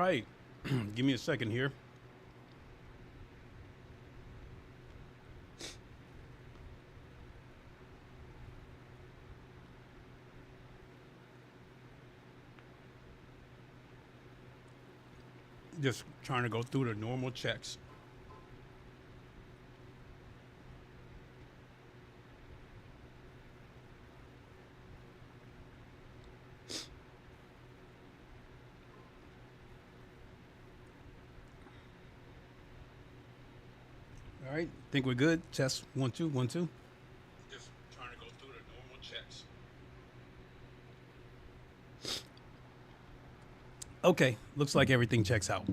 right. Give me a second here. Just trying to go through the normal checks. All right, think we're good. Test 1 2 1 2. Just trying to go through the normal checks. Okay, looks like everything checks out.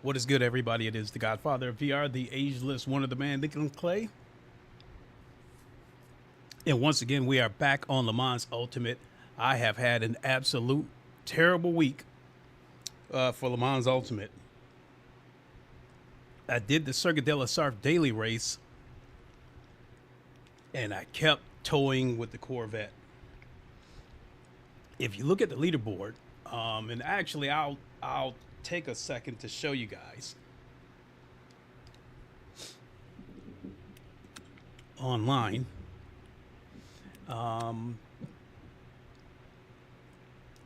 What is good, everybody? It is the Godfather of VR, the ageless one of the man, Lincoln Clay. And once again, we are back on LeMans Ultimate. I have had an absolute terrible week for LeMans Ultimate. I did the Circuit de la Sarthe daily race, and I kept towing with the Corvette. If you look at the leaderboard, and actually I'll take a second to show you guys. Online.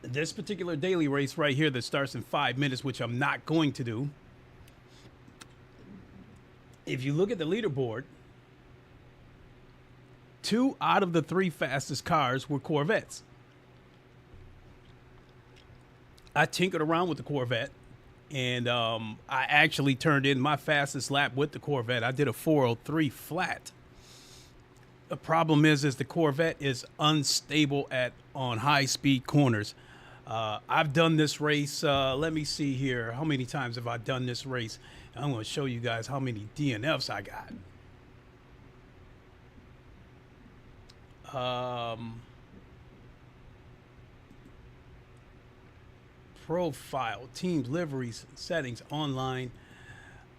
This particular daily race right here that starts in 5 minutes, which I'm not going to do. If you look at the leaderboard, 2 out of the 3 fastest cars were Corvettes. I tinkered around with the Corvette, and I actually turned in my fastest lap with the Corvette. I did a 403 flat. The problem is the Corvette is unstable on high-speed corners. I've done this race. Let me see here. How many times have I done this race? I'm going to show you guys how many DNFs I got. Profile, teams, liveries, settings, online,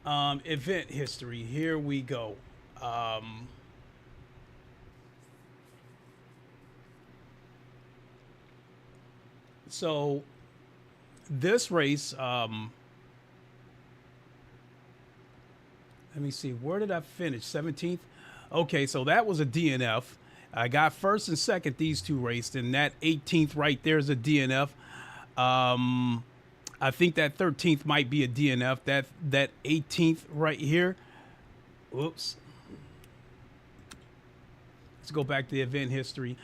event history. Here we go. So this race, let me see, where did I finish? 17th? Okay, so that was a DNF. I got first and second, these 2 raced, and that 18th right there is a DNF. I think that 13th might be a DNF. That 18th right here. Whoops. Let's go back to the event history.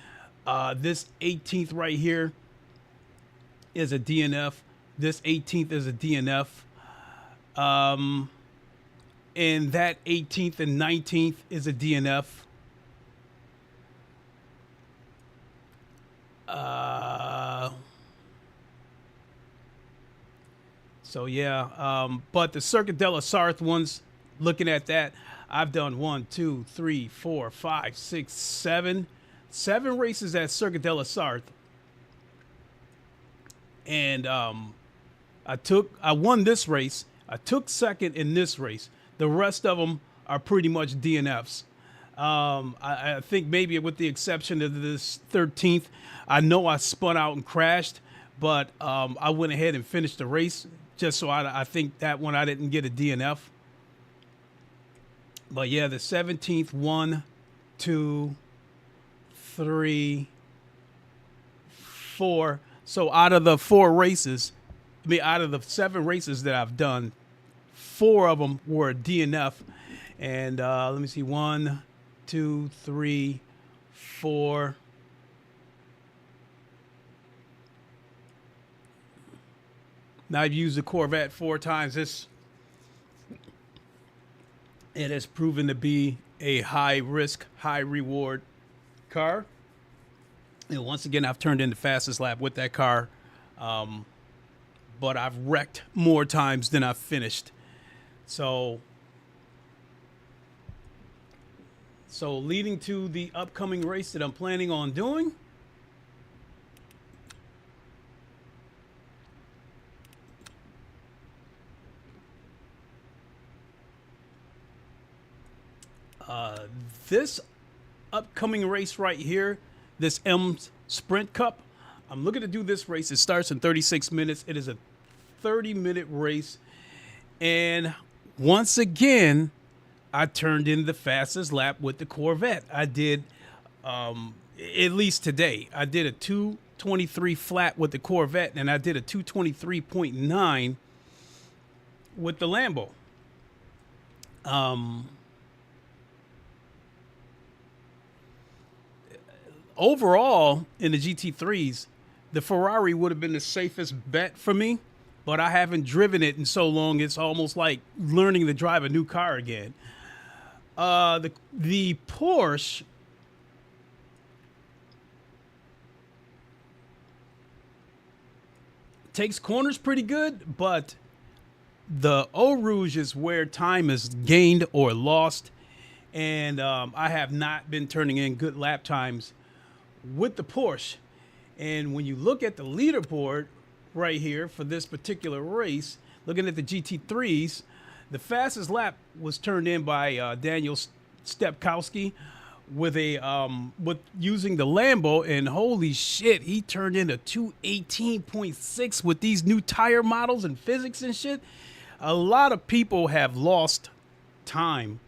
This 18th right here is a DNF. This 18th is a DNF. And that 18th and 19th is a DNF. So yeah, but the Circuit de la Sarthe ones, looking at that, I've done 1 2 3 4 5 6 7 races at Circuit de la Sarthe. And I won this race. I took second in this race. The rest of them are pretty much DNFs. I think maybe with the exception of this 13th, I know I spun out and crashed, but I went ahead and finished the race just so I think that one I didn't get a DNF. But yeah, the 17th, 1 2 3 4. So out of the 4 races, out of the 7 races that I've done, 4 of them were a DNF. And let me see, 1 2 3 4. Now I've used the Corvette 4 times. It has proven to be a high risk, high reward car. And once again, I've turned in the fastest lap with that car. But I've wrecked more times than I've finished. So leading to the upcoming race that I'm planning on doing. This upcoming race right here, this M Sprint Cup, I'm looking to do this race. It starts in 36 minutes. It is a 30-minute race. And once again, I turned in the fastest lap with the Corvette. I did, at least today, I did a 2:23 flat with the Corvette, and I did a 2:23.9 with the Lambo. Overall, in the GT3s, the Ferrari would have been the safest bet for me, but I haven't driven it in so long. It's almost like learning to drive a new car again. The Porsche takes corners pretty good, but the Eau Rouge is where time is gained or lost, and I have not been turning in good lap times with the Porsche. And when you look at the leaderboard right here for this particular race, looking at the GT3s, the fastest lap was turned in by Daniel Stepkowski with using the Lambo, and holy shit, he turned in a 2:18.6 with these new tire models and physics and shit. A lot of people have lost time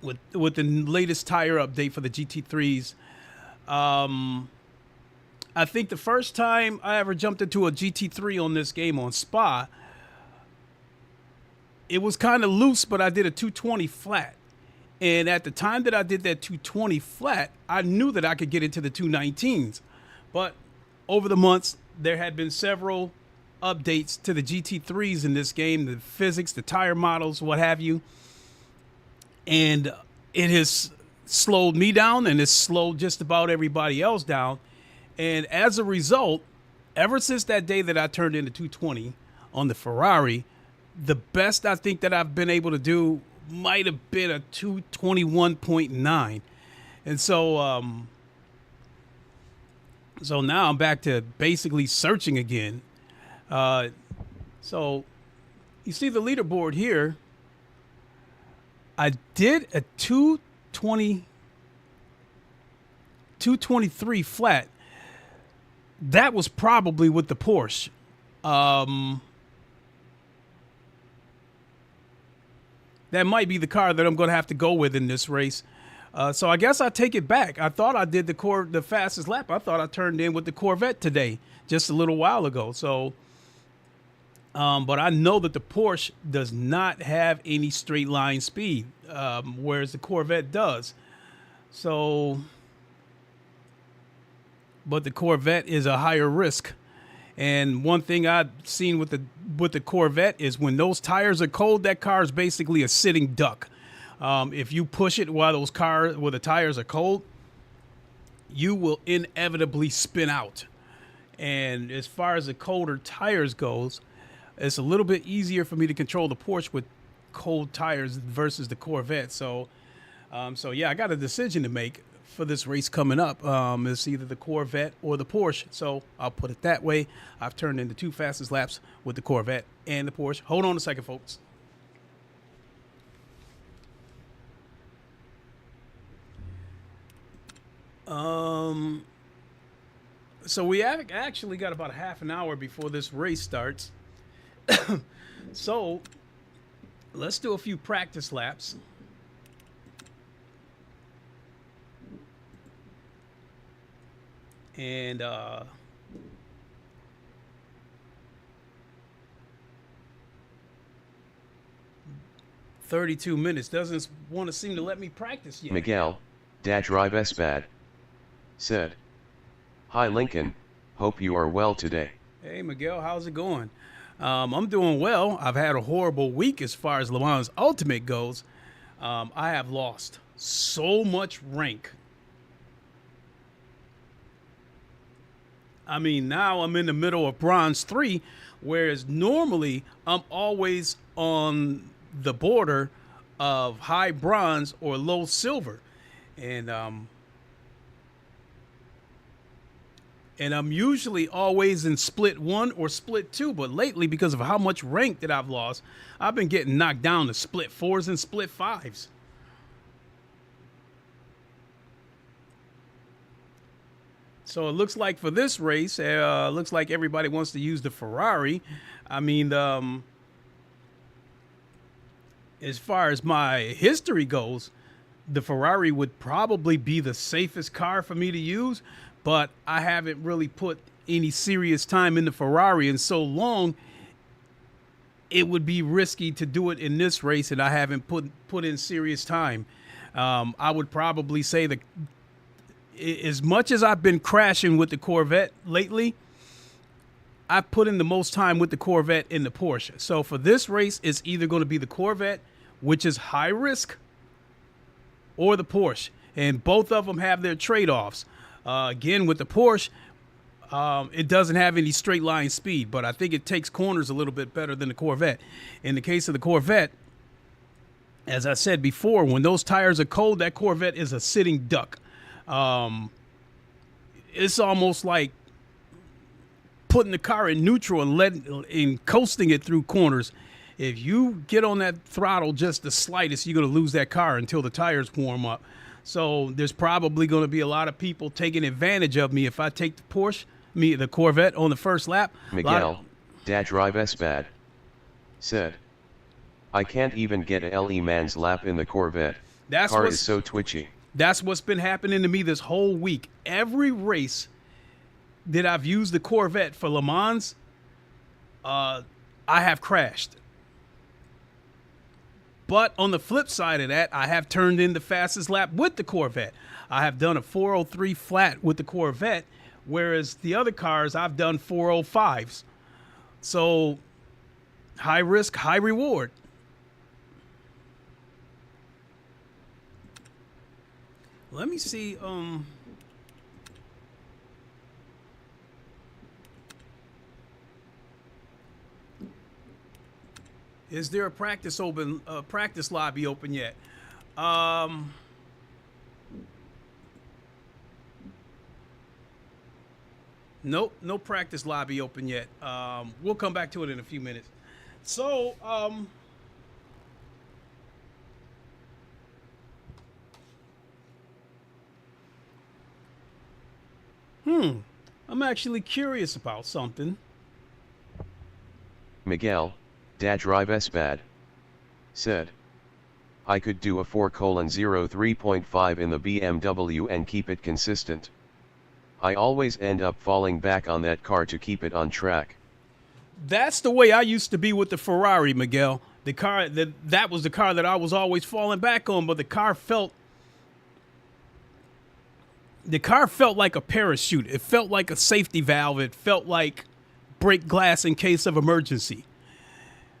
with the latest tire update for the GT3s. I think the first time I ever jumped into a GT3 on this game on Spa, it was kind of loose, but I did a 220 flat. And at the time that I did that 220 flat, I knew that I could get into the 219s. But over the months, there had been several updates to the GT3s in this game, the physics, the tire models, what have you. And it has slowed me down, and it's slowed just about everybody else down. And as a result, ever since that day that I turned into 220 on the Ferrari, the best I think that I've been able to do might have been a 221.9. And so so now I'm back to basically searching again. So you see the leaderboard here. I did a 223 flat. That was probably with the Porsche. That might be the car that I'm going to have to go with in this race. So I guess I take it back. I thought I did the fastest lap. I thought I turned in with the Corvette today, just a little while ago. So, but I know that the Porsche does not have any straight line speed, whereas the Corvette does. So, but the Corvette is a higher risk. And one thing I've seen with the Corvette is when those tires are cold, that car is basically a sitting duck. If you push it while the tires are cold, you will inevitably spin out. And as far as the colder tires goes, it's a little bit easier for me to control the Porsche with cold tires versus the Corvette. So yeah, I got a decision to make for this race coming up. It's either the Corvette or the Porsche. So I'll put it that way. I've turned in the two fastest laps with the Corvette and the Porsche. Hold on a second, folks. So we have actually got about a half an hour before this race starts. So let's do a few practice laps. And 32 minutes doesn't want to seem to let me practice yet. Miguel, Drive S Bad, said, "Hi Lincoln, hope you are well today." Hey Miguel, how's it going? I'm doing well. I've had a horrible week as far as LeMans Ultimate goes. I have lost so much rank. I mean, now I'm in the middle of Bronze 3, whereas normally I'm always on the border of high bronze or low silver. And I'm usually always in split 1 or split 2, but lately, because of how much rank that I've lost, I've been getting knocked down to split 4s and split 5s. So it looks like for this race, looks like everybody wants to use the Ferrari. I mean, as far as my history goes, the Ferrari would probably be the safest car for me to use, but I haven't really put any serious time in the Ferrari in so long. It would be risky to do it in this race, and I haven't put in serious time. I would probably say that as much as I've been crashing with the Corvette lately, I put in the most time with the Corvette in the Porsche. So for this race, it's either going to be the Corvette, which is high risk, or the Porsche. And both of them have their trade-offs. Again, with the Porsche, it doesn't have any straight line speed, but I think it takes corners a little bit better than the Corvette. In the case of the Corvette, as I said before, when those tires are cold, that Corvette is a sitting duck. It's almost like putting the car in neutral and coasting it through corners. If you get on that throttle just the slightest, you're going to lose that car until the tires warm up. So there's probably going to be a lot of people taking advantage of me if I take the Corvette on the first lap. Miguel, Drive S bad, said, I can't even get a LeMans lap in the Corvette. Car is so twitchy. That's what's been happening to me this whole week. Every race that I've used the Corvette for LeMans, I have crashed. But on the flip side of that, I have turned in the fastest lap with the Corvette. I have done a 403 flat with the Corvette, whereas the other cars, I've done 405s. So high risk, high reward. Let me see. Is there a practice lobby open yet? Nope, no practice lobby open yet. We'll come back to it in a few minutes. So, I'm actually curious about something. Miguel, Drive S bad, said, I could do a 4:03.5 in the BMW and keep it consistent. I always end up falling back on that car to keep it on track. That's the way I used to be with the Ferrari, Miguel. The car that was the car that I was always falling back on, but the car felt like a parachute. It felt like a safety valve. It felt like break glass in case of emergency.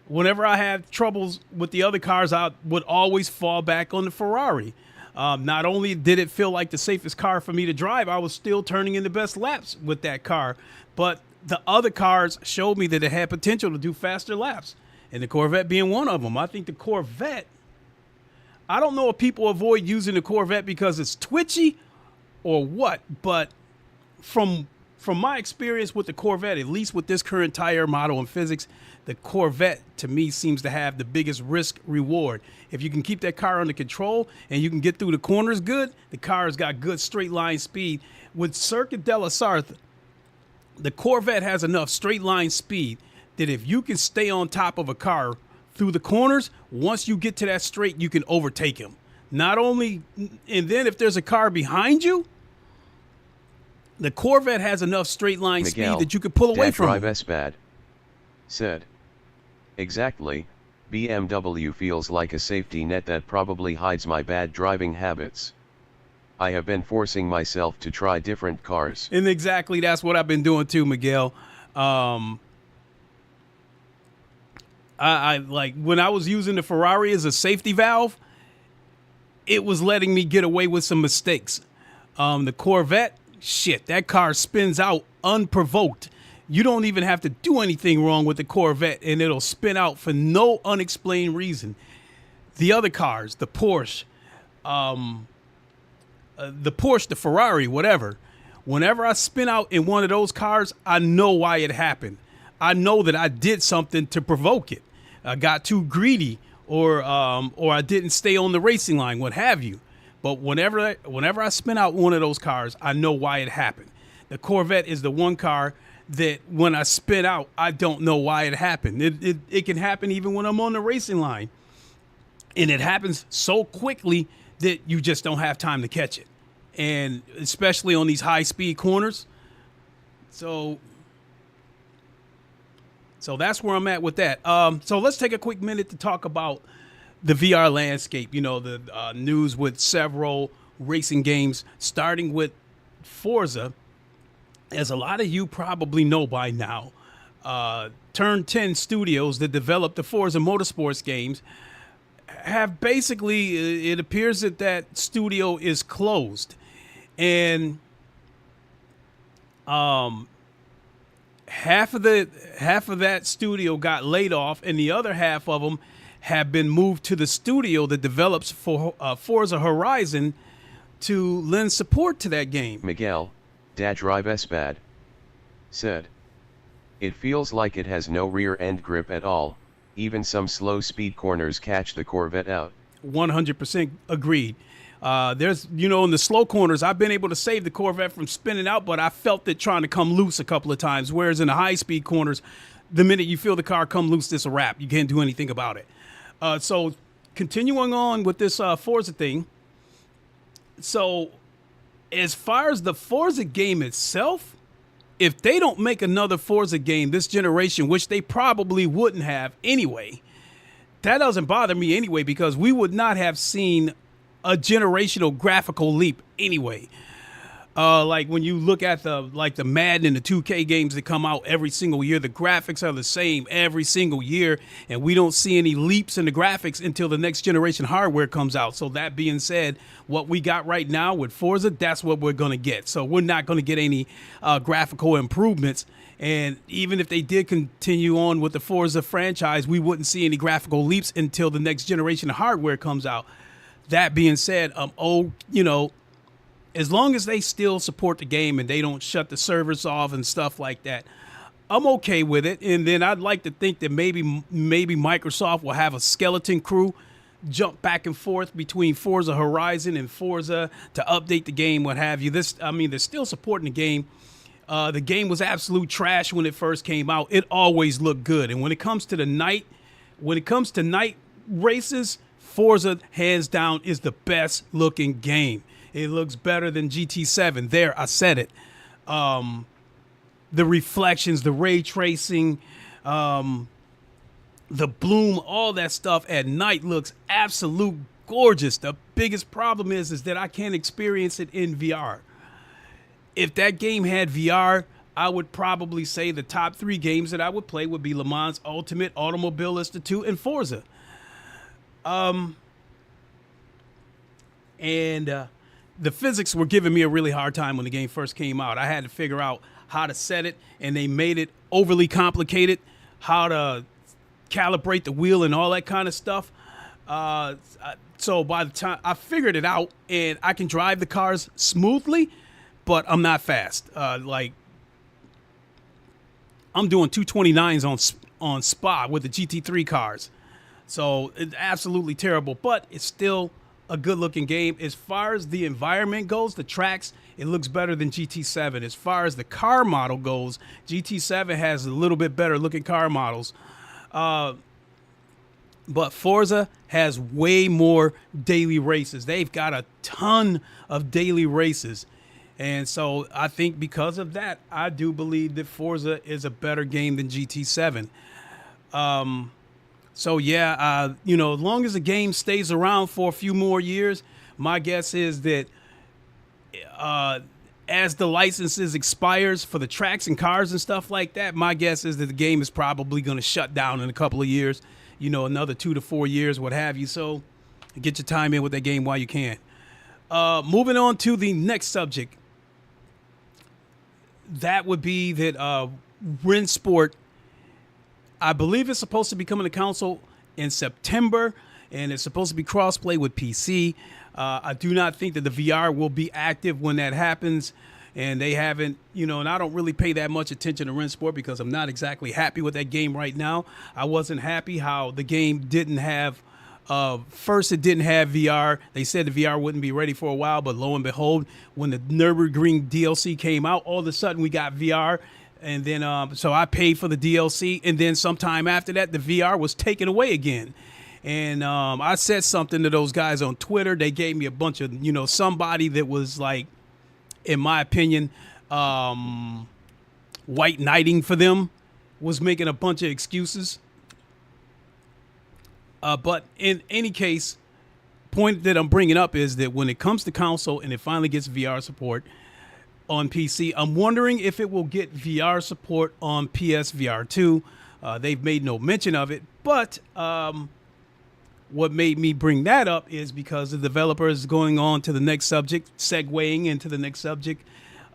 Whenever I had troubles with the other cars, I would always fall back on the Ferrari. Not only did it feel like the safest car for me to drive, I was still turning in the best laps with that car. But the other cars showed me that it had potential to do faster laps, and the Corvette being one of them. I think the Corvette, I don't know if people avoid using the Corvette because it's twitchy or what, but from my experience with the Corvette, at least with this current tire model and physics, the Corvette to me seems to have the biggest risk reward. If you can keep that car under control and you can get through the corners good, the car has got good straight line speed. With Circuit de la Sarthe, the Corvette has enough straight line speed that if you can stay on top of a car through the corners, once you get to that straight, you can overtake him. Not only, and then if there's a car behind you, the Corvette has enough straight line speed that you can pull away from him. Drive S bad, said, exactly, BMW feels like a safety net that probably hides my bad driving habits. I have been forcing myself to try different cars. And exactly that's what I've been doing too, Miguel. I like when I was using the Ferrari as a safety valve, it was letting me get away with some mistakes. The Corvette, shit, that car spins out unprovoked. You don't even have to do anything wrong with the Corvette, and it'll spin out for no unexplained reason. The other cars, the Porsche, the Ferrari, whatever, whenever I spin out in one of those cars, I know why it happened. I know that I did something to provoke it. I got too greedy, or I didn't stay on the racing line, what have you. But whenever I spin out one of those cars, I know why it happened. The Corvette is the one car that when I spin out, I don't know why it happened. It can happen even when I'm on the racing line. And it happens so quickly that you just don't have time to catch it. And especially on these high-speed corners. So that's where I'm at with that. So let's take a quick minute to talk about the VR landscape. You know, the news with several racing games, starting with Forza. As a lot of you probably know by now, Turn 10 Studios that developed the Forza Motorsports games have basically, it appears that that studio is closed. And half of that studio got laid off, and the other half of them have been moved to the studio that develops for Forza Horizon to lend support to that game. Miguel, Drive S-Bad, said, "It feels like it has no rear end grip at all, even some slow speed corners catch the Corvette out." 100% agreed. There's, you know, in the slow corners, I've been able to save the Corvette from spinning out, but I felt it trying to come loose a couple of times. Whereas in the high speed corners, the minute you feel the car come loose, it's a wrap. You can't do anything about it. So continuing on with this Forza thing. So as far as the Forza game itself, if they don't make another Forza game this generation, which they probably wouldn't have anyway, that doesn't bother me anyway, because we would not have seen a generational graphical leap anyway. Like when you look at the Madden and the 2K games that come out every single year, the graphics are the same every single year, and we don't see any leaps in the graphics until the next generation hardware comes out. So that being said, what we got right now with Forza, that's what we're going to get. So we're not going to get any graphical improvements. And even if they did continue on with the Forza franchise, we wouldn't see any graphical leaps until the next generation of hardware comes out. That being said, you know, as long as they still support the game and they don't shut the servers off and stuff like that, I'm okay with it. And then I'd like to think that maybe Microsoft will have a skeleton crew jump back and forth between Forza Horizon and Forza to update the game, what have you. They're still supporting the game. The game was absolute trash when it first came out. It always looked good. And when it comes to night races, Forza, hands down, is the best looking game. It looks better than GT7. There, I said it. The reflections, the ray tracing, the bloom, all that stuff at night looks absolute gorgeous. The biggest problem is that I can't experience it in VR. If that game had VR, I would probably say the top 3 games that I would play would be LeMans Ultimate, Automobilista 2, and Forza. The physics were giving me a really hard time when the game first came out. I had to figure out how to set it, and they made it overly complicated, how to calibrate the wheel and all that kind of stuff. So by the time I figured it out, and I can drive the cars smoothly, but I'm not fast. Like I'm doing 229s on Spa with the GT3 cars. So it's absolutely terrible, but it's still a good-looking game. As far as the environment goes, the tracks, it looks better than GT7. As far as the car model goes, GT7 has a little bit better-looking car models. But Forza has way more daily races. They've got a ton of daily races. And so I think because of that, I do believe that Forza is a better game than GT7. So yeah, you know, as long as the game stays around for a few more years, my guess is that as the licenses expires for the tracks and cars and stuff like that, my guess is that the game is probably going to shut down in a couple of years, you know, another 2 to 4 years, what have you. So get your time in with that game while you can. Moving on to the next subject. That would be that Rensport, I believe it's supposed to be coming to console in September, and it's supposed to be crossplay with PC. I do not think that the VR will be active when that happens, and they haven't, you know, and I don't really pay that much attention to Rensport because I'm not exactly happy with that game right now. I wasn't happy how the game didn't have First, it didn't have VR. They said the VR wouldn't be ready for a while, but lo and behold, when the Nürburgring DLC came out, all of a sudden we got VR. And then, so I paid for the DLC, and then sometime after that, the VR was taken away again. And I said something to those guys on Twitter. They gave me a bunch of, somebody that was like, in my opinion, white knighting for them, was making a bunch of excuses. But in any case, point that I'm bringing up is that when it comes to console and it finally gets VR support on PC, I'm wondering if it will get VR support on PSVR 2. They've made no mention of it, but what made me bring that up is because the developer is going on to the next subject, segueing into the next subject.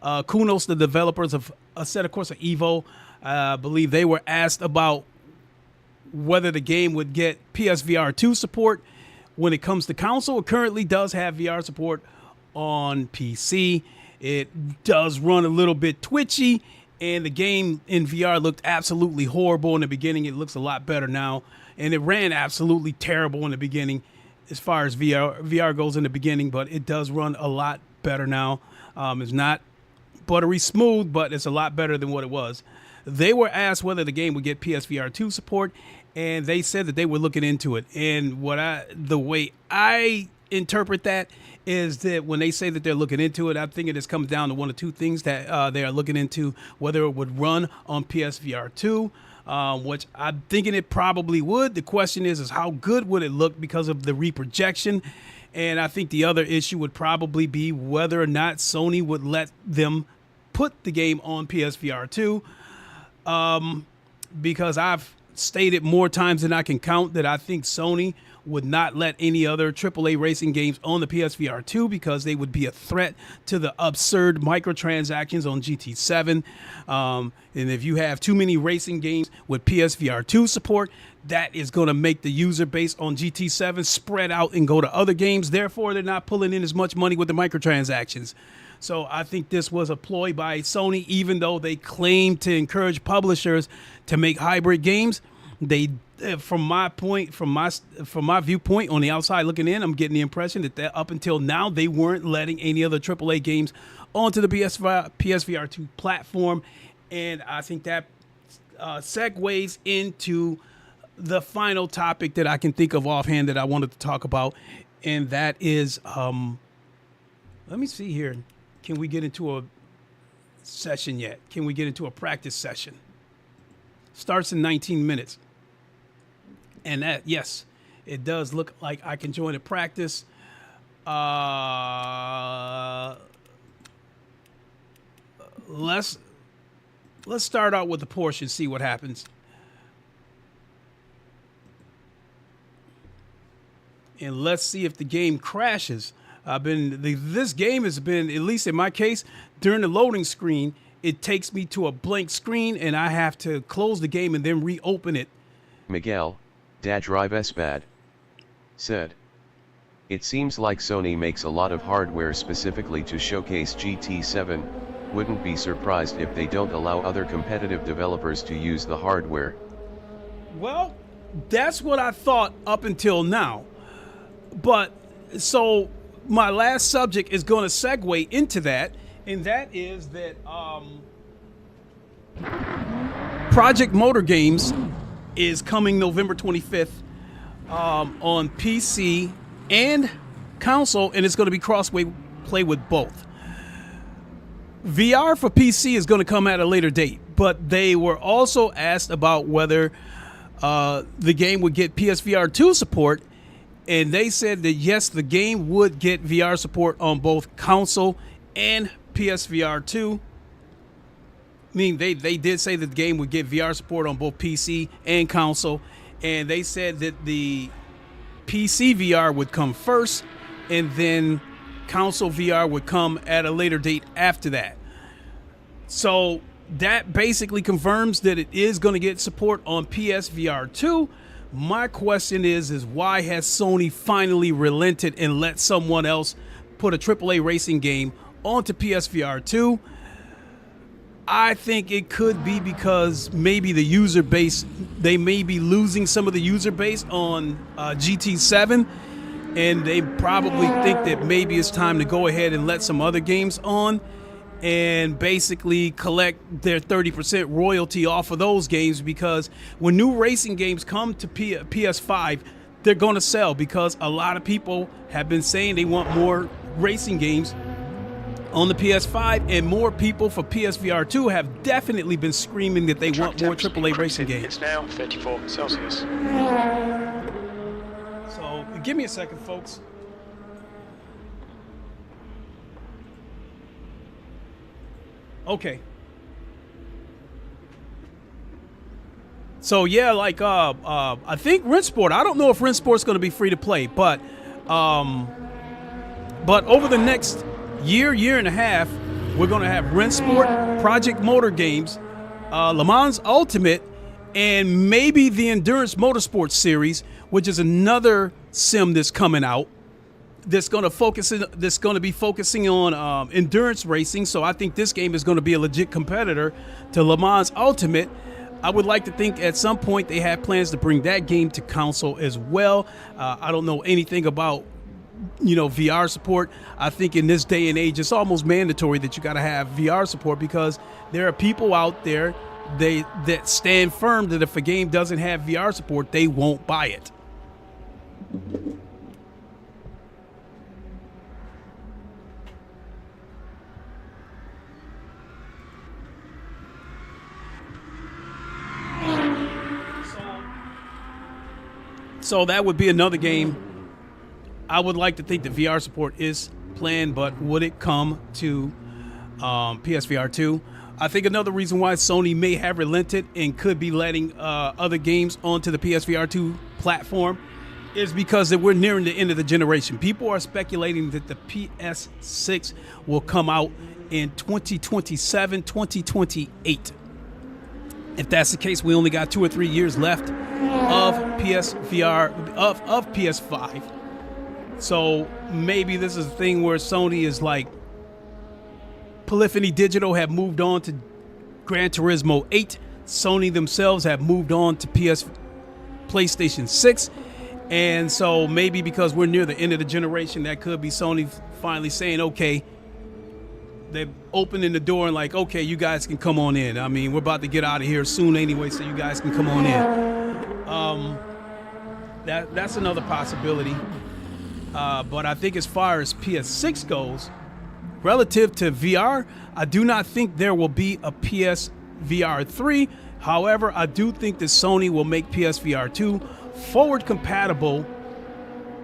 Kunos, the developers of a set, of course, of EVO, I believe they were asked about whether the game would get PSVR 2 support when it comes to console. It currently does have VR support on PC. It does run a little bit twitchy, and the game in VR looked absolutely horrible in the beginning. It looks a lot better now, and it ran absolutely terrible in the beginning as far as VR goes in the beginning, but it does run a lot better now. It's not buttery smooth, but it's a lot better than what it was. They were asked whether the game would get PSVR 2 support, and they said that they were looking into it. And the way I interpret that is that when they say that they're looking into it, I'm thinking this comes down to one of two things that they are looking into: whether it would run on PSVR 2, which I'm thinking it probably would. The question is how good would it look because of the reprojection? And I think the other issue would probably be whether or not Sony would let them put the game on PSVR 2, because I've stated more times than I can count that I think Sony would not let any other AAA racing games on the PSVR 2 because they would be a threat to the absurd microtransactions on GT7. And if you have too many racing games with PSVR 2 support, that is going to make the user base on GT7 spread out and go to other games. Therefore, they're not pulling in as much money with the microtransactions. So I think this was a ploy by Sony, even though they claim to encourage publishers to make hybrid games. They, from my viewpoint on the outside looking in, I'm getting the impression that up until now they weren't letting any other AAA games onto the PSVR 2 platform, and I think that segues into the final topic that I can think of offhand that I wanted to talk about, and that is, let me see here. Can we get into a session yet? Can we get into a practice session? Starts in 19 minutes. And that, yes, it does look like I can join a practice. Let's start out with the Porsche and see what happens. And let's see if the game crashes. This game has been, at least in my case, during the loading screen, it takes me to a blank screen and I have to close the game and then reopen it. Miguel, Drive SBAD, said, "It seems like Sony makes a lot of hardware specifically to showcase GT7, wouldn't be surprised if they don't allow other competitive developers to use the hardware." Well, that's what I thought up until now. But, so, my last subject is going to segue into that, and that is that Project Motor Games is coming November 25th on PC and console, and it's going to be cross-play with both. VR for PC is going to come at a later date, but they were also asked about whether the game would get PSVR 2 support, and they said that yes, the game would get VR support on both console and PSVR 2. I mean, they did say that the game would get VR support on both PC and console, and they said that the PC VR would come first, and then console VR would come at a later date after that. So that basically confirms that it is going to get support on PSVR 2. My question is why has Sony finally relented and let someone else put a AAA racing game onto PSVR 2? I think it could be because maybe the user base, they may be losing some of the user base on GT7, and they probably think that maybe it's time to go ahead and let some other games on and basically collect their 30% royalty off of those games, because when new racing games come to PS5, they're going to sell, because a lot of people have been saying they want more racing games on the PS5, and more people for PSVR 2 have definitely been screaming that they want more AAA racing games. It's now 34 Celsius. So give me a second, folks. Okay. So yeah, like I think Rentsport. I don't know if Rentsport's going to be free to play, but over the next year and a half, we're going to have Rentsport, Project Motor Games, LeMans Ultimate, and maybe the Endurance Motorsports series, which is another sim that's coming out. That's going to be focusing on endurance racing. So I think this game is going to be a legit competitor to Le Mans Ultimate. I would like to think at some point they have plans to bring that game to console as well. I don't know anything about, VR support. I think in this day and age, it's almost mandatory that you got to have VR support, because there are people out there that stand firm that if a game doesn't have VR support, they won't buy it. So that would be another game. I would like to think the VR support is planned, but would it come to PSVR 2? I think another reason why Sony may have relented and could be letting other games onto the PSVR 2 platform is because that we're nearing the end of the generation. People are speculating that the PS6 will come out in 2027, 2028. If that's the case, we only got 2 or 3 years left of of PS5. So maybe this is a thing where Sony is like, Polyphony Digital have moved on to Gran Turismo 8. Sony themselves have moved on to PlayStation 6. And so maybe because we're near the end of the generation, that could be Sony finally saying, okay, they're opening the door and like, okay, you guys can come on in. I mean, we're about to get out of here soon anyway, so you guys can come on in. That's another possibility. But I think as far as PS6 goes, relative to VR, I do not think there will be a PSVR 3. However, I do think that Sony will make PSVR 2 forward compatible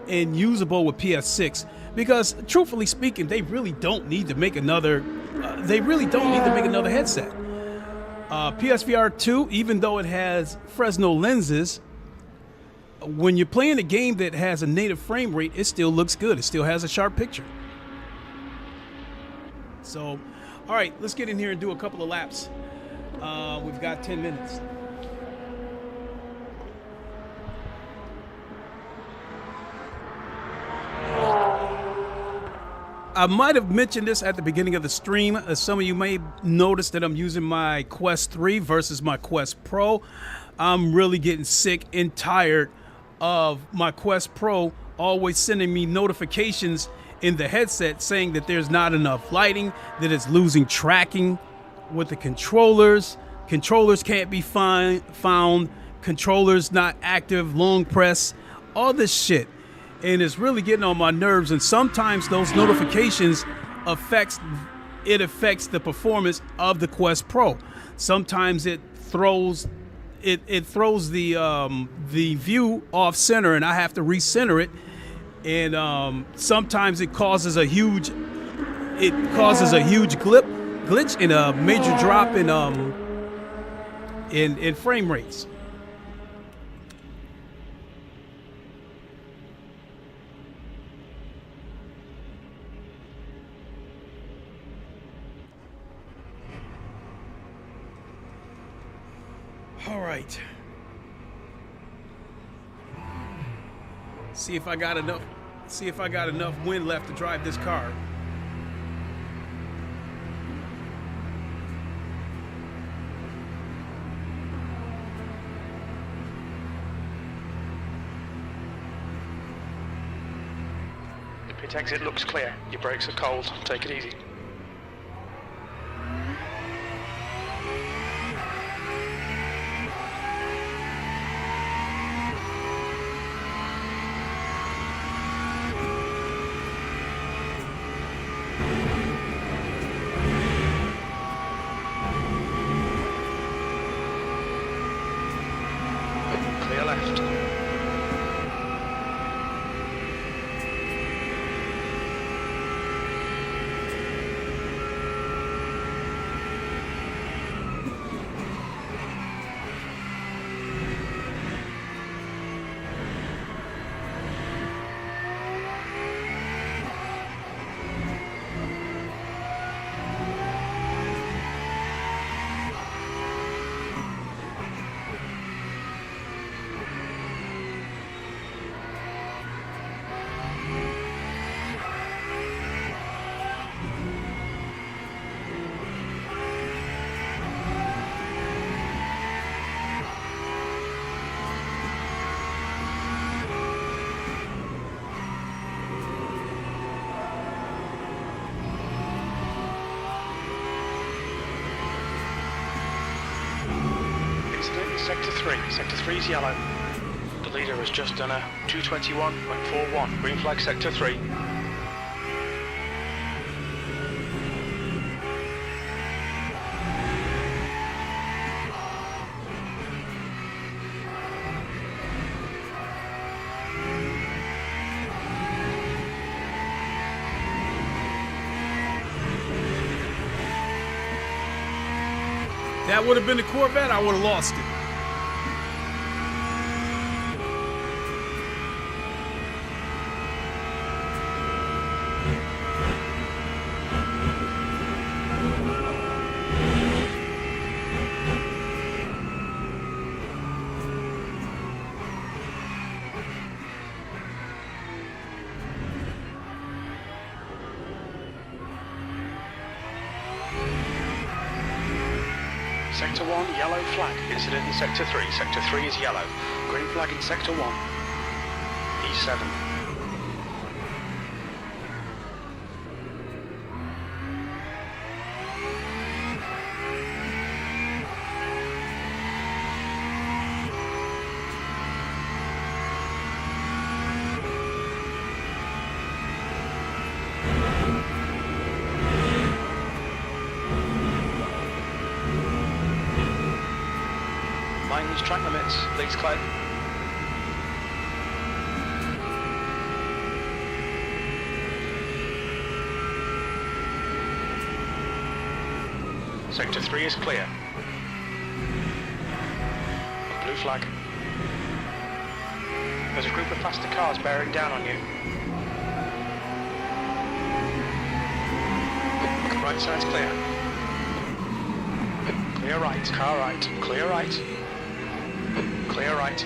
and usable with PS6. Because truthfully speaking, they really don't need to make another. Headset. PSVR 2, even though it has Fresnel lenses, when you're playing a game that has a native frame rate, it still looks good. It still has a sharp picture. So, all right, let's get in here and do a couple of laps. We've got 10 minutes. I might have mentioned this at the beginning of the stream. Some of you may notice that I'm using my Quest 3 versus my Quest Pro. I'm really getting sick and tired of my Quest Pro always sending me notifications in the headset saying that there's not enough lighting, that it's losing tracking with the controllers. Controllers can't be found. Controllers not active, long press, all this shit. And it's really getting on my nerves. And sometimes those notifications affects the performance of the Quest Pro. Sometimes it throws the view off center, and I have to recenter it. And sometimes it causes a huge glitch and a major drop in frame rates. All right. See if I got enough wind left to drive this car. Cockpit exit looks clear. Your brakes are cold. Take it easy. Clear left. Sector 3. Sector 3 is yellow. The leader has just done a 221.41. Green flag Sector 3. That would have been the Corvette, I would have lost it. Sector 1, yellow flag. Incident in Sector 3. Sector 3 is yellow. Green flag in Sector 1. E7. Lines, track limits, please clear. Sector 3 is clear. Blue flag. There's a group of faster cars bearing down on you. Right side's clear. Clear right, car right, clear right. Clear right.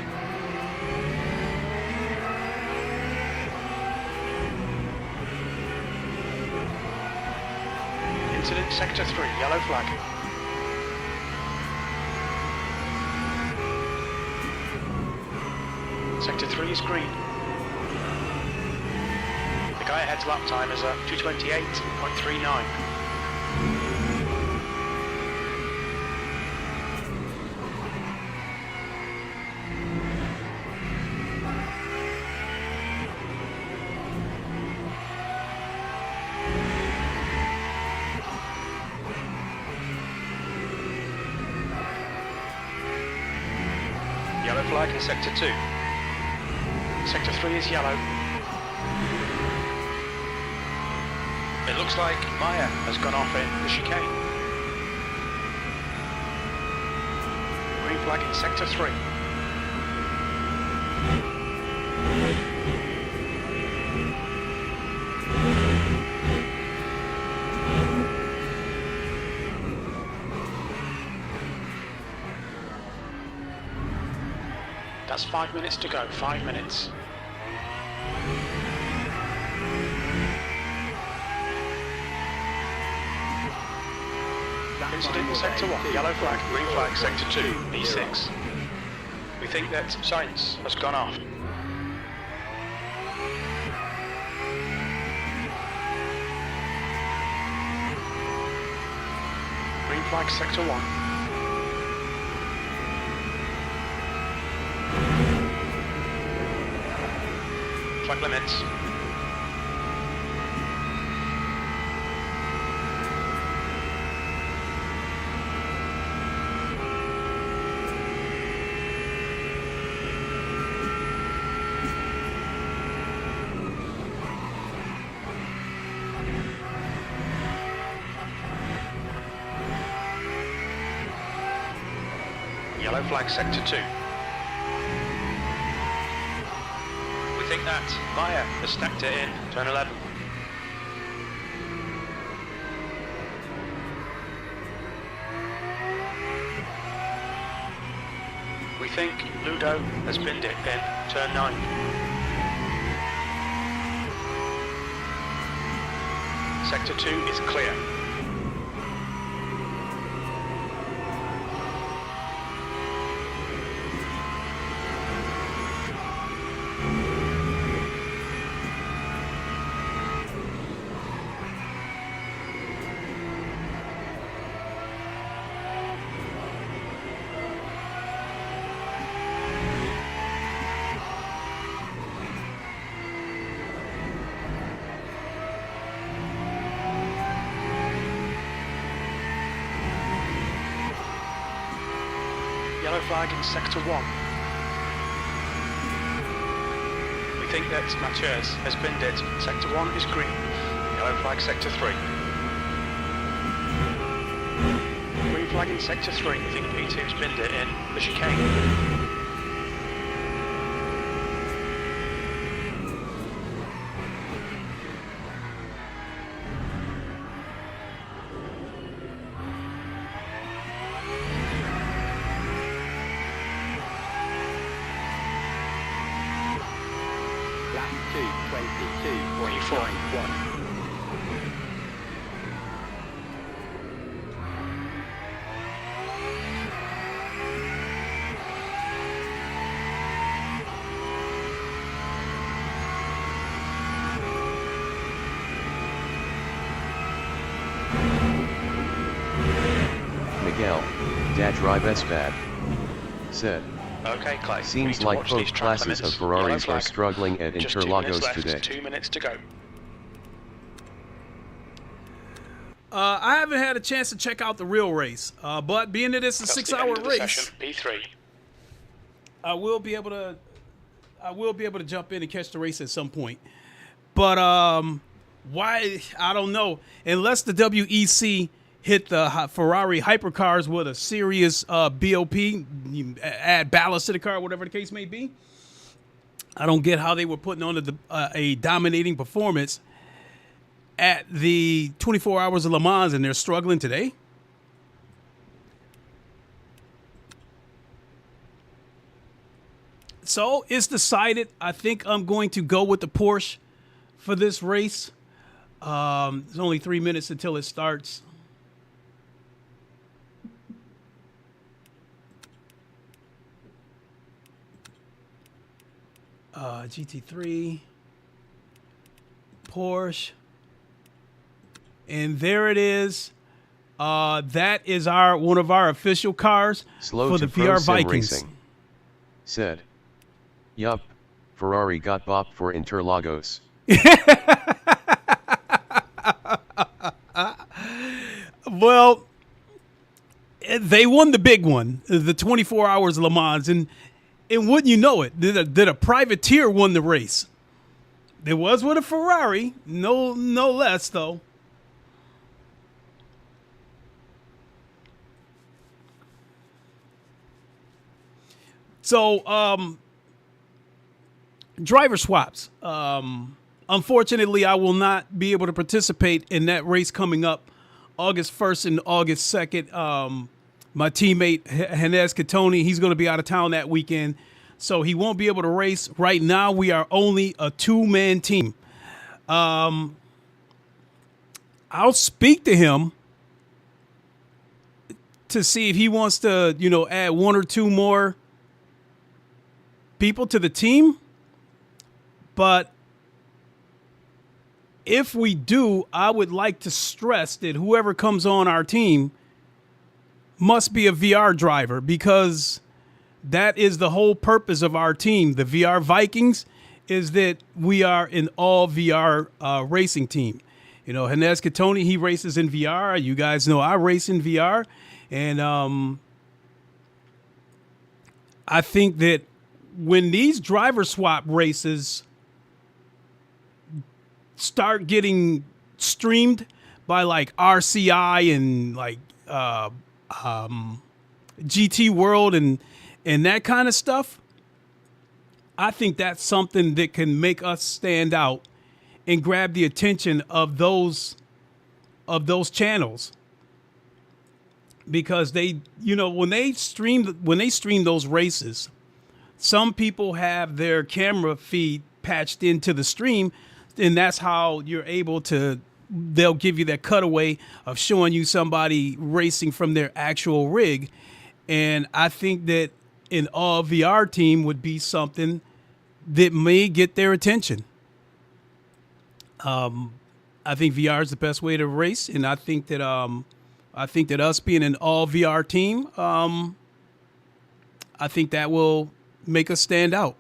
Incident Sector 3, yellow flag. Sector 3 is green. The guy ahead's lap time is a 228.39. Yellow flag in Sector 2. Sector 3 is yellow. It looks like Maya has gone off in the chicane. Green flag in Sector 3. That's 5 minutes to go, 5 minutes. Incident in Sector 1, yellow flag, green flag, Sector 2, E6. We think that science has gone off. Green flag, sector 1. Flag limits. Yellow flag, sector 2. We think that Maya has stacked it in turn 11. We think Ludo has binned it in turn 9. Sector 2 is clear. Yellow flag in sector 1. We think that Mathieu has binned it. Sector 1 is green. Yellow flag sector 3. Green flag in sector 3. We think P2's binned it in the chicane. Lap 2:22.91. Miguel, Dad Drive S bad. Said. Okay, Clay. Seems like both classes of Ferraris are struggling at Just 2 minutes Interlagos left, today. 2 minutes to go. I haven't had a chance to check out the real race, but being that it's a That's the 6-hour end of the race, session, P3. I will be able to jump in and catch the race at some point. But why? I don't know. Unless the WEC hit the Ferrari hypercars with a serious BOP, you add ballast to the car, whatever the case may be. I don't get how they were putting on a dominating performance at the 24 Hours of Le Mans and they're struggling today. So it's decided. I think I'm going to go with the Porsche for this race. There's only 3 minutes until it starts. GT3, Porsche, and there it is. That is one of our official cars for the VR Vikings. Racing. Said. Yup, Ferrari got bopped for Interlagos. Well, they won the big one, the 24 Hours Le Mans, and wouldn't you know it, that a privateer won the race. It was with a Ferrari, no less though. So, driver swaps. Unfortunately, I will not be able to participate in that race coming up August 1st and August 2nd. My teammate, Hanez Katoni, he's going to be out of town that weekend, so he won't be able to race. Right now, we are only a two-man team. I'll speak to him to see if he wants to, add one or two more people to the team. But if we do, I would like to stress that whoever comes on our team must be a VR driver, because that is the whole purpose of our team. The VR Vikings is that we are an all VR racing team. You know, Hanez Katoni, he races in VR. You guys know I race in VR. And I think that when these driver swap races start getting streamed by like RCI and like GT World and that kind of stuff, I think that's something that can make us stand out and grab the attention of those channels, because they, you know, when they stream those races, some people have their camera feed patched into the stream, and that's how you're able to, they'll give you that cutaway of showing you somebody racing from their actual rig. And I think that an all VR team would be something that may get their attention. I think VR is the best way to race, and I think that us being an all VR team, I think that will make us stand out.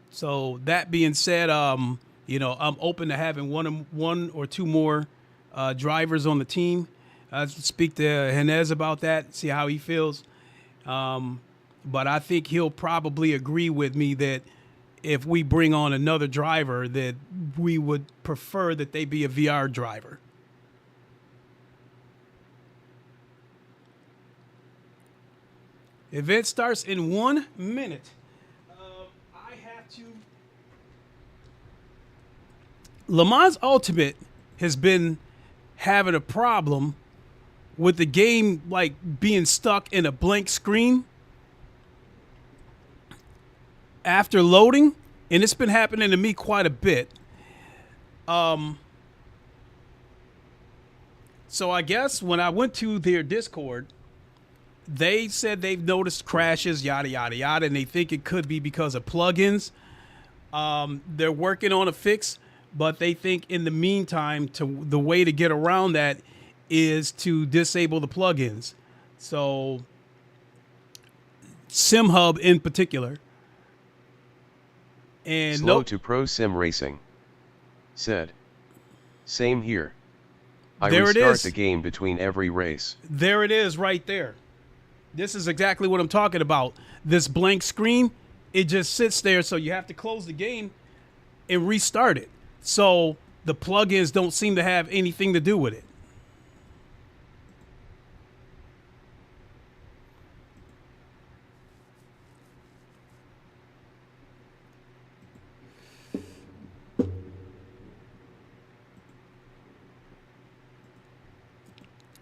So that being said, you know, I'm open to having one or two more drivers on the team. I'll speak to Hanez about that, see how he feels. But I think he'll probably agree with me that if we bring on another driver, that we would prefer that they be a VR driver. Event starts in 1 minute. I have to. LeMans Ultimate has been having a problem with the game like being stuck in a blank screen after loading, and it's been happening to me quite a bit. So I guess when I went to their Discord, they said they've noticed crashes, yada, yada, yada, and they think it could be because of plugins. They're working on a fix, but they think in the meantime, the way to get around that is to disable the plugins. So SimHub in particular. And Slow to Pro Sim Racing said, same here. I there restart the game between every race. There it is right there. This is exactly what I'm talking about. This blank screen, it just sits there, so you have to close the game and restart it. So the plugins don't seem to have anything to do with it.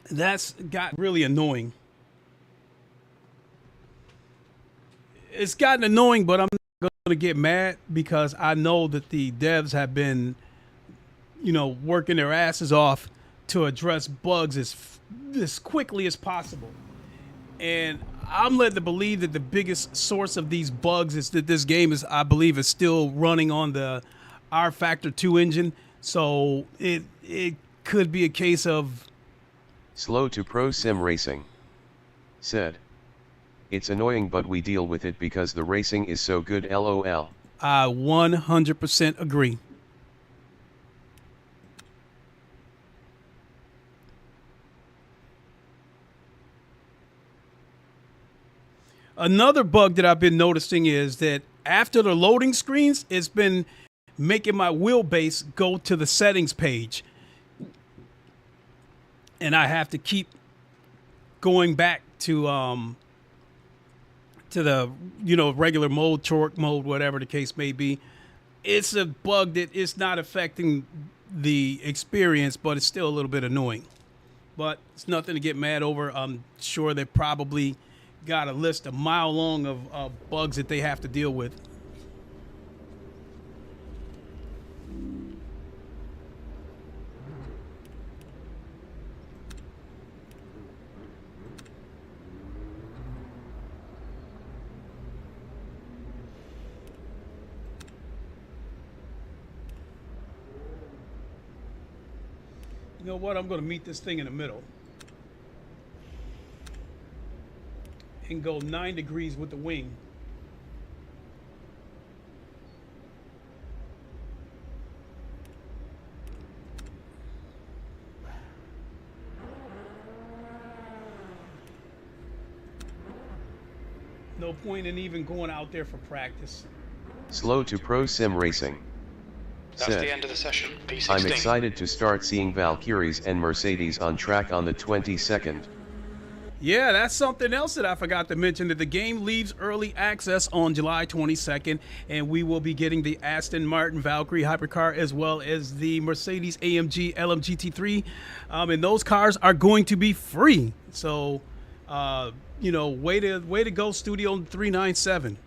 That's got really annoying. It's gotten annoying, but I'm not going to get mad because I know that the devs have been, you know, working their asses off to address bugs as quickly as possible. And I'm led to believe that the biggest source of these bugs is that this game is, I believe, is still running on the R Factor 2 engine. So it could be a case of Slow to Pro Sim Racing said, it's annoying, but we deal with it because the racing is so good, LOL. I 100% agree. Another bug that I've been noticing is that after the loading screens, it's been making my wheelbase go to the settings page. And I have to keep going back to the, you know, regular mode, torque mode, whatever the case may be. It's a bug that is not affecting the experience, but it's still a little bit annoying. But it's nothing to get mad over. I'm sure they probably got a list a mile long of bugs that they have to deal with. You know what? I'm going to meet this thing in the middle and go 9 degrees with the wing. No point in even going out there for practice. Slow to pro sim racing. That's the end of the session. P16. I'm excited to start seeing Valkyries and Mercedes on track on the 22nd. Yeah, that's something else that I forgot to mention, that the game leaves early access on July 22nd, and we will be getting the Aston Martin Valkyrie hypercar as well as the Mercedes AMG LM GT3, and those cars are going to be free. So, you know, way to go, Studio 397.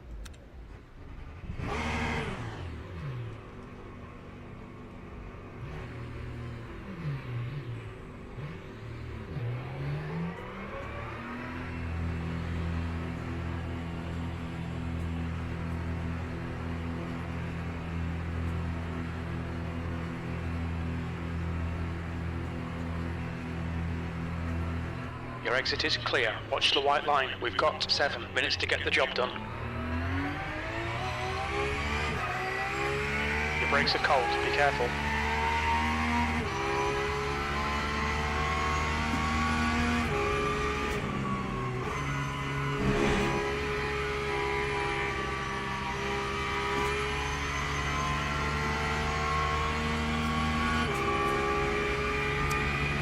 Your exit is clear. Watch the white line. We've got 7 minutes to get the job done. Your brakes are cold. Be careful.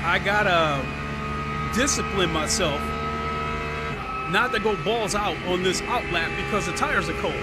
I gotta discipline myself not to go balls out on this out lap because the tires are cold.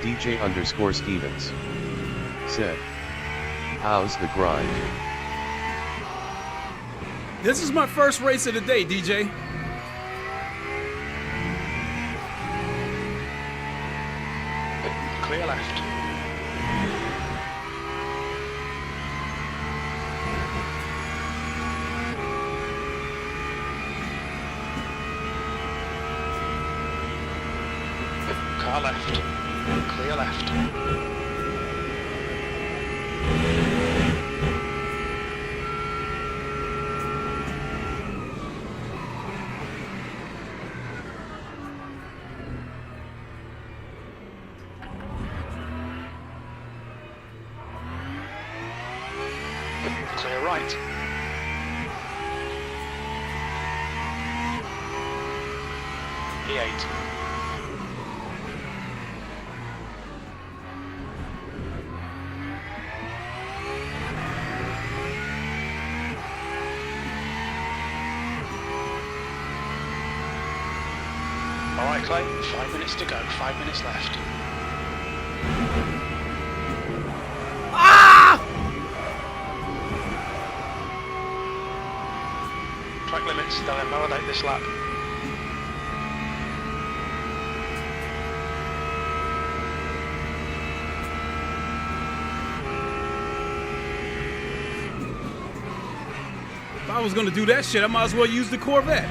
DJ_Stevens said, "How's the grind?" This is my first race of the day, DJ. Clear left. Car left. Clear left. Clear right. E8. All right, Clay, 5 minutes to go, 5 minutes left. Ah! Track limits, they'll invalidate this lap. If I was gonna do that shit, I might as well use the Corvette.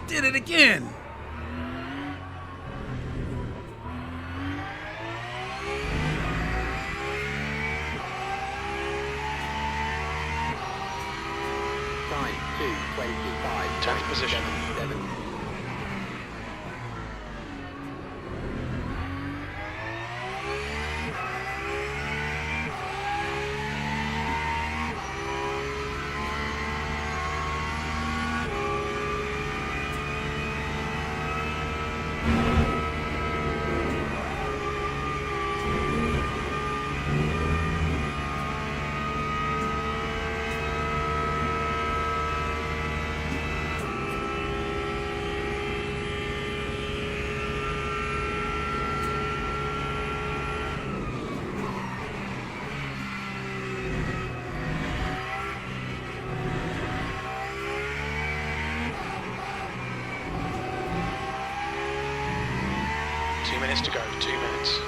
Did it again. Change position. 7. To go, 2 minutes.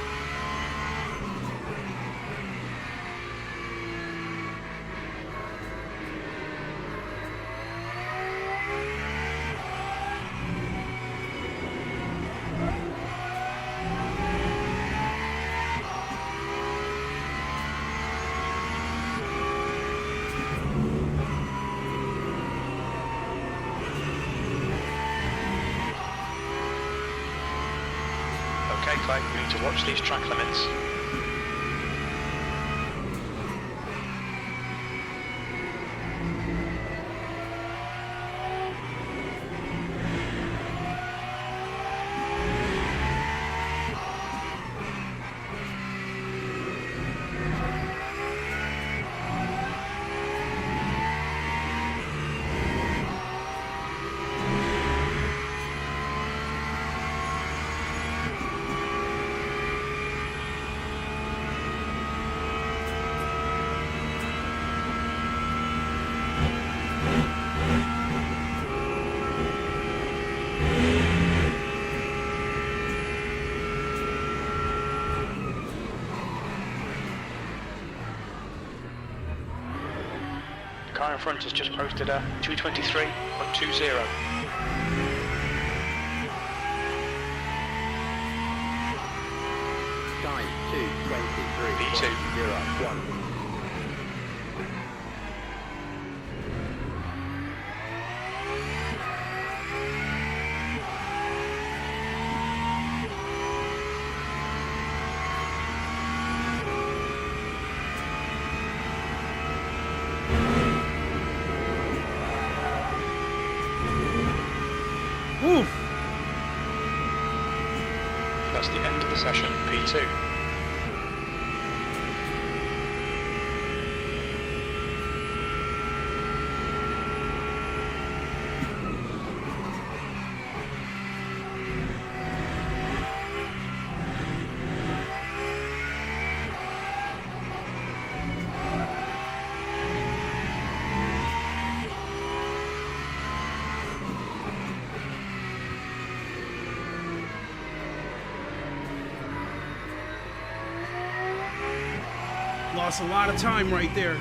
Okay, Clay, we need to watch these track limits. Car in front has just posted a 223.20. Time 2:23. V2. 1. That's the end of the session, P2. Lost a lot of time right there.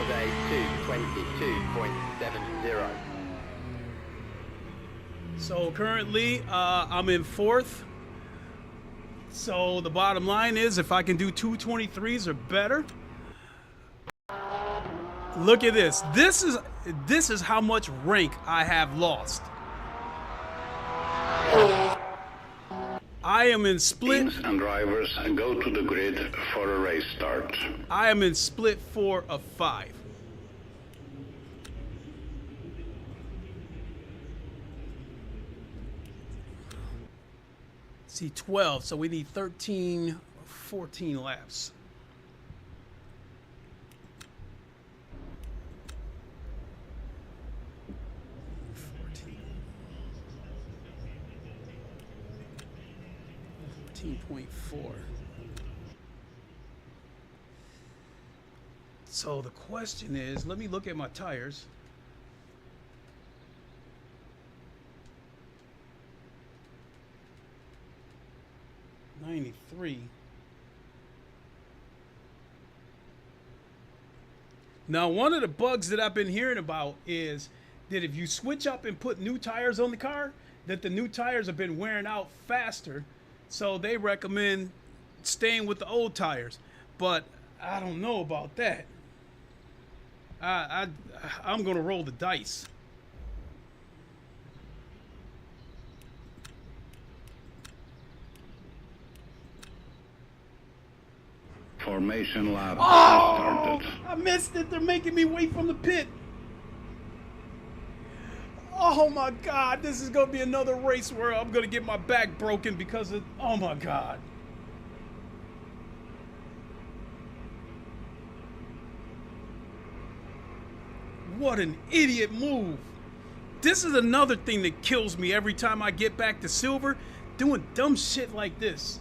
was a 222.70. So currently, I'm in 4th. So the bottom line is, if I can do 223s or better, look at this. This is how much rank I have lost. I am in split. Teams and drivers go to the grid for a race start. I am in split 4 of 5. See, 12, so we need 13, 14 laps. .4. So the question is, let me look at my tires. .93. Now, one of the bugs that I've been hearing about is that if you switch up and put new tires on the car, that the new tires have been wearing out faster. So they recommend staying with the old tires, but I don't know about that. I'm gonna roll the dice. Formation lap started. I missed it. They're making me wait from the pit. Oh my God, this is gonna be another race where I'm gonna get my back broken because of, oh my God. What an idiot move. This is another thing that kills me every time I get back to silver, doing dumb shit like this.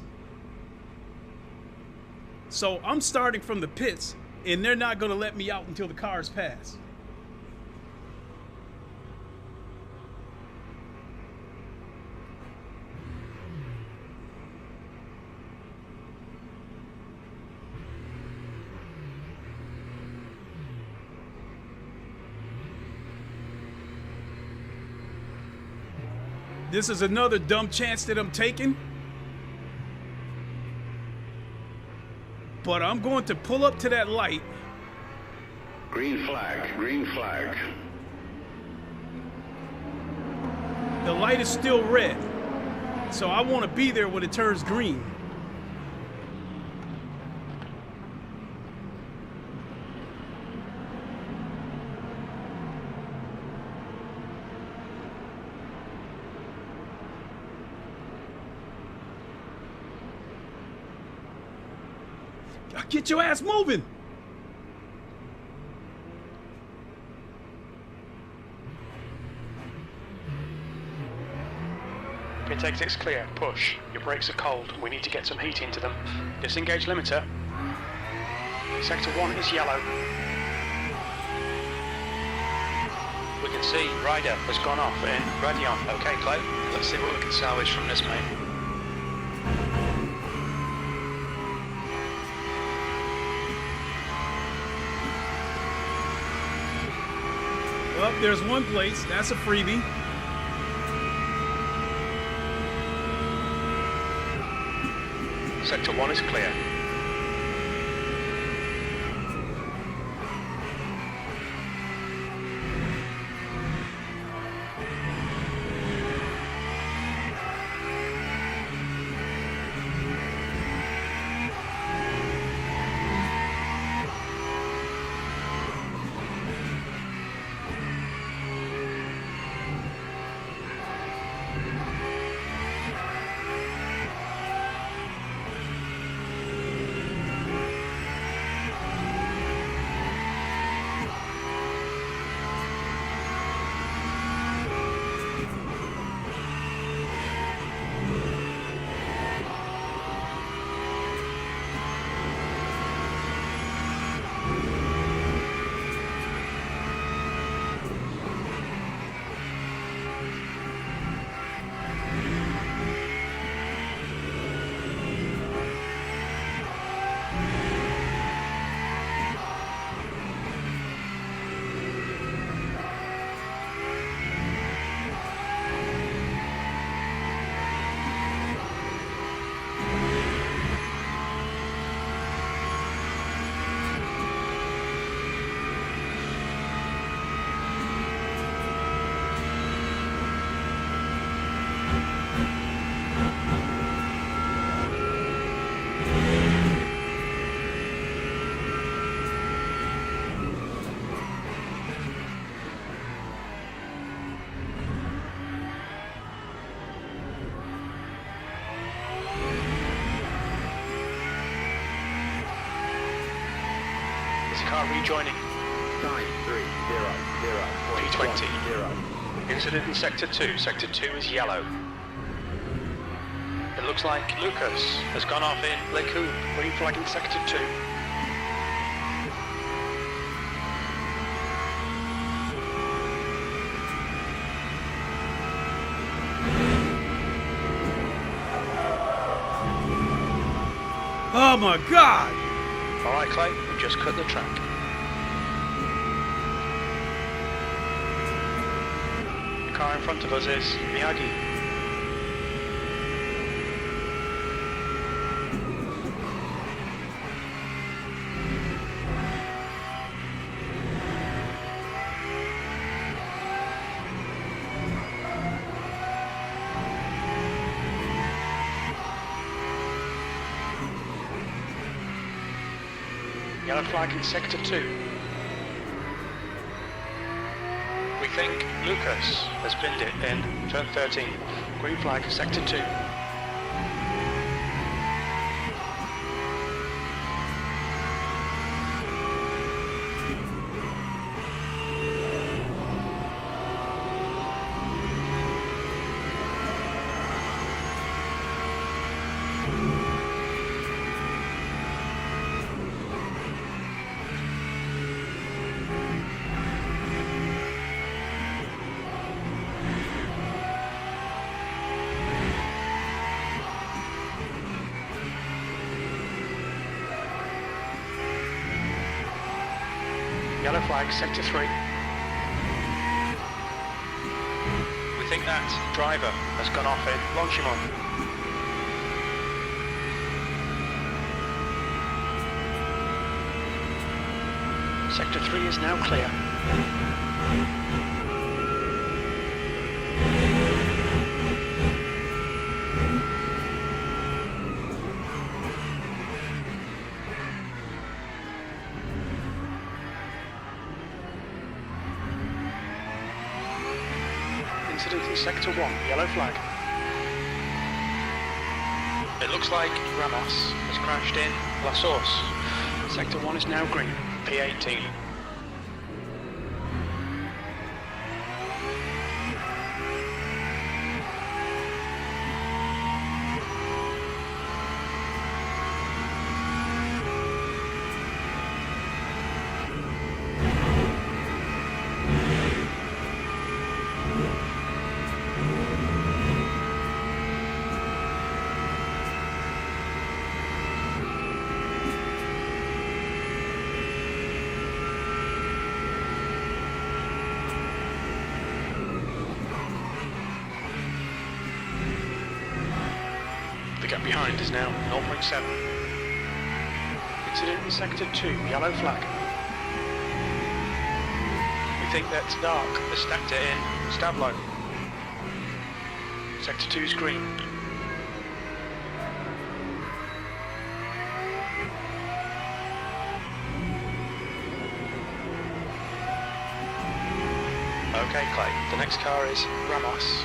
So I'm starting from the pits and they're not gonna let me out until the cars pass. This is another dumb chance that I'm taking. But I'm going to pull up to that light. Green flag, green flag. The light is still red. So I want to be there when it turns green. Get your ass moving. Pit exit's clear. Push. Your brakes are cold. We need to get some heat into them. Disengage limiter. Sector 1 is yellow. We can see Ryder has gone off in Radion. Okay, Clay. Let's see what we can salvage from this, mate. Well, there's one place. That's a freebie. Sector 1 is clear. car rejoining. Time 300.10. Incident in Sector 2. Sector 2 is yellow. It looks like Lucas has gone off in Le Coupe. Green flag in Sector 2. Oh my God! Alright Clay, we've just cut the track. The car in front of us is Miyagi. Yellow flag in Sector 2. We think Lucas has pinned it in turn 13. Green flag, Sector 2. Yellow flag, Sector 3. We think that driver has gone off in Longchamp. Sector 3 is now clear. Incident in Sector 1, yellow flag. It looks like Ramos has crashed in La Source. Sector 1 is now green, P18. The gap behind is now 0.7. Incident in Sector 2, yellow flag. We think that Dark has stacked it in Stablo. Sector 2 is green. Okay, Clay, the next car is Ramos.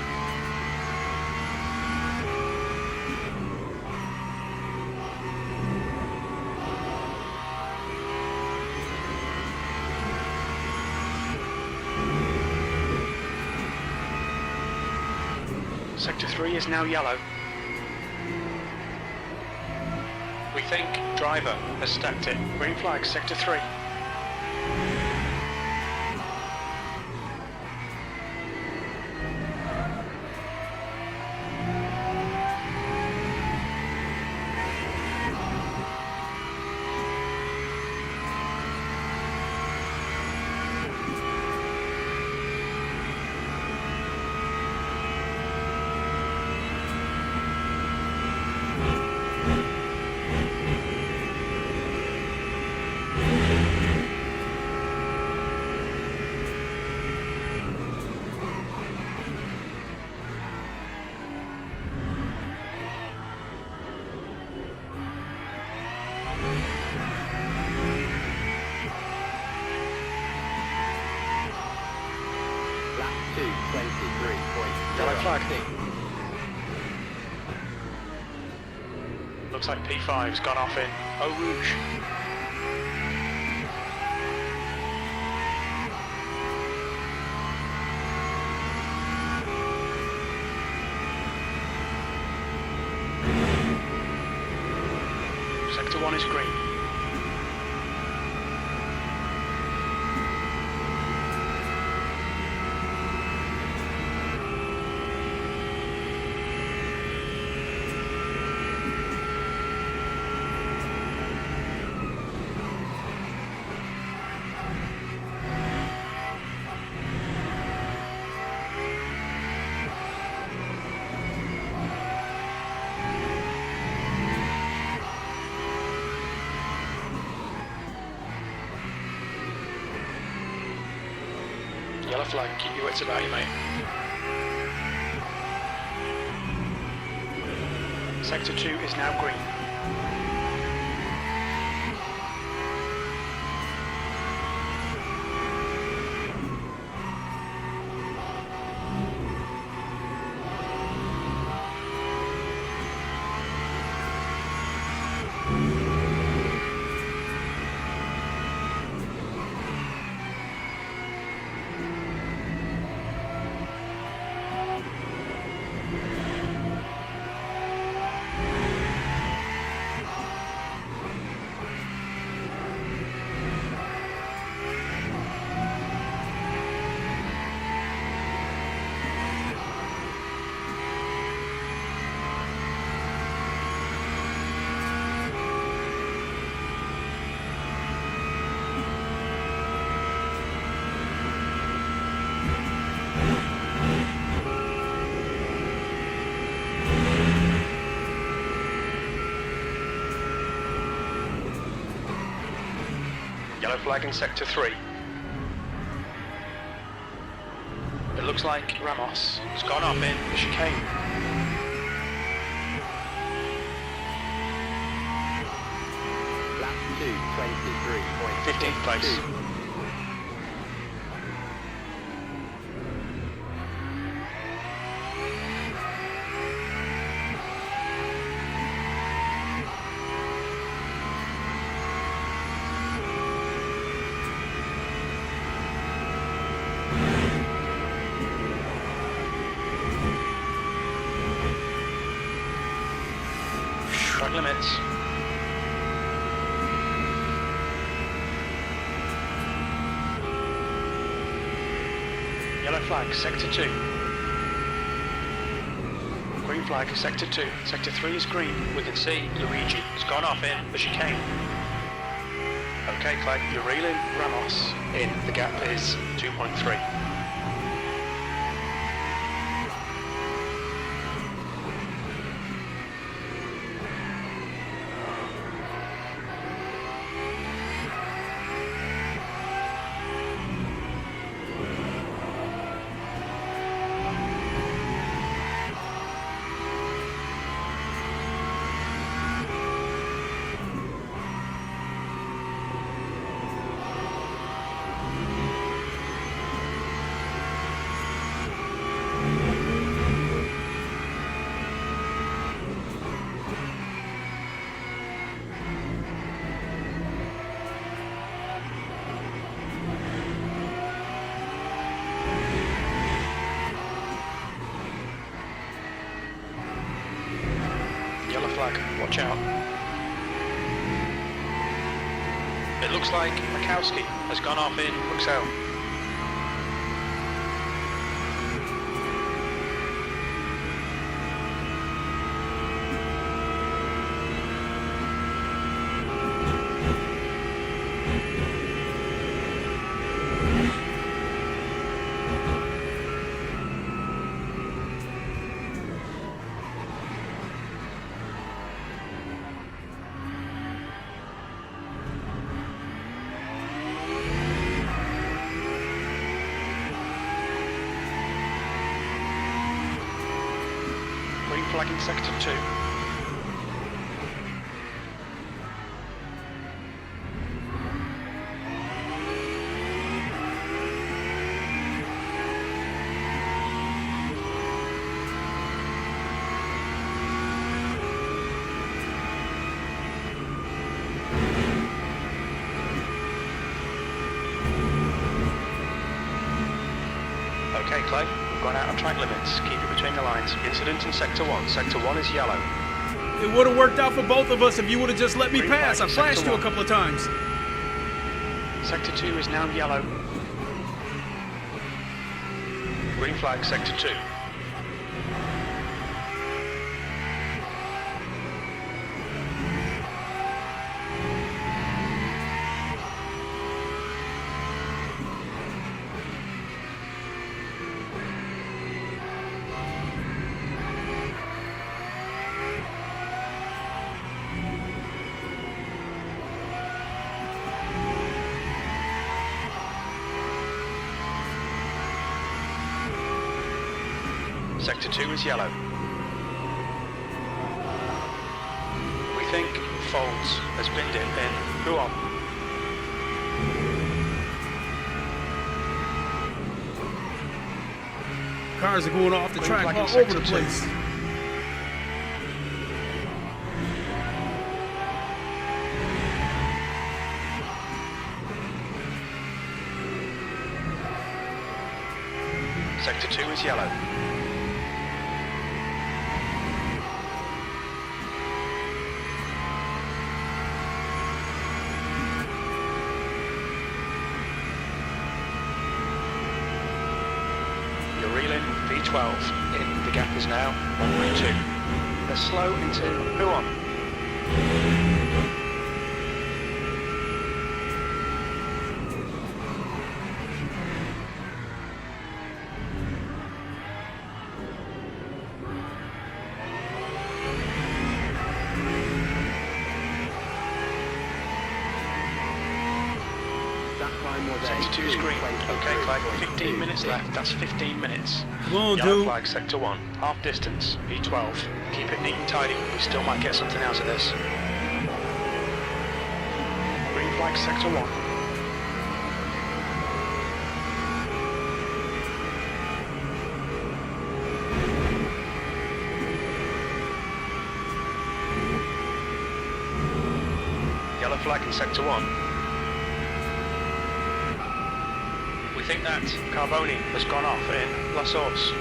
Sector 3 is now yellow. We think driver has stacked it. Green flag, Sector 3. Yellow flag. Looks like P5's gone off in Eau Rouge. Sector 1 is green. Yellow flag, keep your wits about you, mate. Sector 2 is now green. Yellow flag in Sector 3. It looks like Ramos has gone off in the chicane. Lap 2, 23.2. 15th place. Track limits. Yellow flag, Sector 2. Green flag, Sector 2. Sector 3 is green. We can see Luigi has gone off in the chicane. Okay, Clay, you're reeling Ramos in. The gap is 2.3. Yellow flag, watch out. It looks like Makowski has gone off in Bruxelles. Flagging Sector 2. Okay, Clay. Gone out of track limits. Keep it between the lines. Incident in Sector 1. Sector 1 is yellow. It would have worked out for both of us if you would have just let me Green pass. I flag, flashed sector you a one. couple of times. Sector 2 is now yellow. Green flag, Sector 2. Sector 2 is yellow. We think Folds has binned it in. Who on? Cars are going off the Green track flag in all over the sector two. place. Sector 2 is yellow. You're reeling V12 in. The gap is now 1.2. They're slow into who on? That time was a Sector 2 is green. Okay, flag. 15 minutes left. That's 15 minutes. Come on, Yellow dude. flag, Sector 1. Half distance, V12. Keep it neat and tidy. We still might get something out of this. Green flag, Sector 1. Yellow flag in Sector 1. We think that Carboni has gone off in La Source.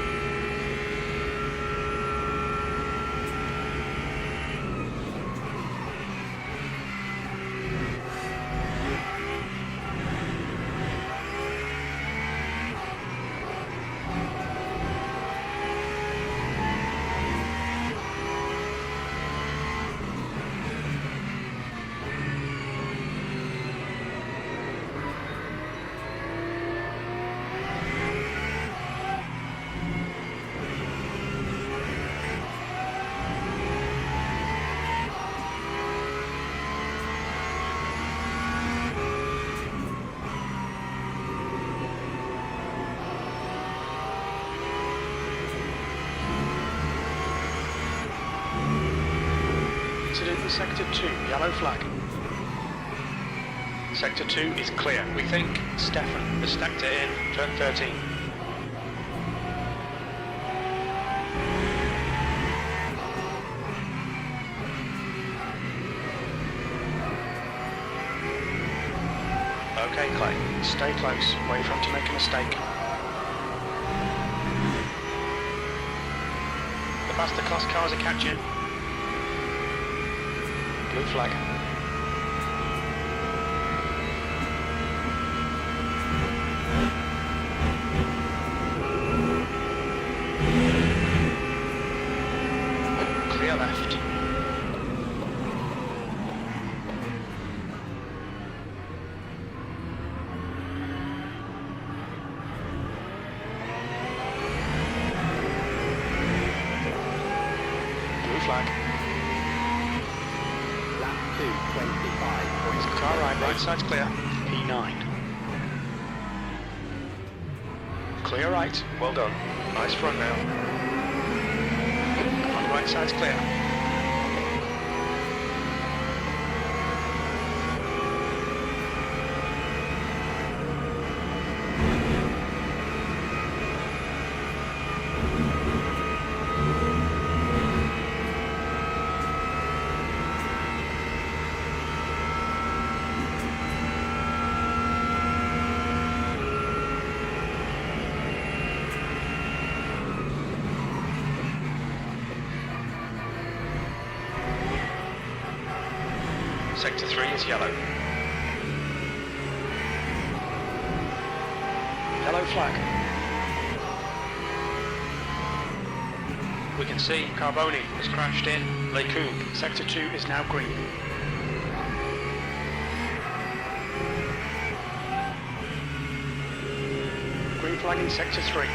Incident in Sector 2, yellow flag. Sector 2 is clear. We think Stefan has stacked it in, turn 13. Okay, Clay, stay close. Wait for him to make a mistake. The masterclass cars are catching. Blue flag. Clear left. Blue flag. lap 2:25. Car right side's clear. P9. Clear right, well done. Nice front now. On the right side's clear. Sector 3 is yellow. Yellow flag. We can see Carboni has crashed in Lecoumbe. Sector 2 is now green. Green flag in Sector 3.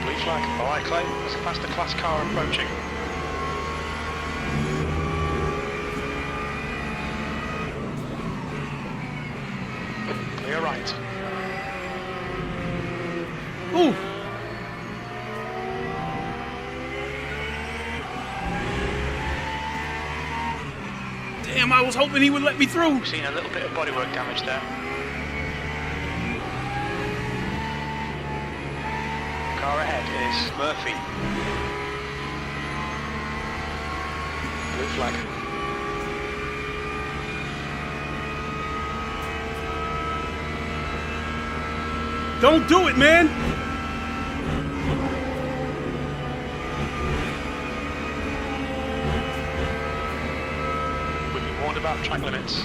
Blue flag. Alright, Clay, there's a faster class car approaching. Clear right. Ooh. Damn, I was hoping he would let me through. We've seen a little bit of bodywork damage there. Car ahead is Murphy. Blue flag. Don't do it, man. We've been warned about track limits.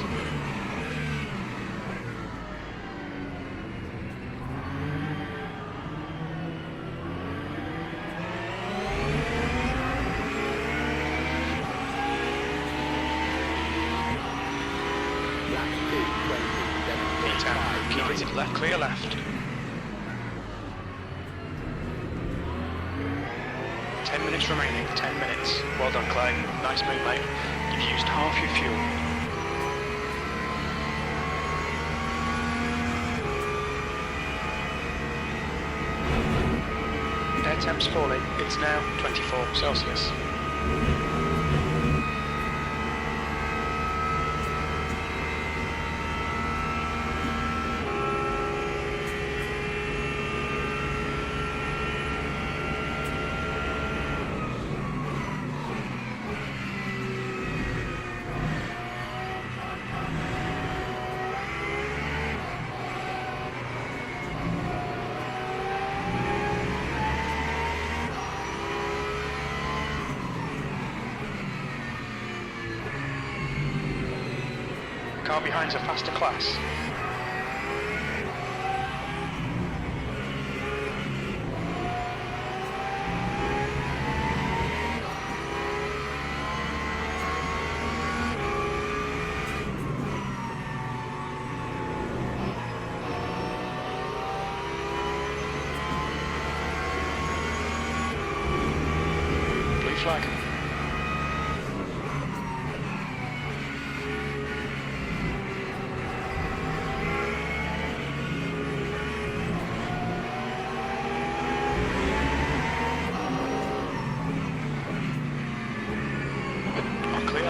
Keep it left, clear left. 10 minutes remaining, 10 minutes. Well done, Clay. Nice move, mate. You've used half your fuel. Air temp's falling. It's now 24 Celsius. Car behind's a faster class. Blue flag.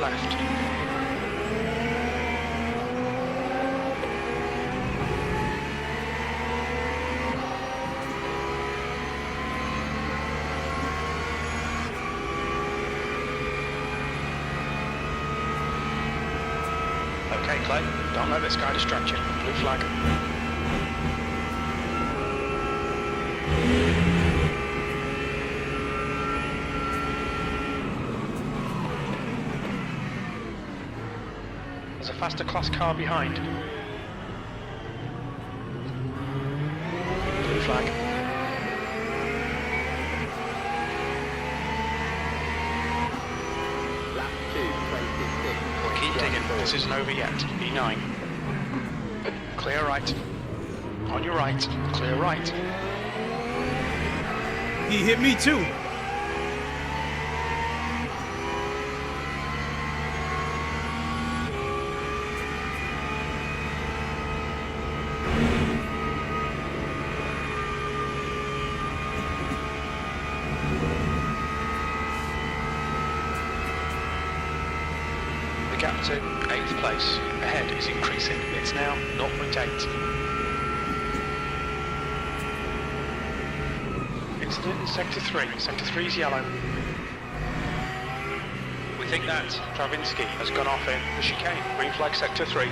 Left. Okay, Clay, don't let this guy distract you. Blue flag. There's a faster class car behind. Blue flag. Lap 2:26. We'll keep digging. This isn't over yet. E9. Clear right. On your right. Clear right. He hit me too. Gap to 8th place. Ahead is increasing. It's now 0.8. Incident in Sector 3. Sector 3 is yellow. With think that Travinsky has gone off in the chicane. Green flag sector 3.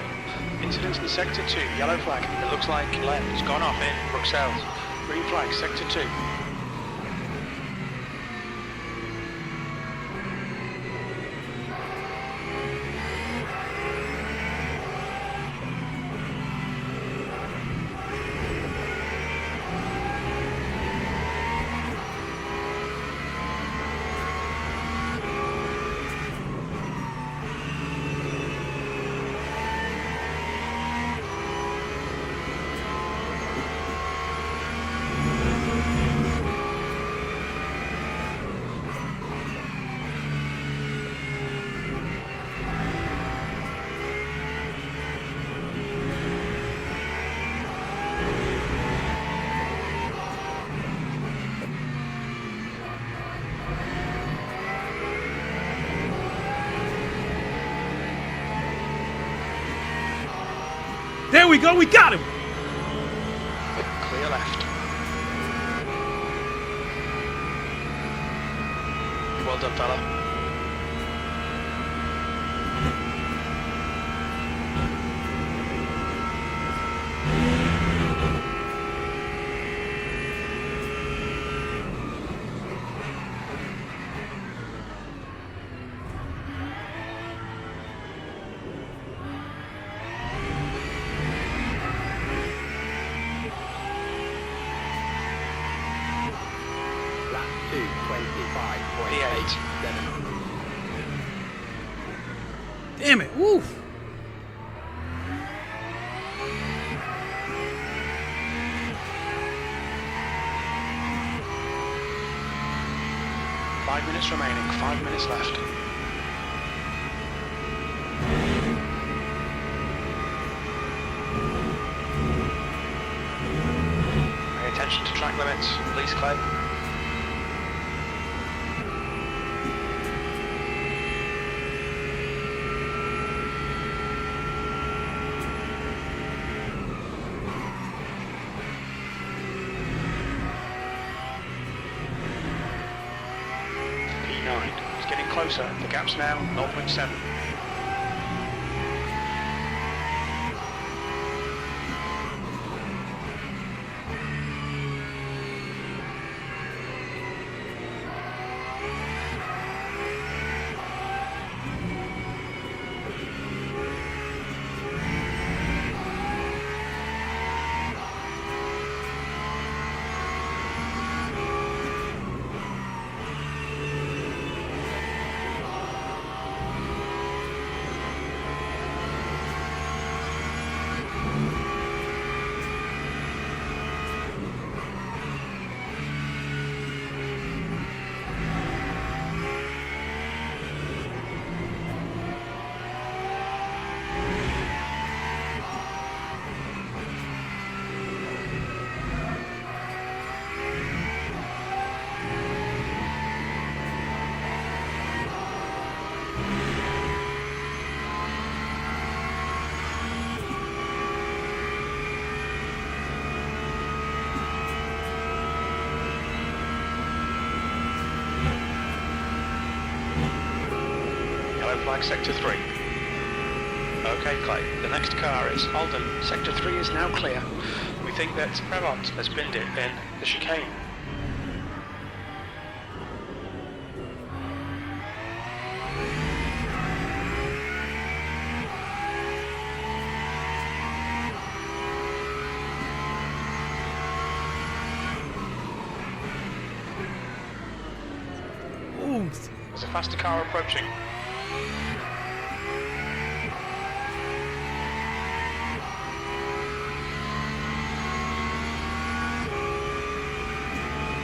Incidents in sector 2. Yellow flag. It looks like Len has gone off in Bruxelles. Green flag sector 2. There we go, we got him! Clear left. Well done, fella. Damn it, woo! Five minutes remaining, 5 minutes left. Pay attention to track limits, please, Clay. It's getting closer. The gap's now 0.7. Flag sector 3. Okay, Clay, the next car is Alden. Sector 3 is now clear. We think that Prevot has binned it in the chicane. Ooh. There's a faster car approaching.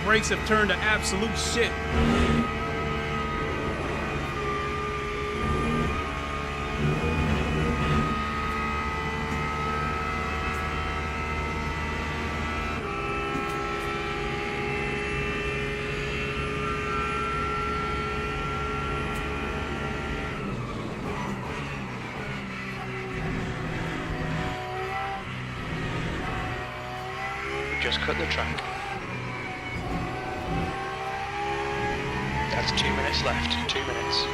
Brakes have turned to absolute shit. We just cut the track. That's 2 minutes left, 2 minutes.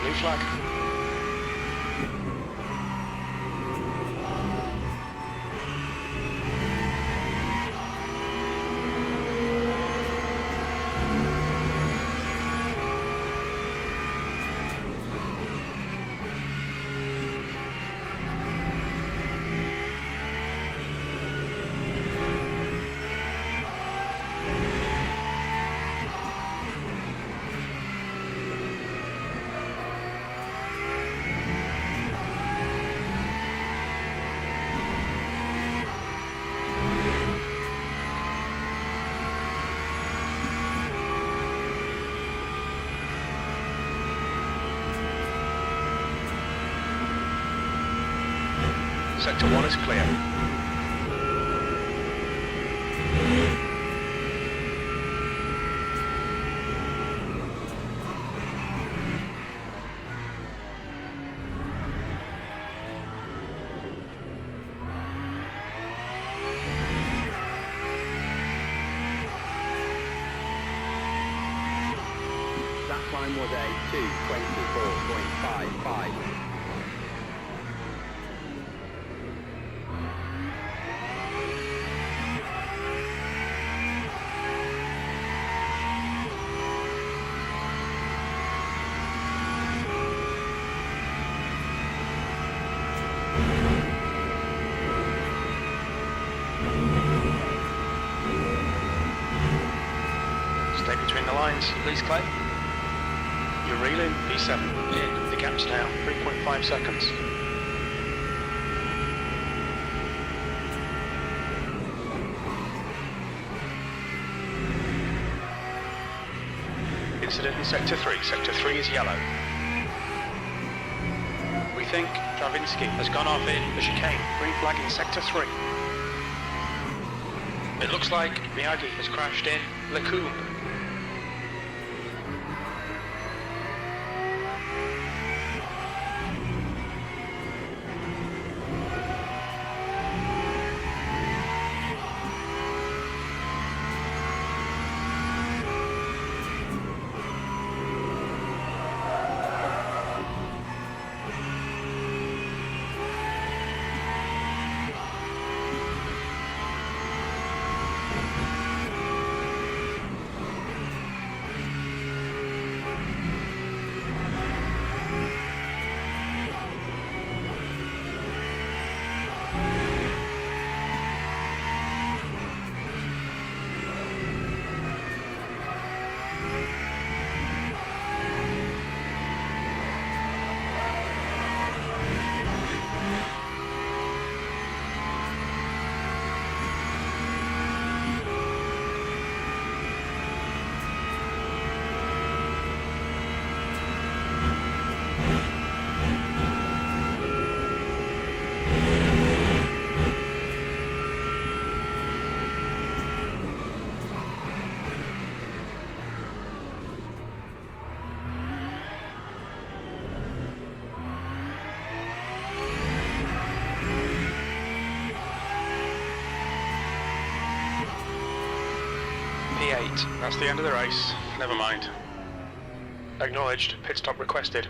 Blue flag. Sector 1 is clear. That time was a 2:24.55. Stay between the lines, please, Clay. You're reeling, P7 in. The gap's now 3.5 seconds. Incident in Sector 3. Sector 3 is yellow. We think Travinsky has gone off in the chicane. Green flag in Sector 3. It looks like Miyagi has crashed in Lecumbe. P8, that's the end of the race. Never mind. Acknowledged, pit stop requested.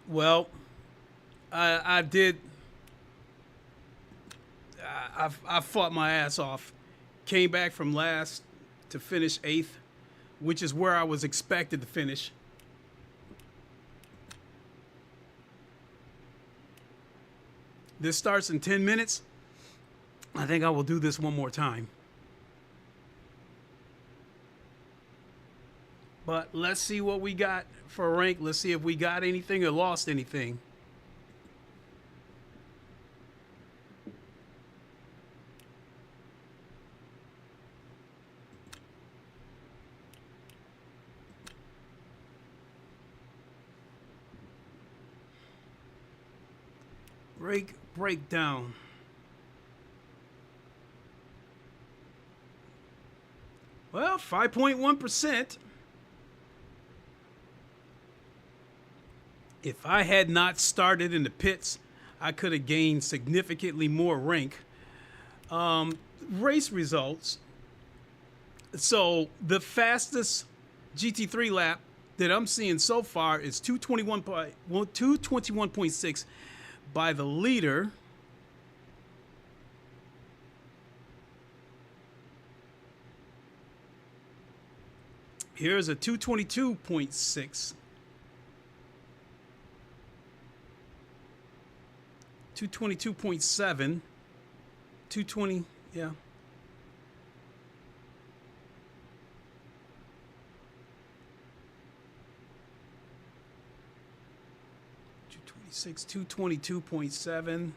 Well, I did. I fought my ass off. Came back from last to finish 8th, which is where I was expected to finish. This starts in 10 minutes. I think I will do this one more time. But let's see what we got for rank. Let's see if we got anything or lost anything. breakdown. Well, 5.1%. If I had not started in the pits, I could have gained significantly more rank. Race results. So the fastest GT3 lap that I'm seeing so far is 221.6 by the leader. Here's a 222.6. 222.7. 220, yeah. Two 222.7.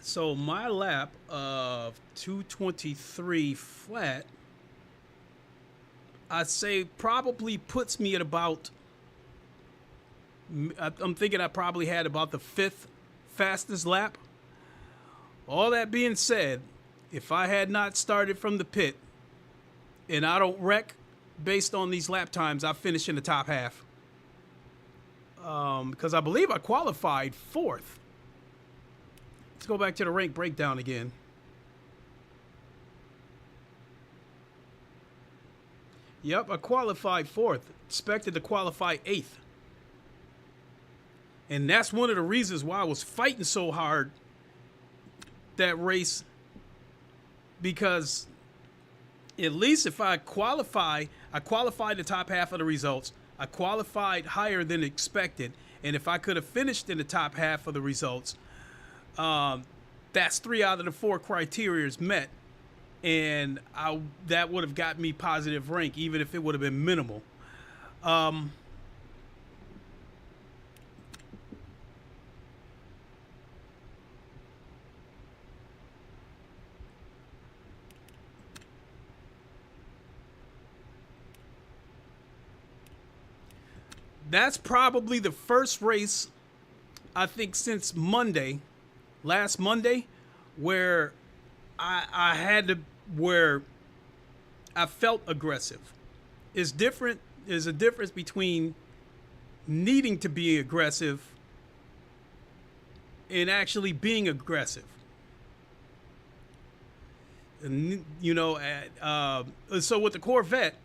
So my lap of 223 flat, I'd say probably puts me at about, I'm thinking I probably had about the 5th fastest lap. All that being said, if I had not started from the pit and I don't wreck based on these lap times, I finish in the top half. Because I believe I qualified 4th. Let's go back to the rank breakdown again. Yep, I qualified 4th. Expected to qualify 8th. And that's one of the reasons why I was fighting so hard that race. Because at least if I qualified the top half of the results. I qualified higher than expected. And if I could have finished in the top half of the results, that's 3 out of the 4 criteria met. And that would have got me positive rank, even if it would have been minimal. That's probably the first race, I think, since Monday, last Monday, where I had to, where I felt aggressive. Is different. There's a difference between needing to be aggressive and actually being aggressive. And, you know, so with the Corvette,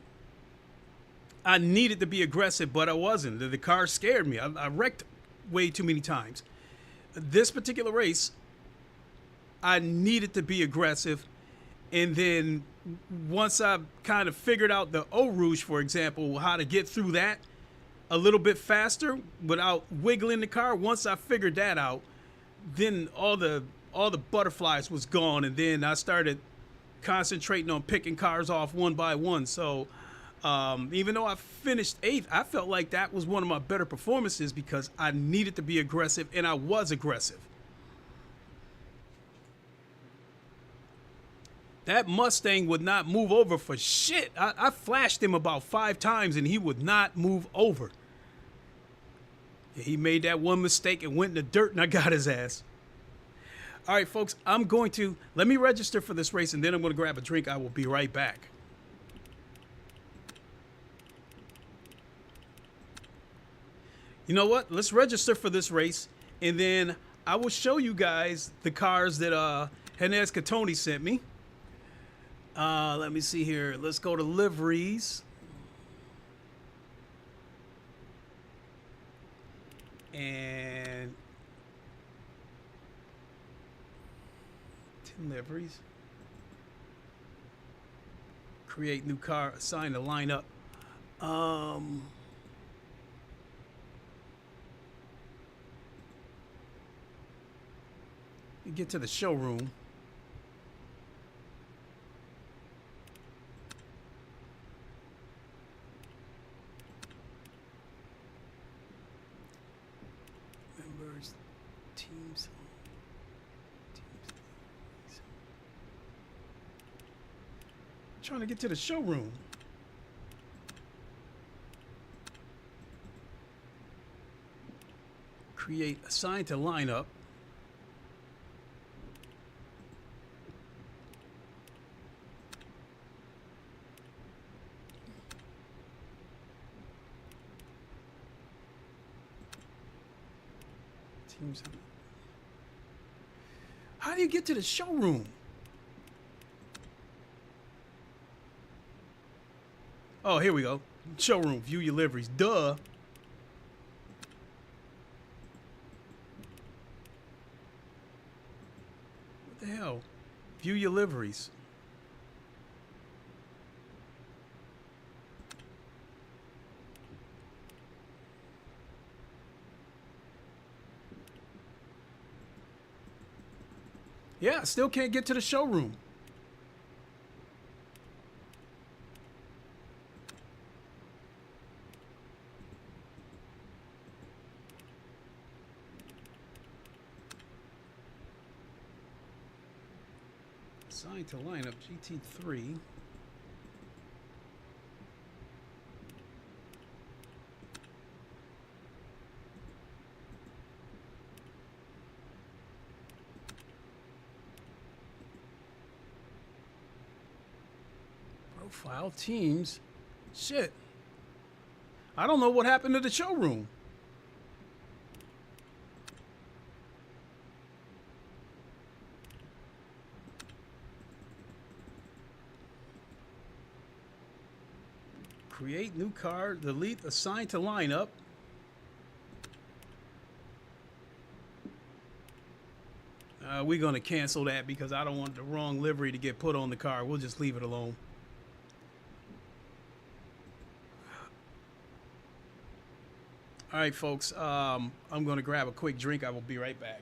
I needed to be aggressive, but I wasn't. The car scared me. I wrecked way too many times. This particular race, I needed to be aggressive. And then once I kind of figured out the Eau Rouge, for example, how to get through that a little bit faster without wiggling the car, once I figured that out, then all the butterflies was gone. And then I started concentrating on picking cars off one by one. So even though I finished 8th, I felt like that was one of my better performances because I needed to be aggressive, and I was aggressive. That Mustang would not move over for shit. I flashed him about 5 times, and he would not move over. He made that one mistake and went in the dirt, and I got his ass. All right, folks, let me register for this race, and then I'm going to grab a drink. I will be right back. You know what? Let's register for this race, and then I will show you guys the cars that Henez Catoni sent me. Let me see here. Let's go to liveries. And 10 liveries. Create new car, assign the lineup. Get to the showroom. Members, teams. I'm trying to get to the showroom. create assign to lineup. Teams. How do you get to the showroom? Oh, here we go. Showroom, view your liveries. Duh. What the hell? View your liveries. Yeah, I still can't get to the showroom. Assign to lineup GT3. Profile teams. Shit. I don't know what happened to the showroom. Create new car, delete, assign to lineup. We're going to cancel that because I don't want the wrong livery to get put on the car. We'll just leave it alone. All right, folks, I'm going to grab a quick drink. I will be right back.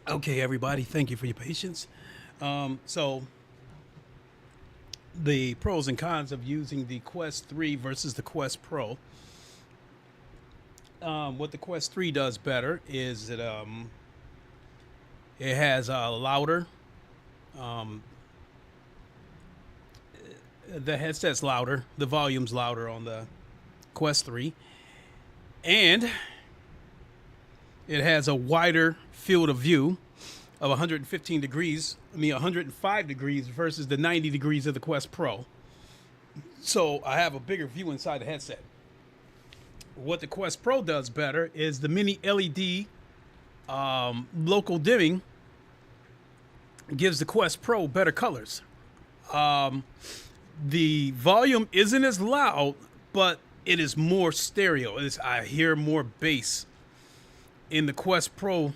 Okay, everybody, thank you for your patience. So the pros and cons of using the Quest 3 versus the Quest Pro. What the Quest 3 does better is that it has a louder, the headset's louder, the volume's louder on the Quest 3, and it has a wider field of view of 105 degrees versus the 90 degrees of the Quest Pro. So I have a bigger view inside the headset. what the Quest Pro does better is the mini LED local dimming gives the Quest Pro better colors. The volume isn't as loud, but it is more stereo. I hear more bass in the Quest Pro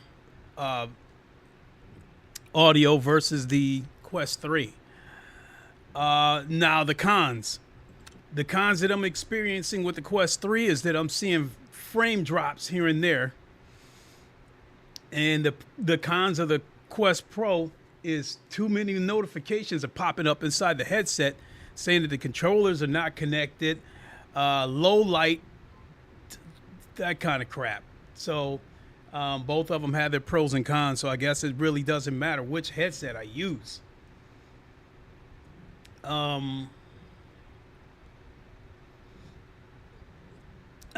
audio versus the Quest 3. Now the cons. The cons that I'm experiencing with the Quest 3 is that I'm seeing frame drops here and there. And the cons of the Quest Pro is too many notifications are popping up inside the headset saying that the controllers are not connected, low light, that kind of crap. So both of them have their pros and cons, so I guess it really doesn't matter which headset I use. I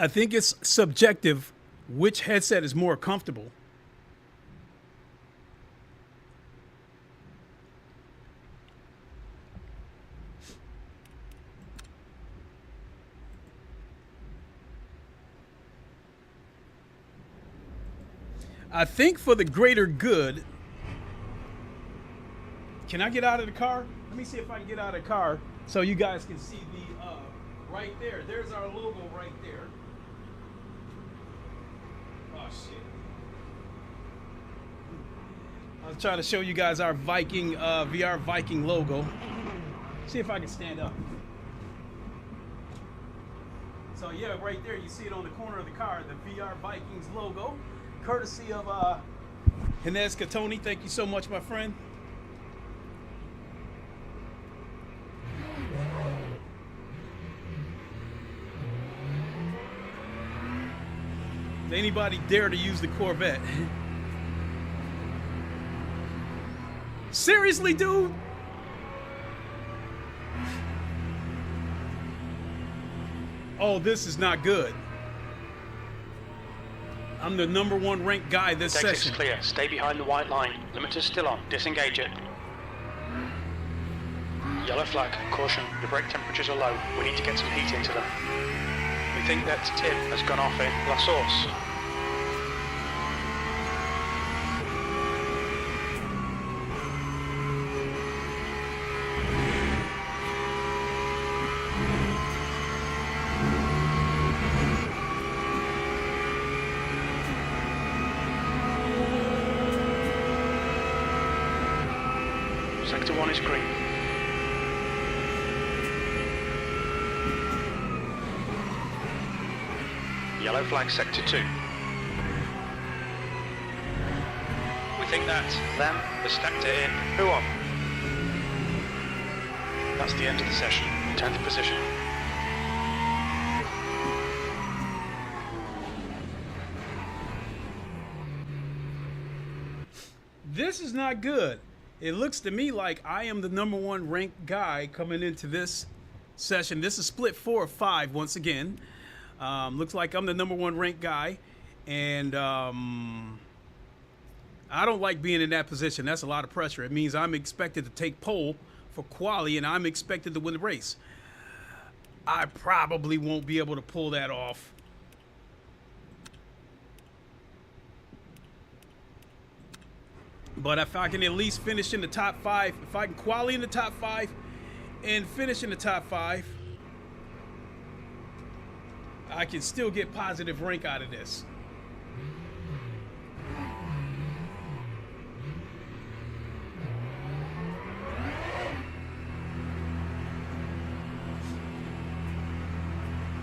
think it's subjective which headset is more comfortable. I think for the greater good. Can I get out of the car? Let me see if I can get out of the car so you guys can see the right there. There's our logo right there. Oh shit. I was trying to show you guys our Viking VR Viking logo. See if I can stand up. So yeah, right there you see it on the corner of the car, the VR Vikings logo. Courtesy of Inez Catoni. Thank you so much, my friend. Does anybody dare to use the Corvette? Seriously, dude? Oh, this is not good. I'm the #1 ranked guy this session. Exit's clear. Stay behind the white line. Limiter's still on. Disengage it. Yellow flag. Caution. The brake temperatures are low. We need to get some heat into them. We think that Tim has gone off in La Source. Sector 1 is green. Yellow flag, Sector 2. We think that them has stacked it in. Who on? That's the end of the session. Return to position. This is not good. It looks to me like I am the #1 ranked guy coming into this session. This is split 4 of 5 once again. Looks like I'm the #1 ranked guy, and I don't like being in that position. That's a lot of pressure. It means I'm expected to take pole for quali, and I'm expected to win the race. I probably won't be able to pull that off. But if I can at least finish in the top 5, if I can quali in the top 5 and finish in the top 5, I can still get positive rank out of this.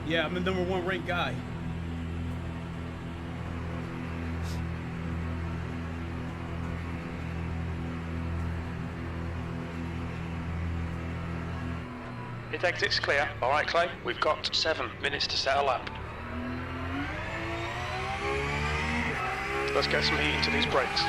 Yeah, I'm the #1 ranked guy. It exits clear. All right, Clay. We've got 7 minutes to set a lap. Let's get some heat into these brakes.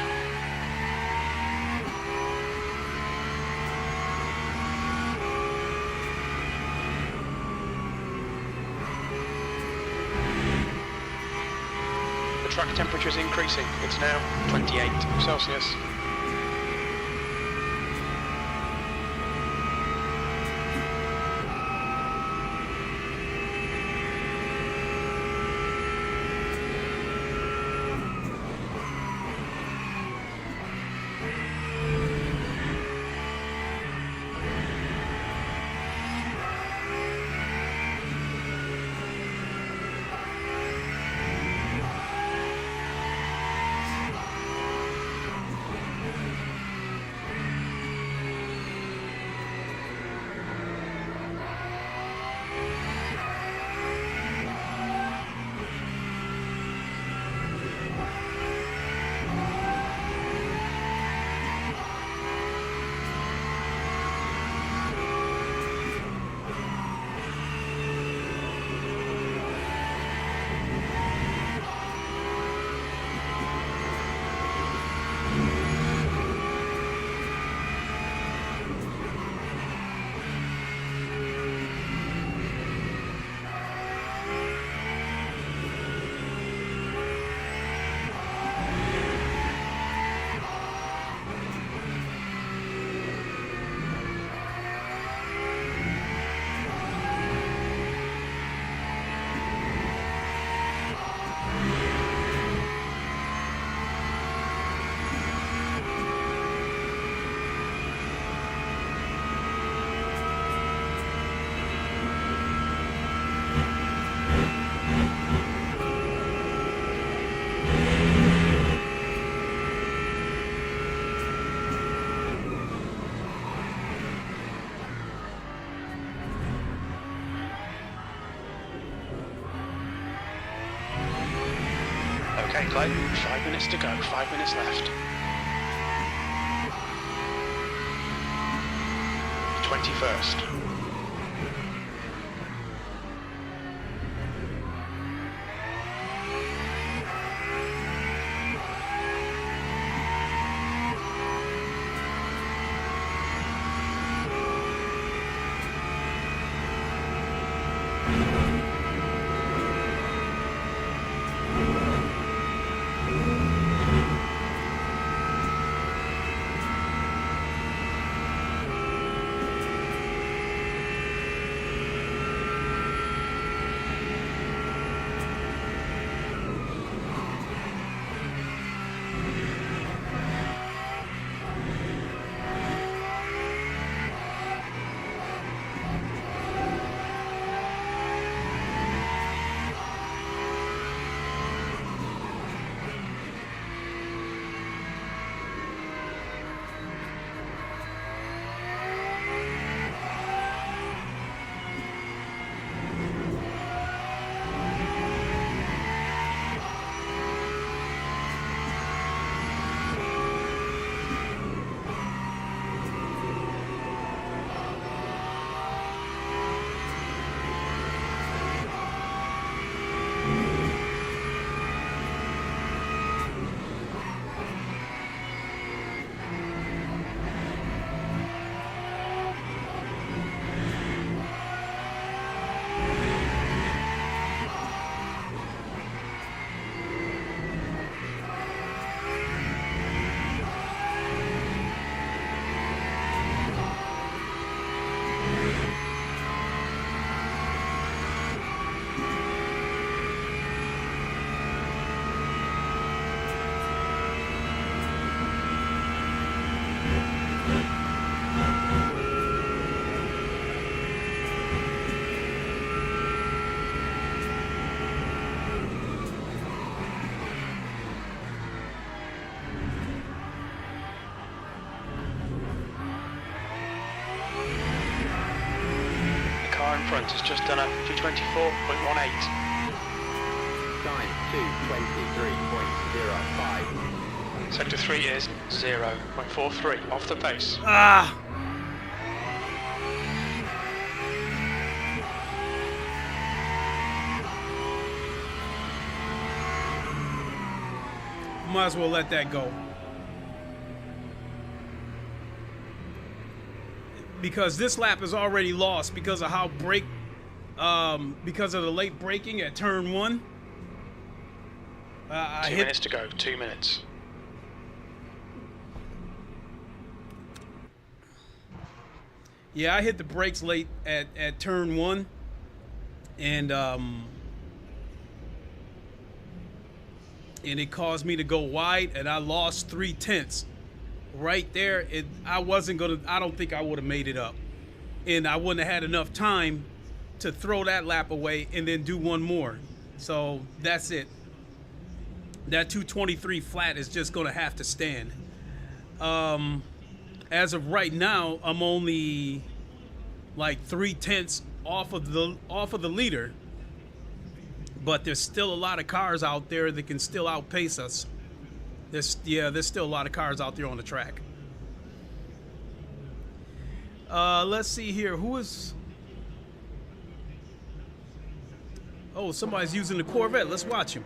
The track temperature is increasing. It's now 28 Celsius. Okay, Clayton, 5 minutes to go, 5 minutes left. 21st. Front has just done a 224.18. Time 2:23.05. Sector 3 is 0.43 off the pace. Ah! Might as well let that go. Because this lap is already lost because of how because of the late braking at turn 1. 2 minutes to go, 2 minutes. Yeah, I hit the brakes late at turn 1, and it caused me to go wide, and I lost 3/10. Right there, I don't think I would have made it up. And I wouldn't have had enough time to throw that lap away and then do one more. So that's it. That 223 flat is just going to have to stand. As of right now, I'm only like 3/10 off of the leader. But there's still a lot of cars out there that can still outpace us. There's still a lot of cars out there on the track. Let's see here. Who is... Oh, somebody's using the Corvette. Let's watch him.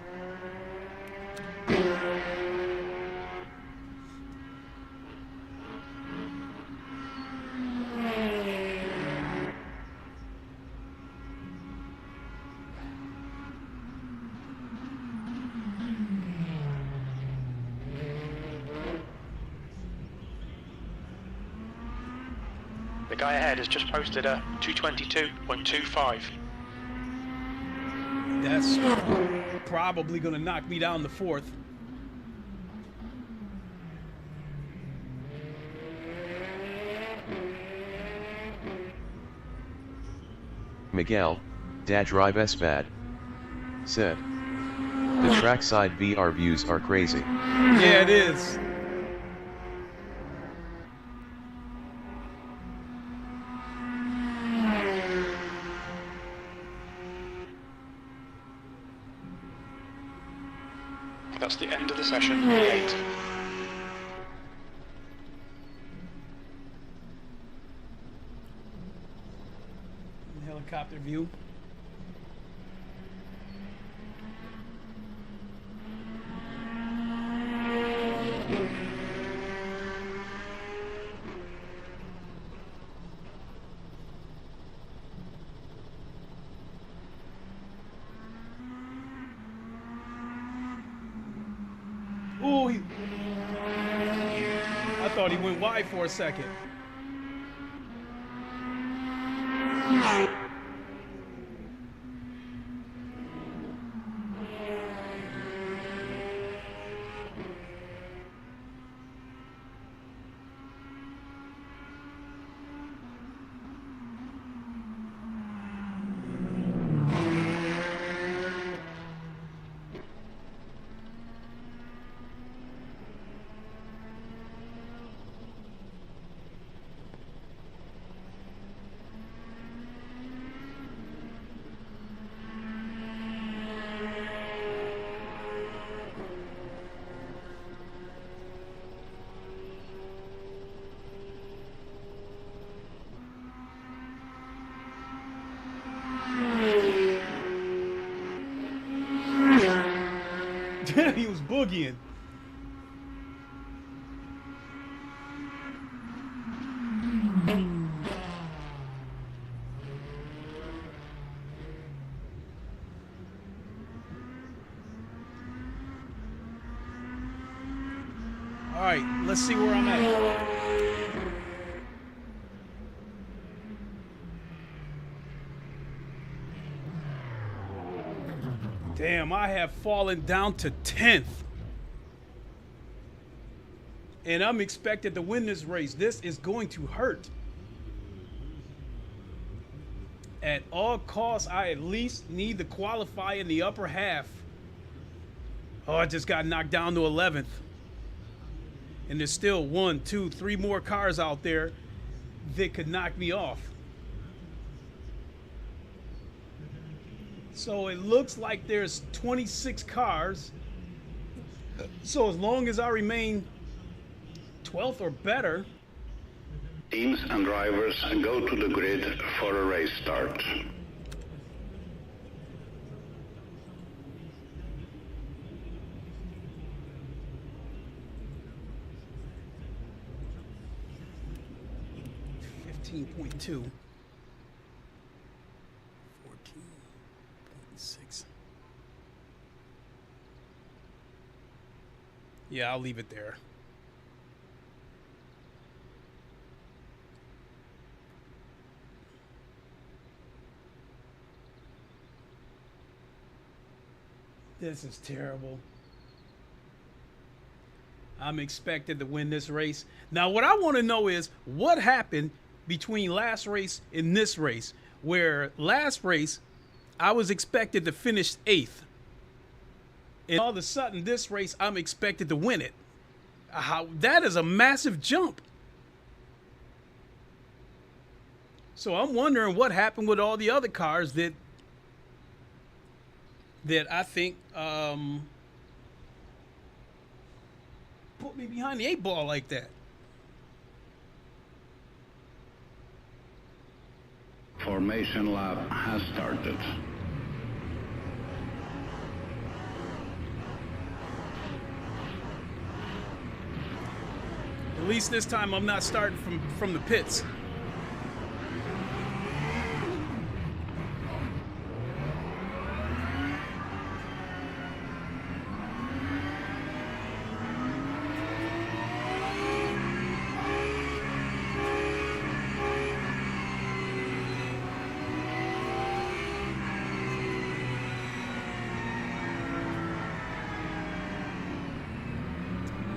The guy ahead has just posted a 222.25. That's probably going to knock me down to 4th. Miguel, Drive S bad, said. The trackside VR views are crazy. Yeah, it is. That's the end of the session, E8. Helicopter view. Ooh, I thought he went wide for a second. He was boogieing. All right, let's see where I'm at. Damn, I have fallen down to 10th. And I'm expected to win this race. This is going to hurt. At all costs, I at least need to qualify in the upper half. Oh, I just got knocked down to 11th. And there's still 1, 2, 3 more cars out there that could knock me off. So it looks like there's 26 cars. So as long as I remain 12th or better. Teams and drivers go to the grid for a race start. .2. 14.6. Yeah, I'll leave it there. This is terrible. I'm expected to win this race. Now, what I want to know is what happened between last race and this race, where last race I was expected to finish 8th. And all of a sudden, this race, I'm expected to win it. That is a massive jump. So I'm wondering what happened with all the other cars that I think put me behind the 8 ball like that. Formation lap has started. At least this time I'm not starting from the pits.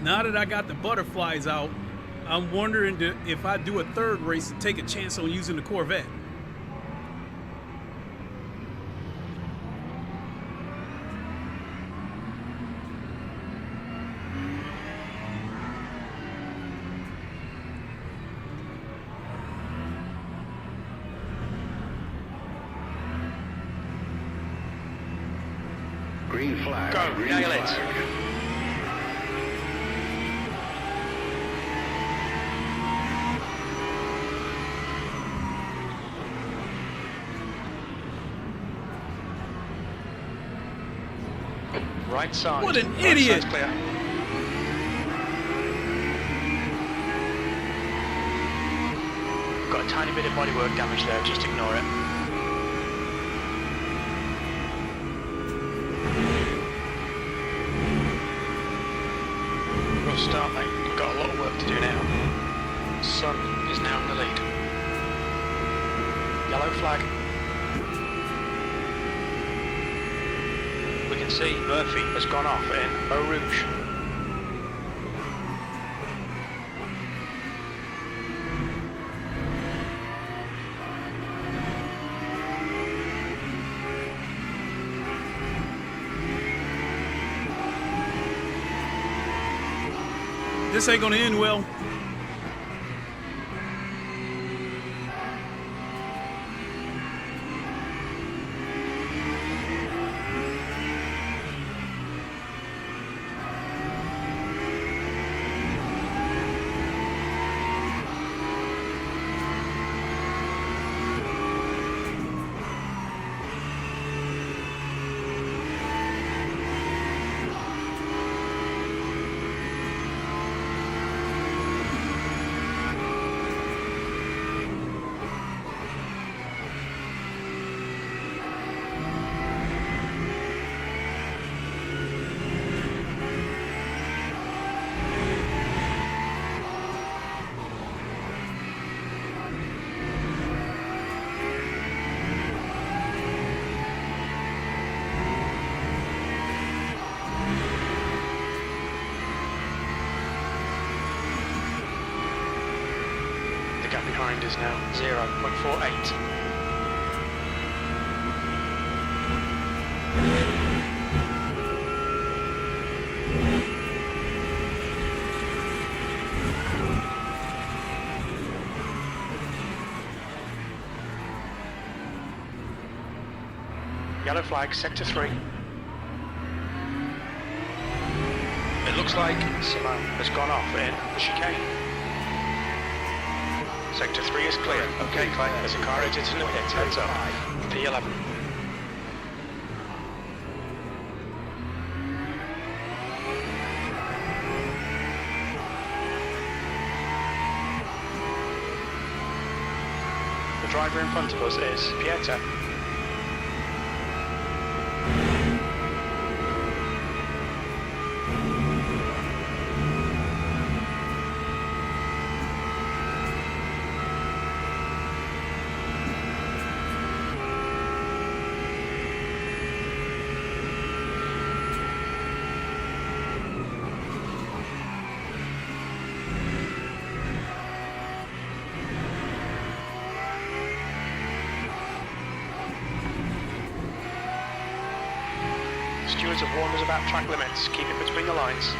Now that I got the butterflies out, I'm wondering if I do a third race to take a chance on using the Corvette. Green flag. Go, Green nail it. flag. Right side. What an Right idiot. side's clear. Got a tiny bit of bodywork damage there, just ignore it. Rough start, mate. We've got a lot of work to do now. Sun is now in the lead. Yellow flag. We can see Murphy has gone off in Eau Rouge. This ain't gonna end well. The gap behind is now 0.48. Yellow flag, sector 3. It looks like Simone has gone off in the chicane. Sector 3 is clear. Okay, Clay, there's a car exiting the pit. Heads up. P11. The driver in front of us is Pieter. Stewards have warned us about track limits. Keep it between the lines.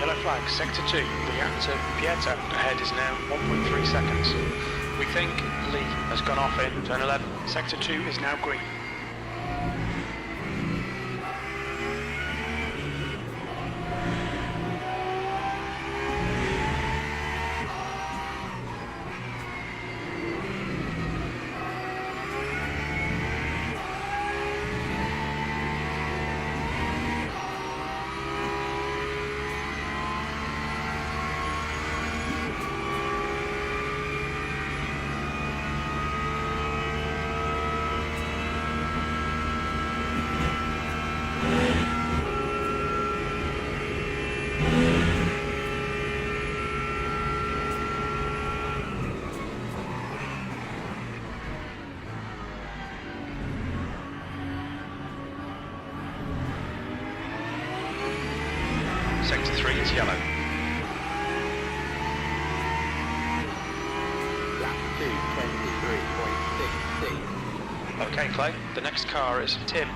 Yellow flag, sector 2, reactor Pieter. Ahead is now 1.3 seconds. We think Lee has gone off in turn 11. Sector 2 is now green. Okay, Clay, the next car is Tim.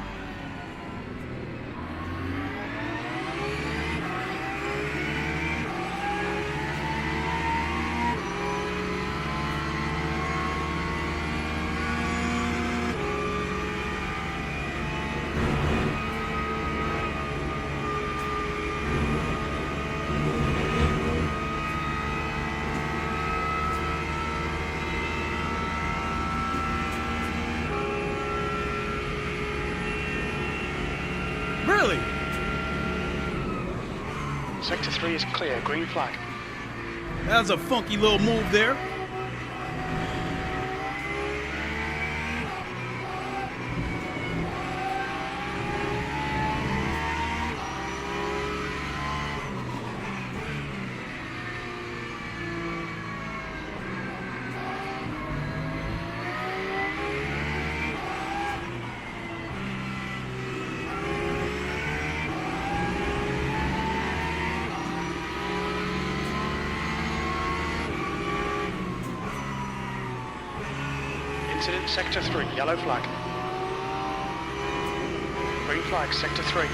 Really? Sector 3 is clear, green flag. That was a funky little move there. Incident Sector 3, yellow flag. Green flag, Sector 3.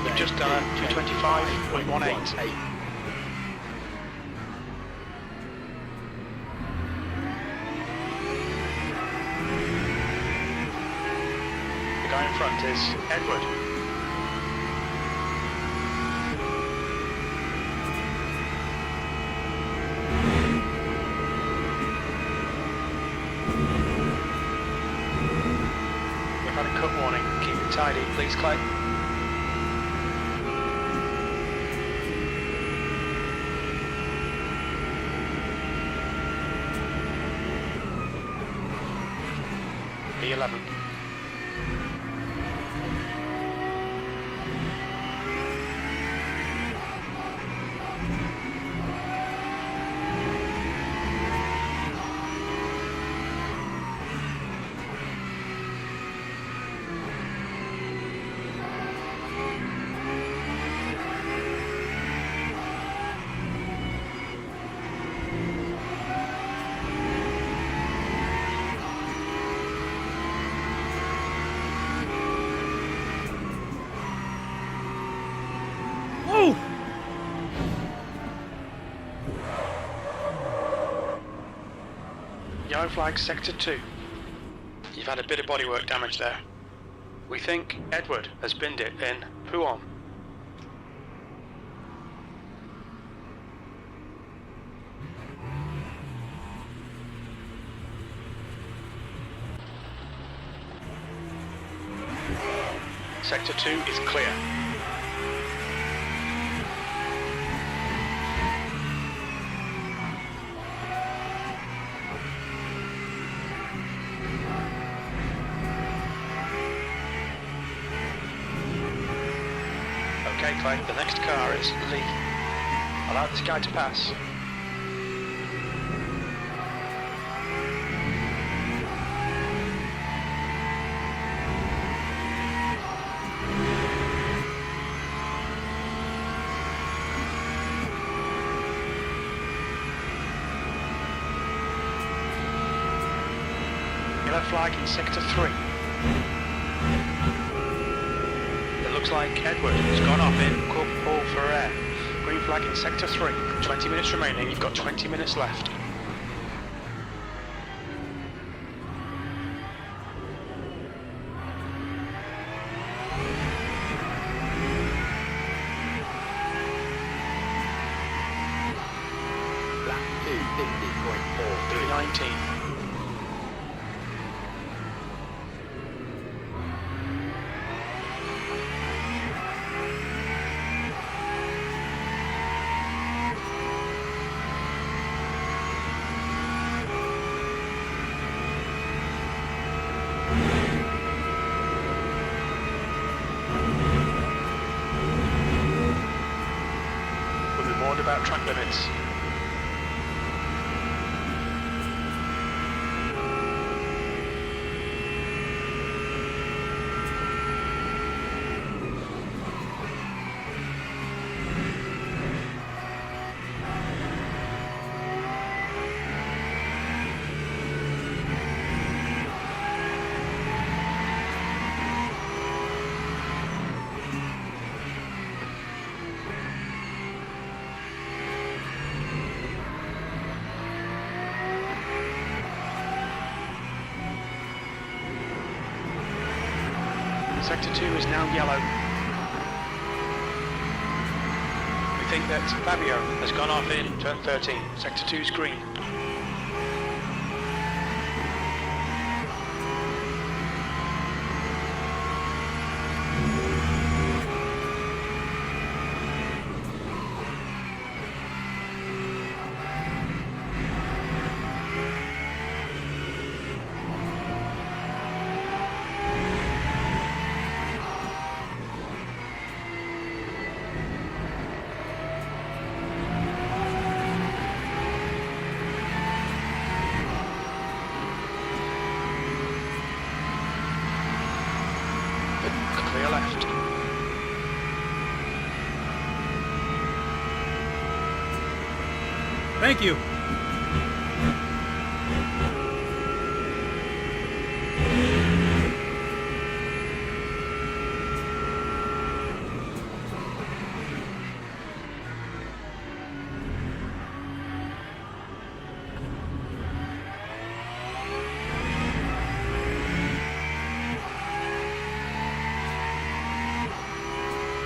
We've just done a 225.18. The guy in front is Edward. We've had a cut warning. Keep it tidy, please, Clay. B11. Yellow flag, Sector 2. You've had a bit of bodywork damage there. We think Edward has binned it in Puon. Sector 2 is clear. Okay, Clay, the next car is Lee. Allow this guy to pass. Yellow flag in Sector 3. Looks like Edward has gone off in Corp for air. Green flag in Sector 3. 20 minutes remaining. You've got 20 minutes left. 50.4. 319. About track limits. Sector 2 is now yellow. We think that Fabio has gone off in turn 13. Sector 2 is green. Clear left. Thank you.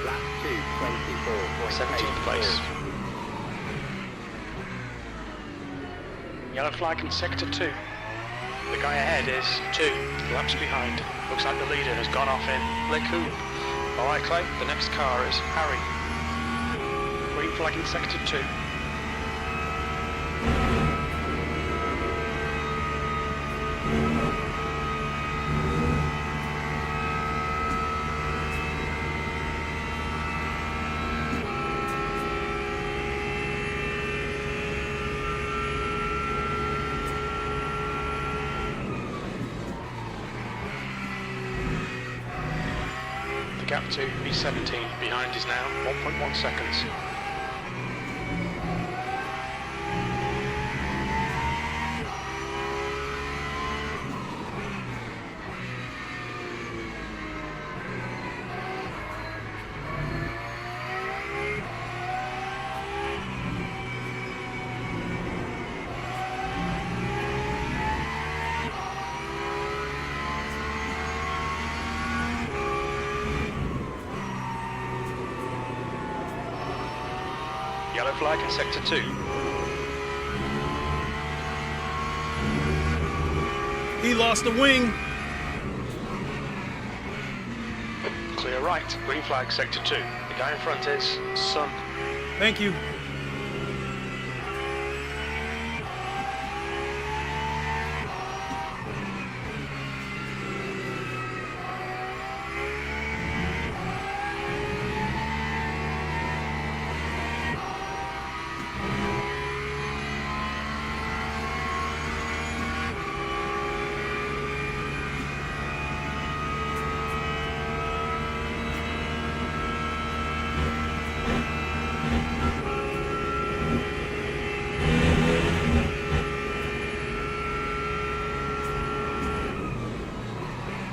Lap 2, 17th place. Yellow flag in sector 2. The guy ahead is 2 laps behind. Looks like the leader has gone off in Lecoub. Alright Clay, the next car is Harry. Green flag in sector 2. Gap to B17 behind is now 1.1 seconds. Yellow flag in sector 2. He lost the wing. Clear right, green flag sector 2. The guy in front is Sun. Thank you.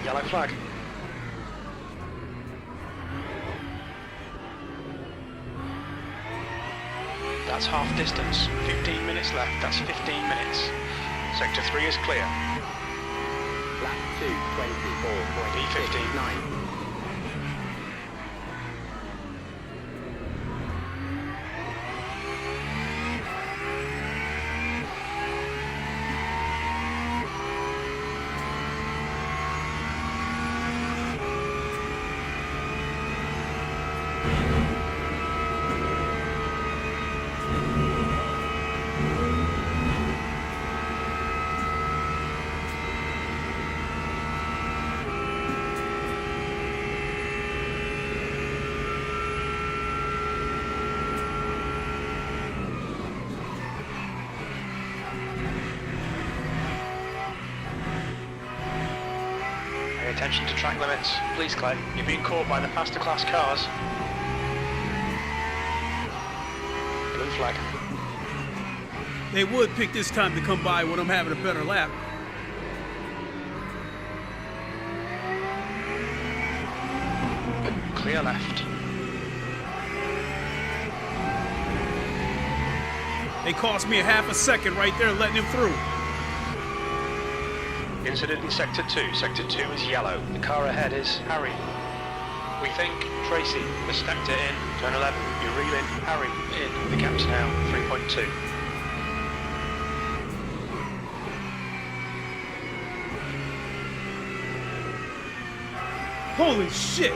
Yellow flag. That's half distance. 15 minutes left. That's 15 minutes. Sector 3 is clear. Lap 2, 24.9. attention to track limits. Please, Clay. You're being caught by the faster class cars. Blue flag. They would pick this time to come by when I'm having a better lap. Clear left. They cost me a half a second right there letting him through. Incident in Sector 2. Sector 2 is yellow. The car ahead is Harry. We think Tracy. The sector in. Turn 11. You reel in. Harry. In. The gap's now 3.2. Holy shit!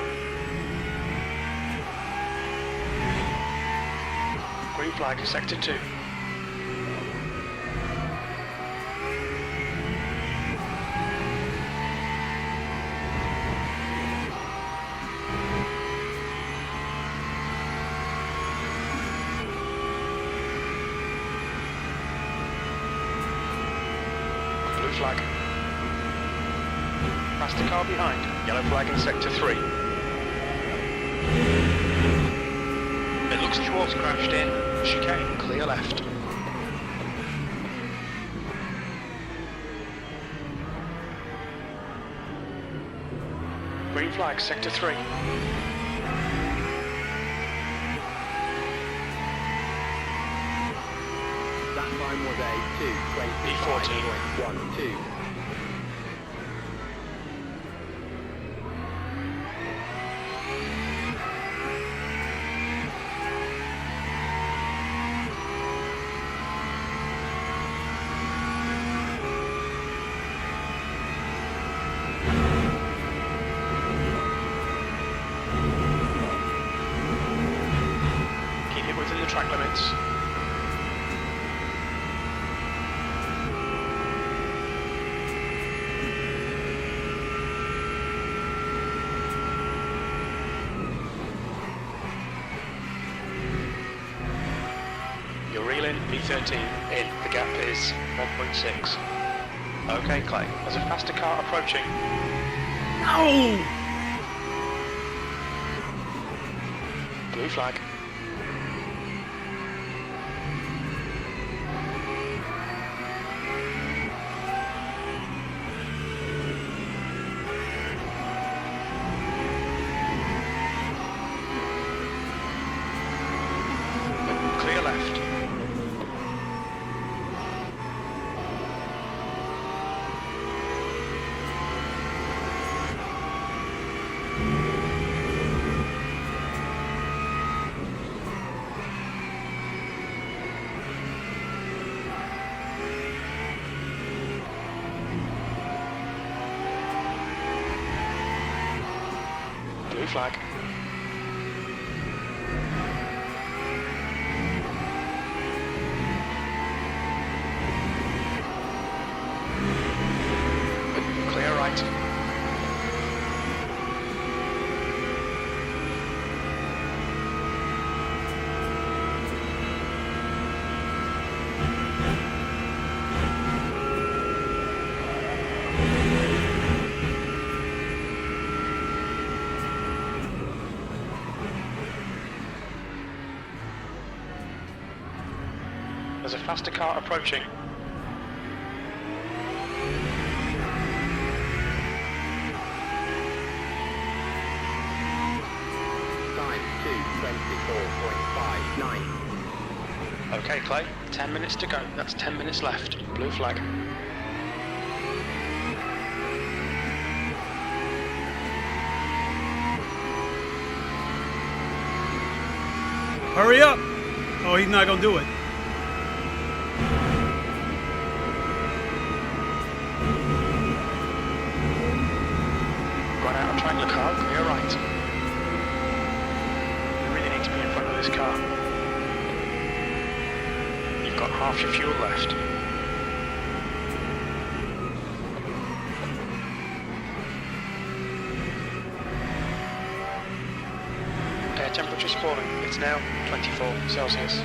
Green flag, Sector 2. Blue flag. Faster car behind. Yellow flag in Sector 3. It looks Schwartz crashed in. Chicane, clear left. Green flag, Sector 3. That time was a 2:25.12. Keep it within the track limits. You're reeling P13 in. The gap is 1.6. Okay, Clay. There's a faster car approaching. No! Blue flag. Clear left. Blue flag. Clear right. There's a faster car approaching. Time 2:24.59. Okay, Clay. 10 minutes to go. That's 10 minutes left. Blue flag. Hurry up! Oh, he's not gonna do it. Run out of track, the car. Clear right. You really need to be in front of this car. You've got half your fuel left. Air temperature's falling. It's now 24 Celsius.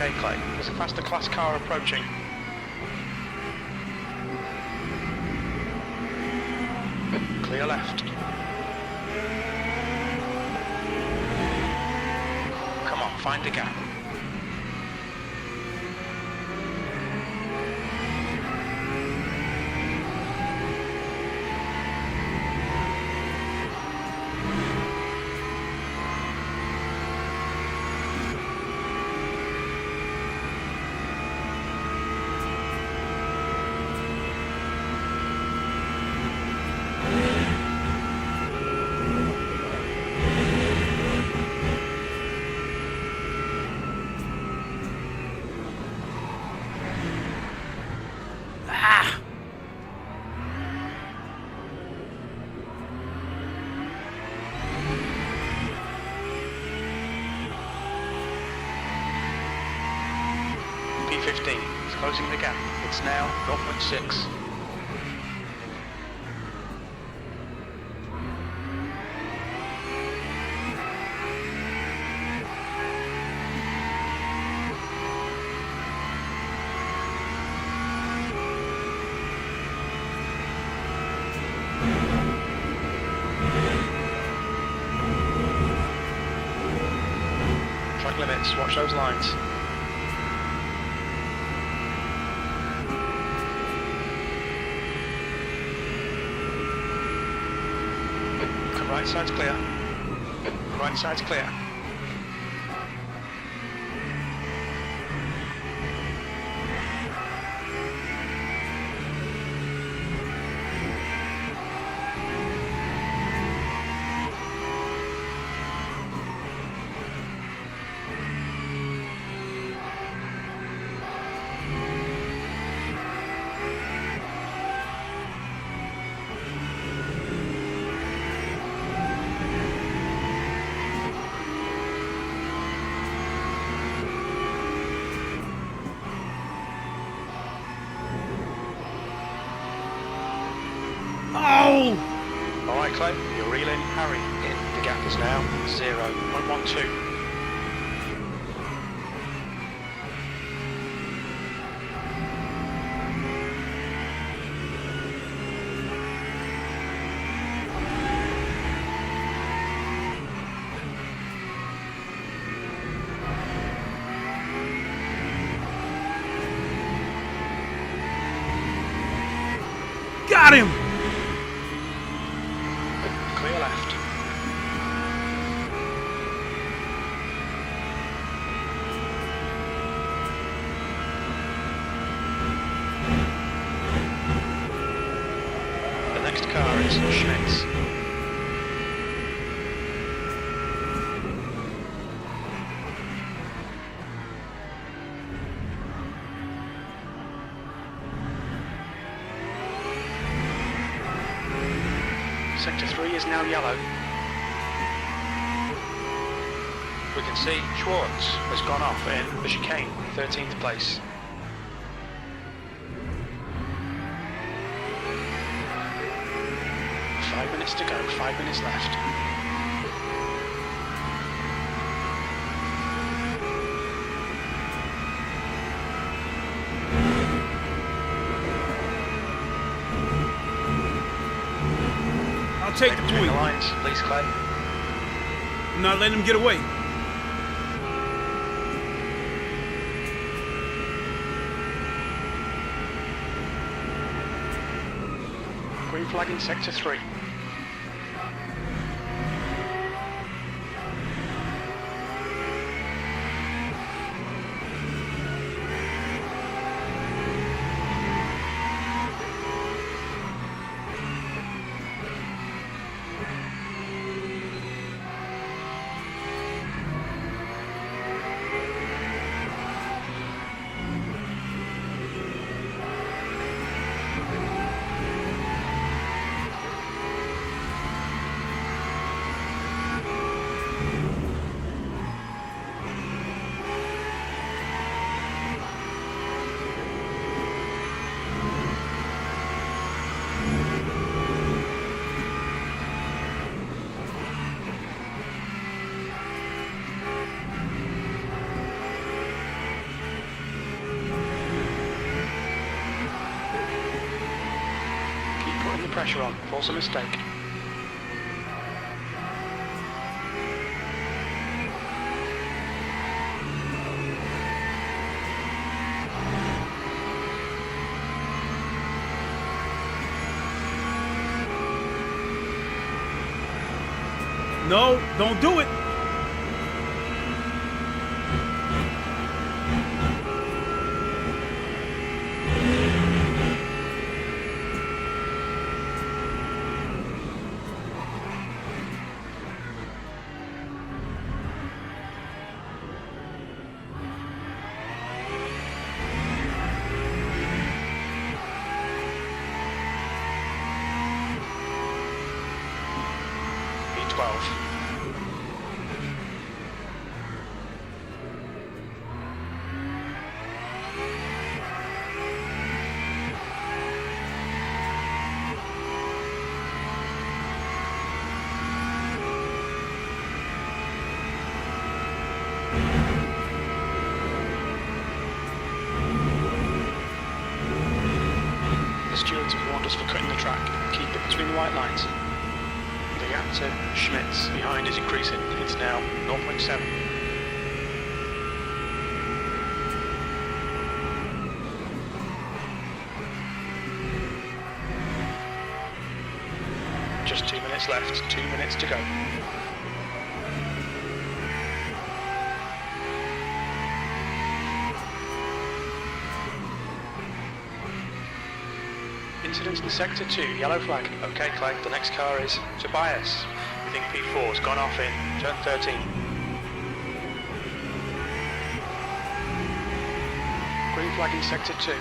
Okay, Clay. There's a faster class car approaching. Clear left. Come on, find the gap. P15 is closing the gap. It's now 0.6. Track limits, watch those lines. Right side's clear. Right side's clear. Oh! Alright, Clay, you're reeling. Harry in. The gap is now 0.12. Got him! Clear left. The next car is Schmitz. Sector 3 is now yellow. We can see Schwartz has gone off in the chicane, 13th place. Five minutes to go, 5 minutes left. I'll take the Between point. the lines, please, Clay. I'm not letting him get away. Green flag in Sector 3. pressure on. False a mistake. No, don't do it. B12. The stewards have warned us for cutting the track. Keep it between the white lines. The gap to Schmitz behind is increasing. It's now 0.7. Just 2 minutes left. 2 minutes to go. Incidents in Sector 2, yellow flag. Okay, Clay, the next car is Tobias. We think P4's gone off in turn 13. Green flag in Sector 2.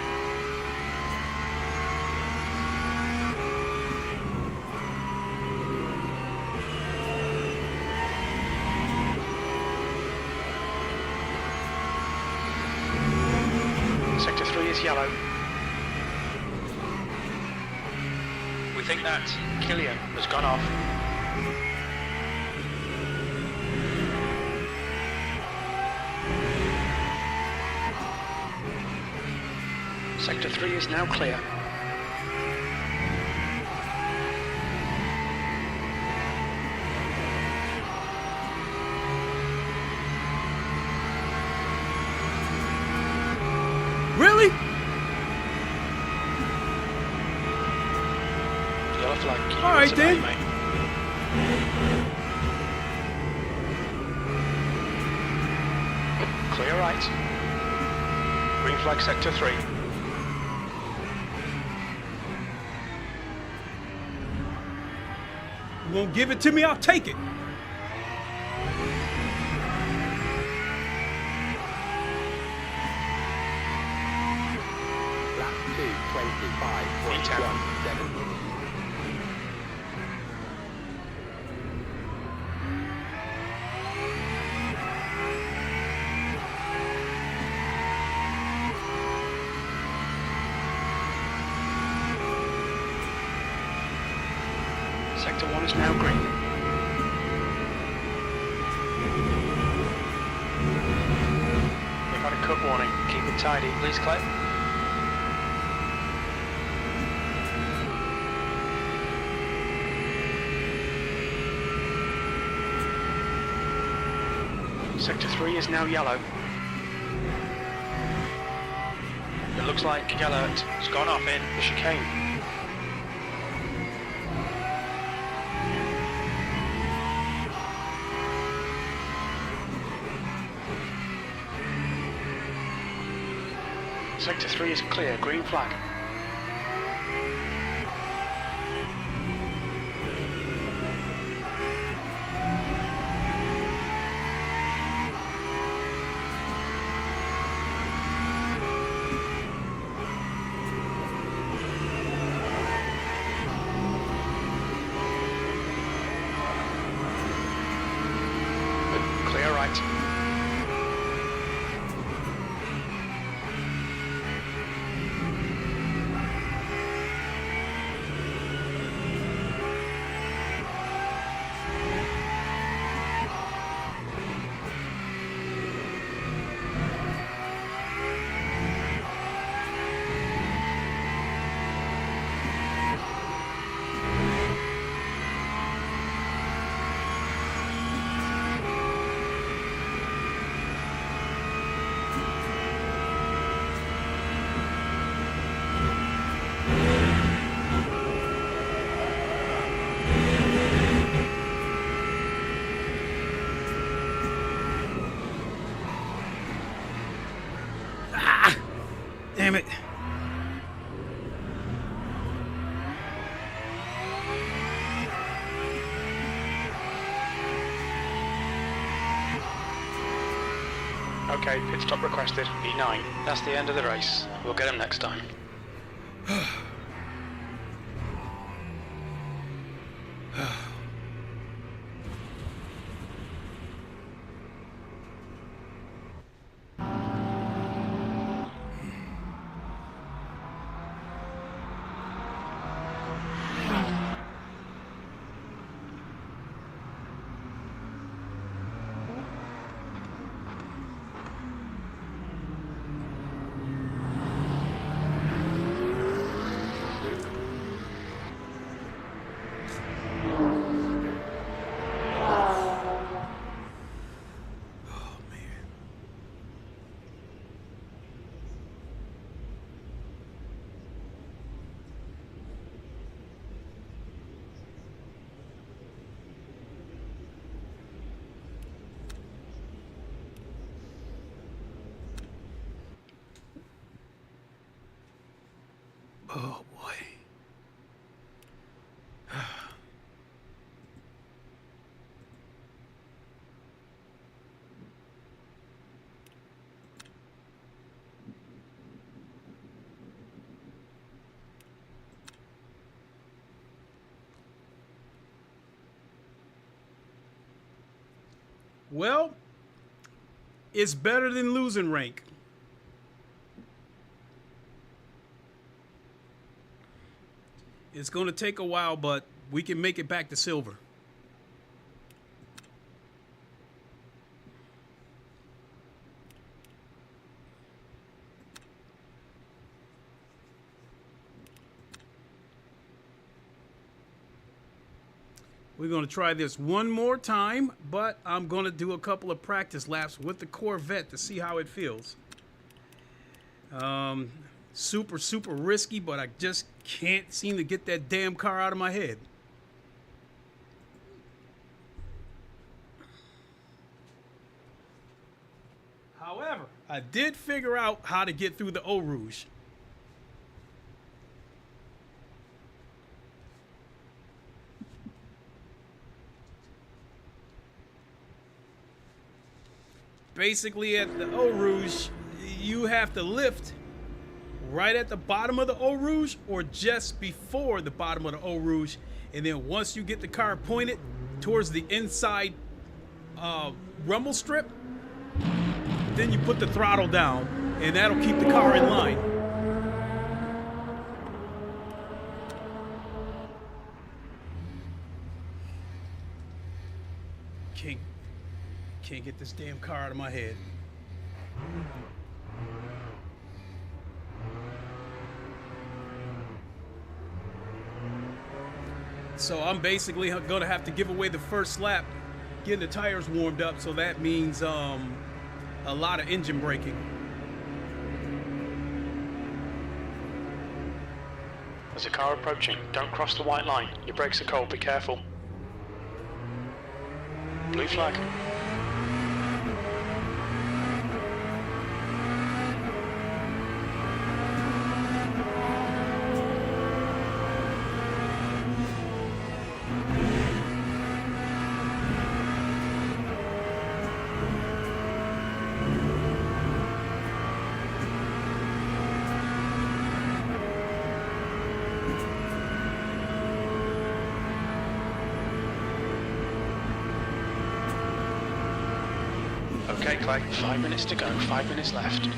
Sector 3 is yellow. We think that Killian has gone off. Sector 3 is now clear. Really? Yellow flag. All right, then. Mate. Clear right. Green flag Sector 3. You won't give it to me, I'll take it. Lap 2:25.17. Sector 1 is now green. We've had a cut warning. Keep it tidy, please, Clay. Sector 3 is now yellow. It looks like yellow has gone off in the chicane. Sector 3 is clear, green flag. Clear right. Okay, pit stop requested. E9. That's the end of the race. We'll get him next time. Oh boy. Well, it's better than losing rank. It's going to take a while, but we can make it back to silver. We're going to try this one more time, but I'm going to do a couple of practice laps with the Corvette to see how it feels. Super risky, but I just can't seem to get that damn car out of my head. However, I did figure out how to get through the Eau Rouge. Basically, at the Eau Rouge, you have to lift right at the bottom of the Eau Rouge or just before the bottom of the Eau Rouge, and then once you get the car pointed towards the inside rumble strip, then you put the throttle down, and that'll keep the car in line. Can't get this damn car out of my head. So I'm basically going to have to give away the first lap, getting the tires warmed up, so that means a lot of engine braking. There's a car approaching. Don't cross the white line. Your brakes are cold. Be careful. Blue flag. Okay, Clay, 5 minutes to go, 5 minutes left.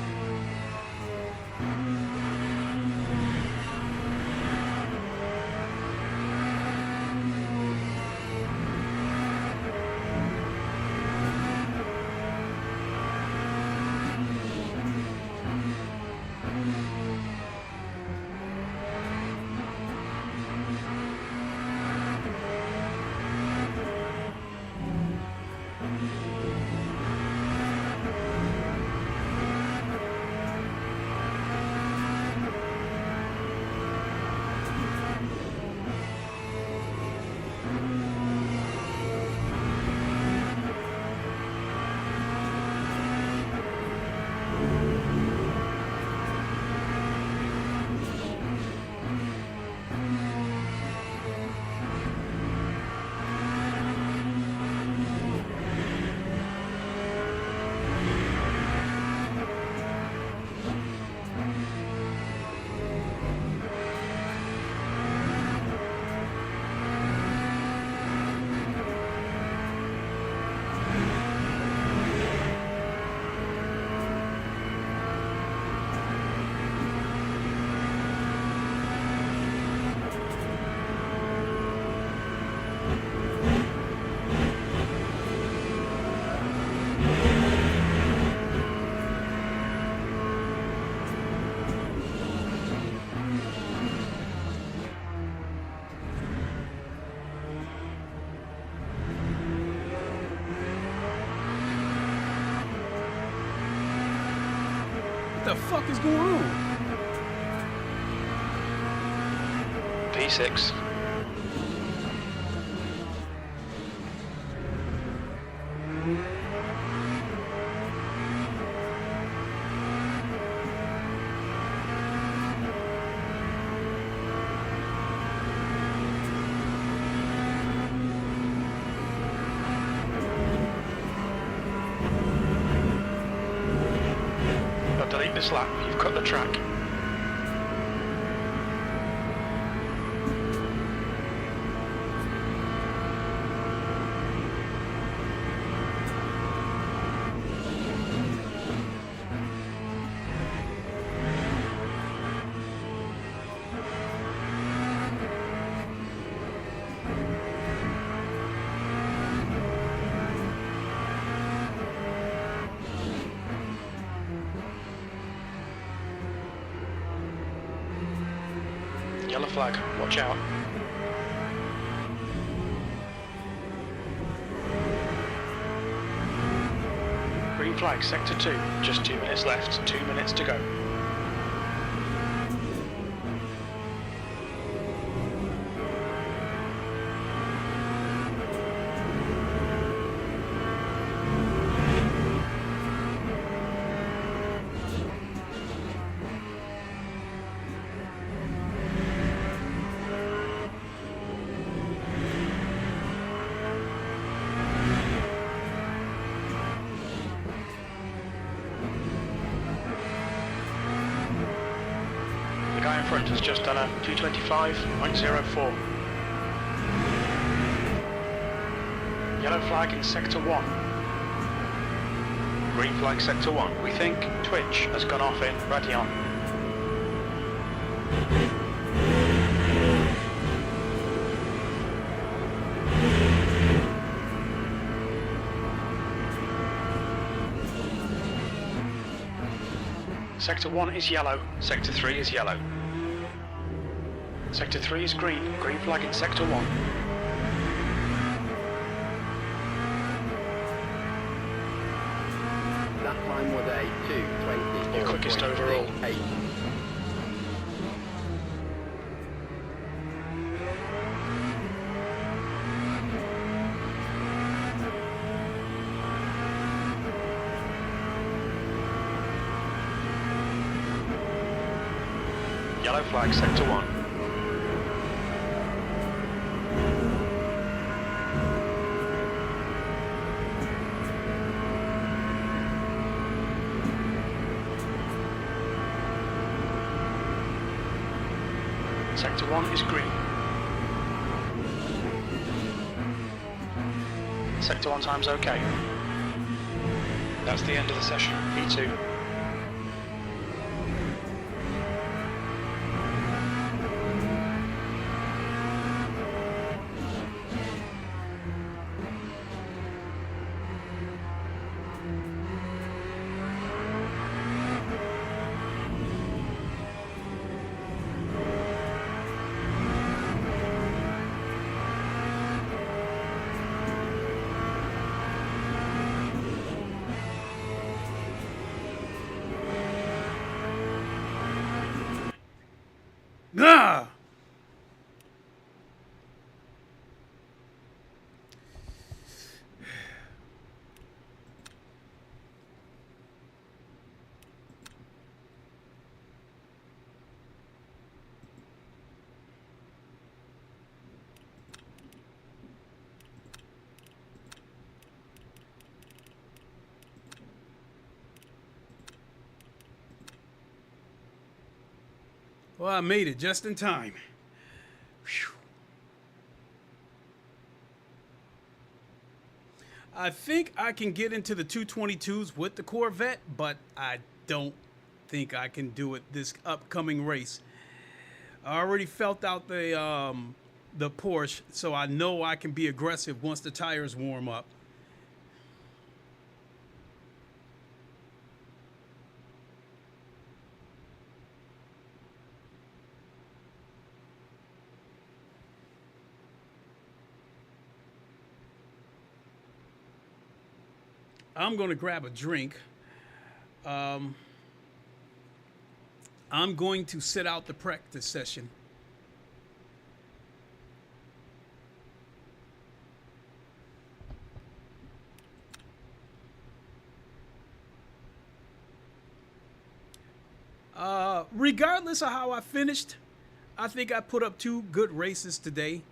the fuck is going on? P6. Now delete this lap, you've cut the track. Yellow flag, watch out. Green flag, sector 2, just 2 minutes left, 2 minutes to go. The guy in front has just done a 225.04. Yellow flag in sector 1. Green flag sector 1. We think Twitch has gone off in Radeon. Sector 1 is yellow, sector 3 is yellow. Sector 3 is green, green flag in sector 1. That time was a 2:20. Your quickest overall. 8. Yellow flag sector 1. Sector 1 is green. Sector 1 time's okay. That's the end of the session. P2. Ah! Well, I made it just in time. Whew. I think I can get into the 222s with the Corvette, but I don't think I can do it this upcoming race. I already felt out the Porsche, so I know I can be aggressive once the tires warm up. I'm going to grab a drink. I'm going to sit out the practice session. Regardless of how I finished, I think I put up 2 good races today.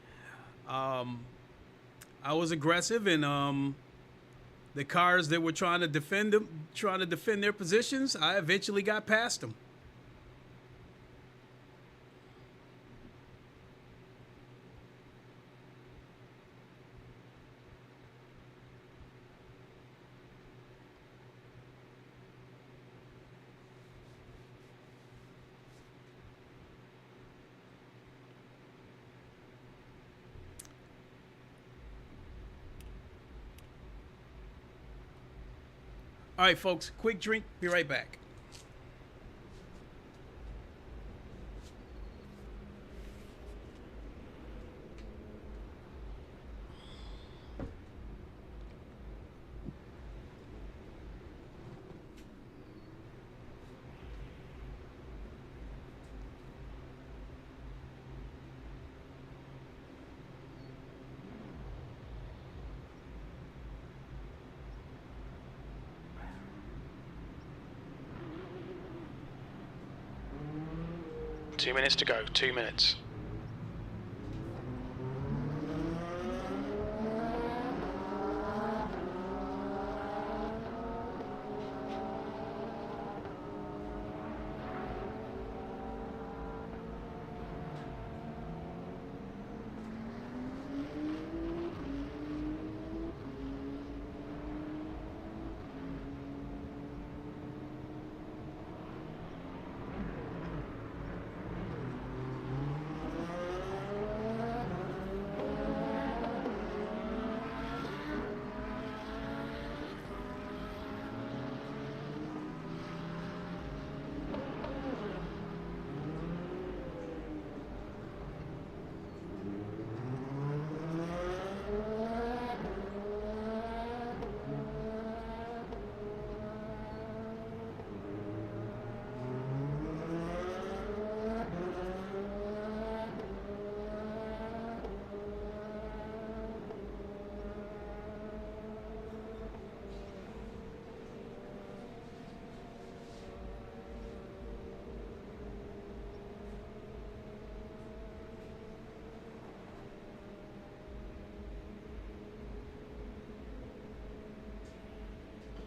I was aggressive, and the cars that were trying to defend their positions, I eventually got past them. All right, folks, quick drink. Be right back. Two minutes to go, 2 minutes.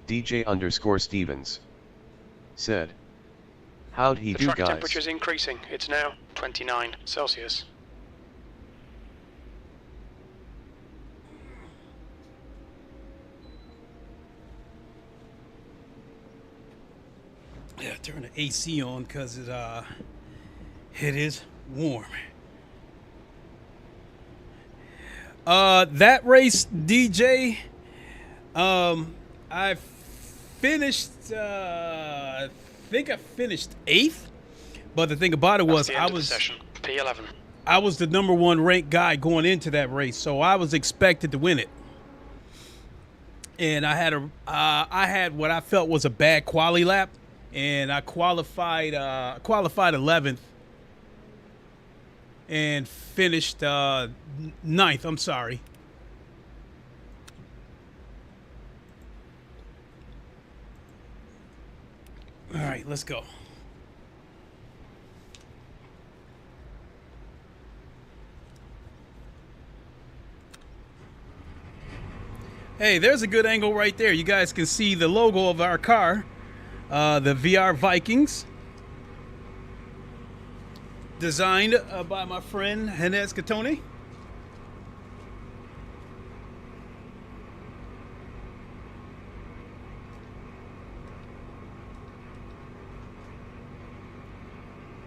DJ_Stevens said, "How'd he do, The track guys?" temperature is increasing. It's now 29 Celsius. Yeah, turn the AC on because it is warm. That race, DJ, I finished. I think I finished 8th. But the thing about it was, That's the end of the session. P11. I was the #1 ranked guy going into that race, so I was expected to win it. And I had what I felt was a bad quali lap, and I qualified 11th and finished 9th. I'm sorry. All right, let's go. Hey, there's a good angle right there. You guys can see the logo of our car, the VR Vikings, designed by my friend Henez Catone.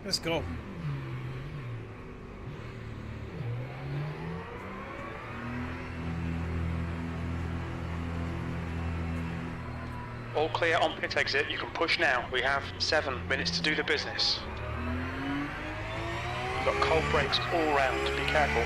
Let's go. All clear on pit exit. You can push now. We have 7 minutes to do the business. We've got cold brakes all round. Be careful.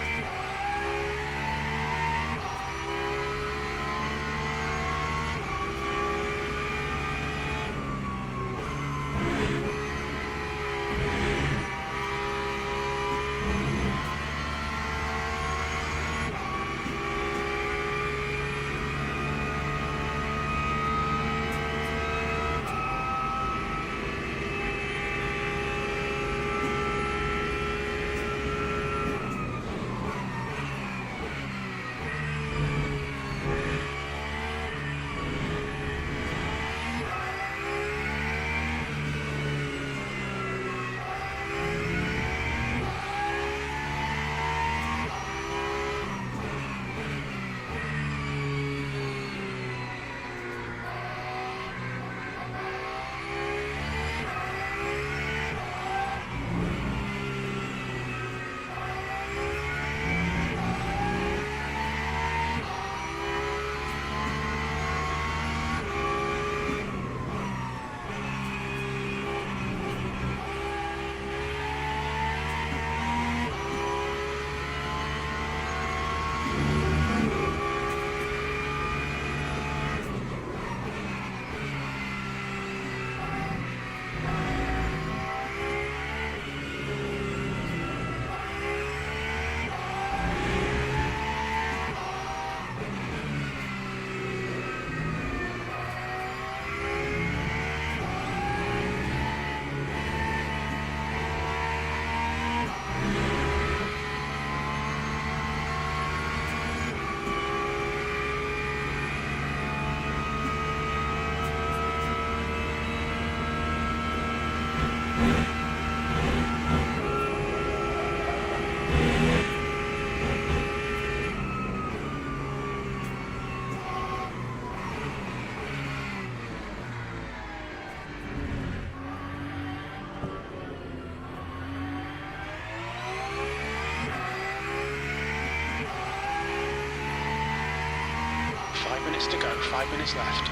minutes to go, 5 minutes left.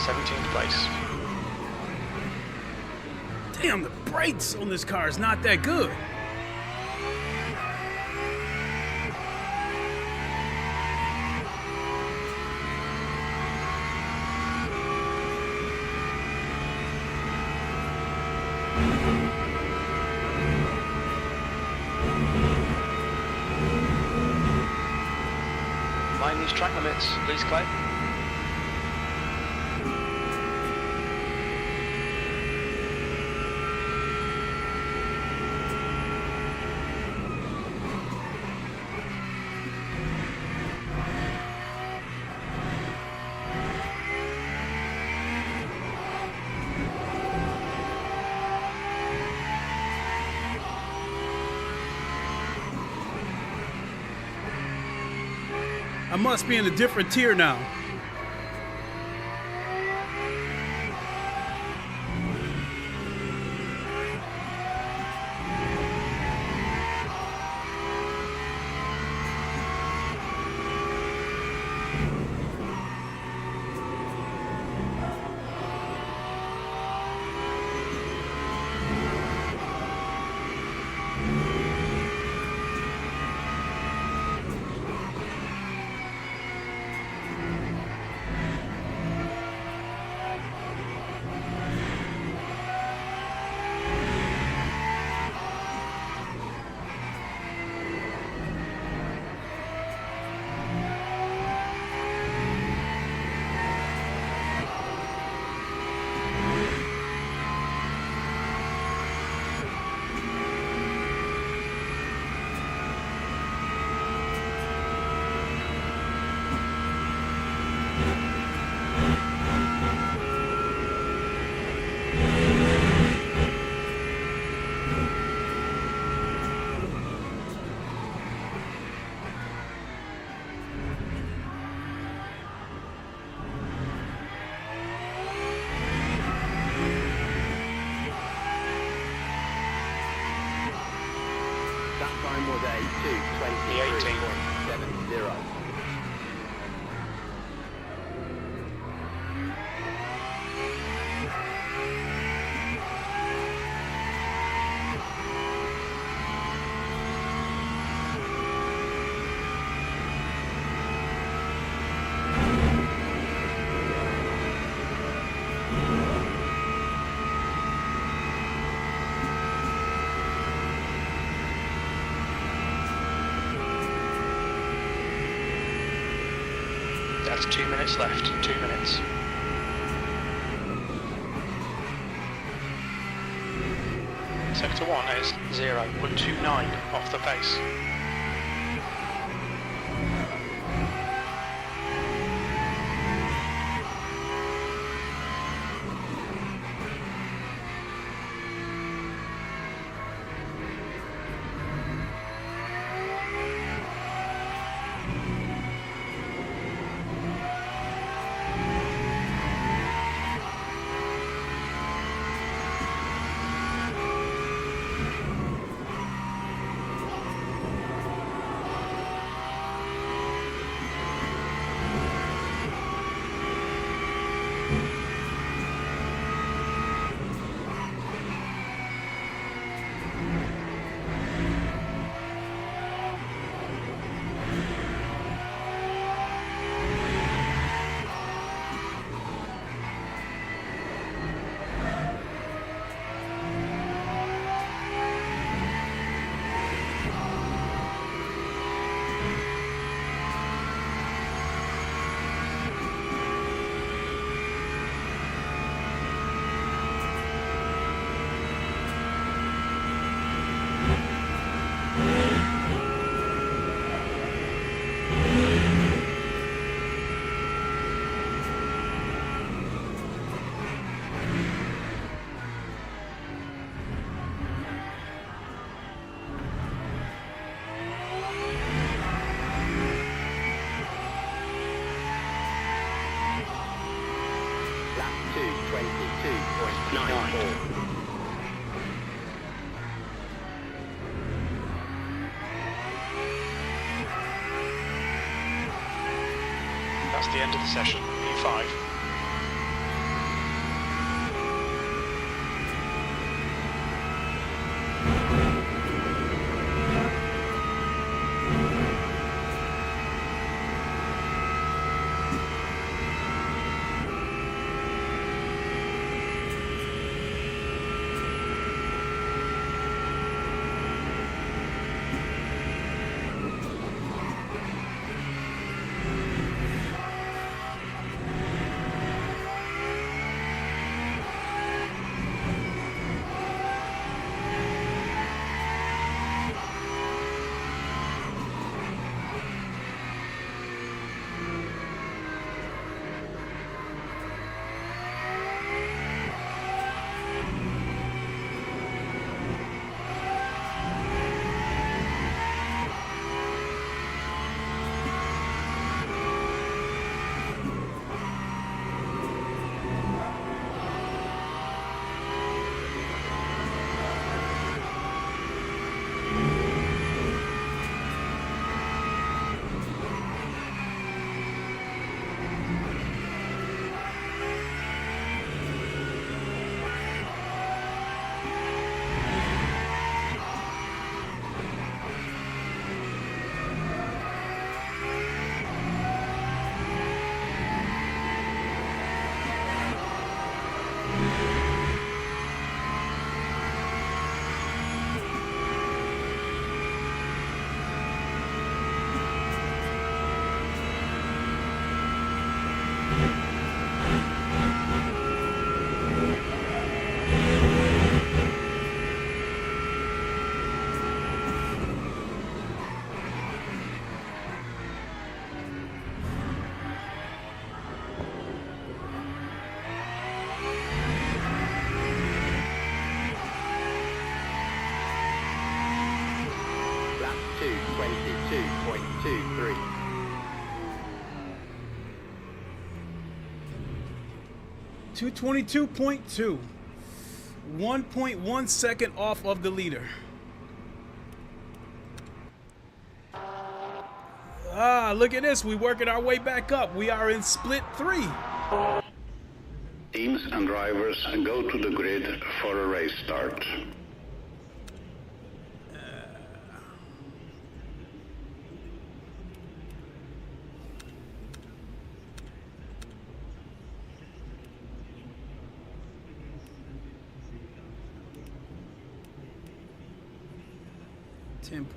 17th place. Damn, the brakes on this car is not that good. Mind these track limits, please, Clay. I must be in a different tier now. Time was a 2:23.70. That's 2 minutes left, 2 minutes. Sector 1 is 0.29 off the pace. Lap 2:22.94. That's the end of the session. P5. Lap 2:22.23. 222.2. 1.1 second off of the leader. Ah, look at this. We're working our way back up. We are in split 3. Teams and drivers go to the grid for a race start.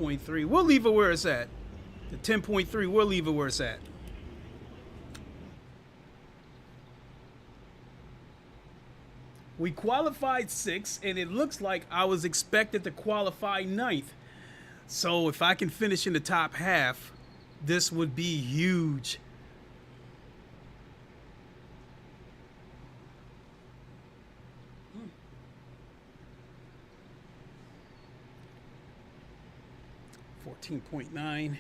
.3. We'll leave it where it's at. The 10.3, we'll leave it where it's at. We qualified 6th, and it looks like I was expected to qualify 9th. So if I can finish in the top half, this would be huge. .9.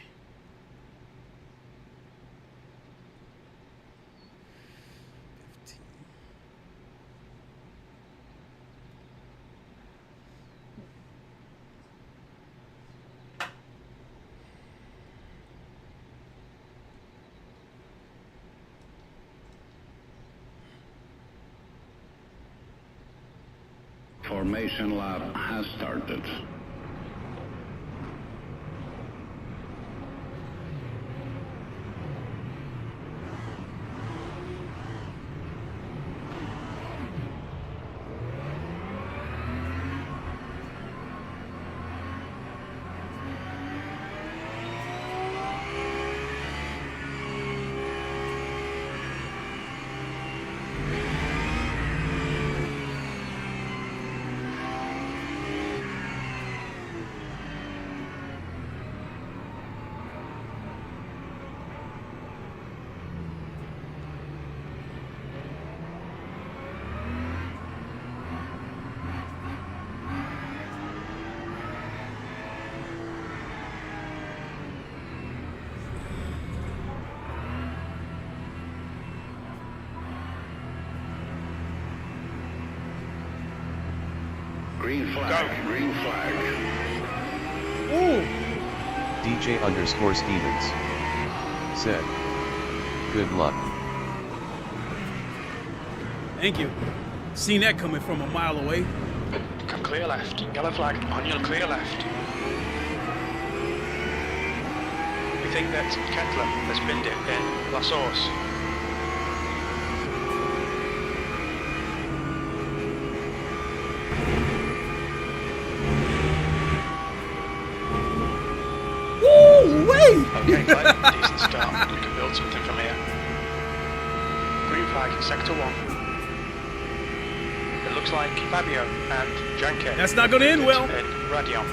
Formation lap has started. Green flag, Go. green flag. Ooh. DJ_Stevens said, Good luck. Thank you. Seen that coming from a mile away. Come clear left. Yellow flag on your clear left. We think that Kettler has binned it in La Source. Woo-wee! Okay, Clyde, decent start. We can build something from here. Green flag, sector 1. It looks like Fabio and Janke. That's not going to end well. In Radion.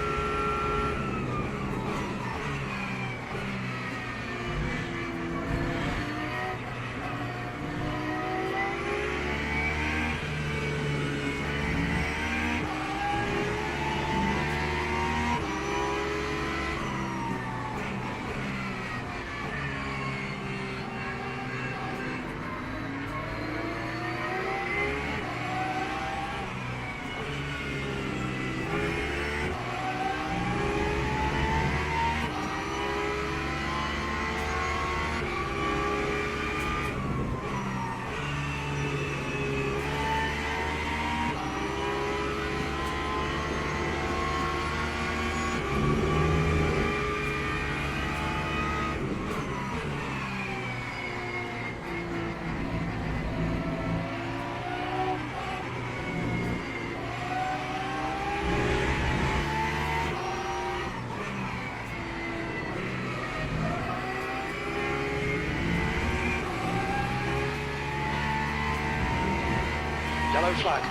Yellow flag.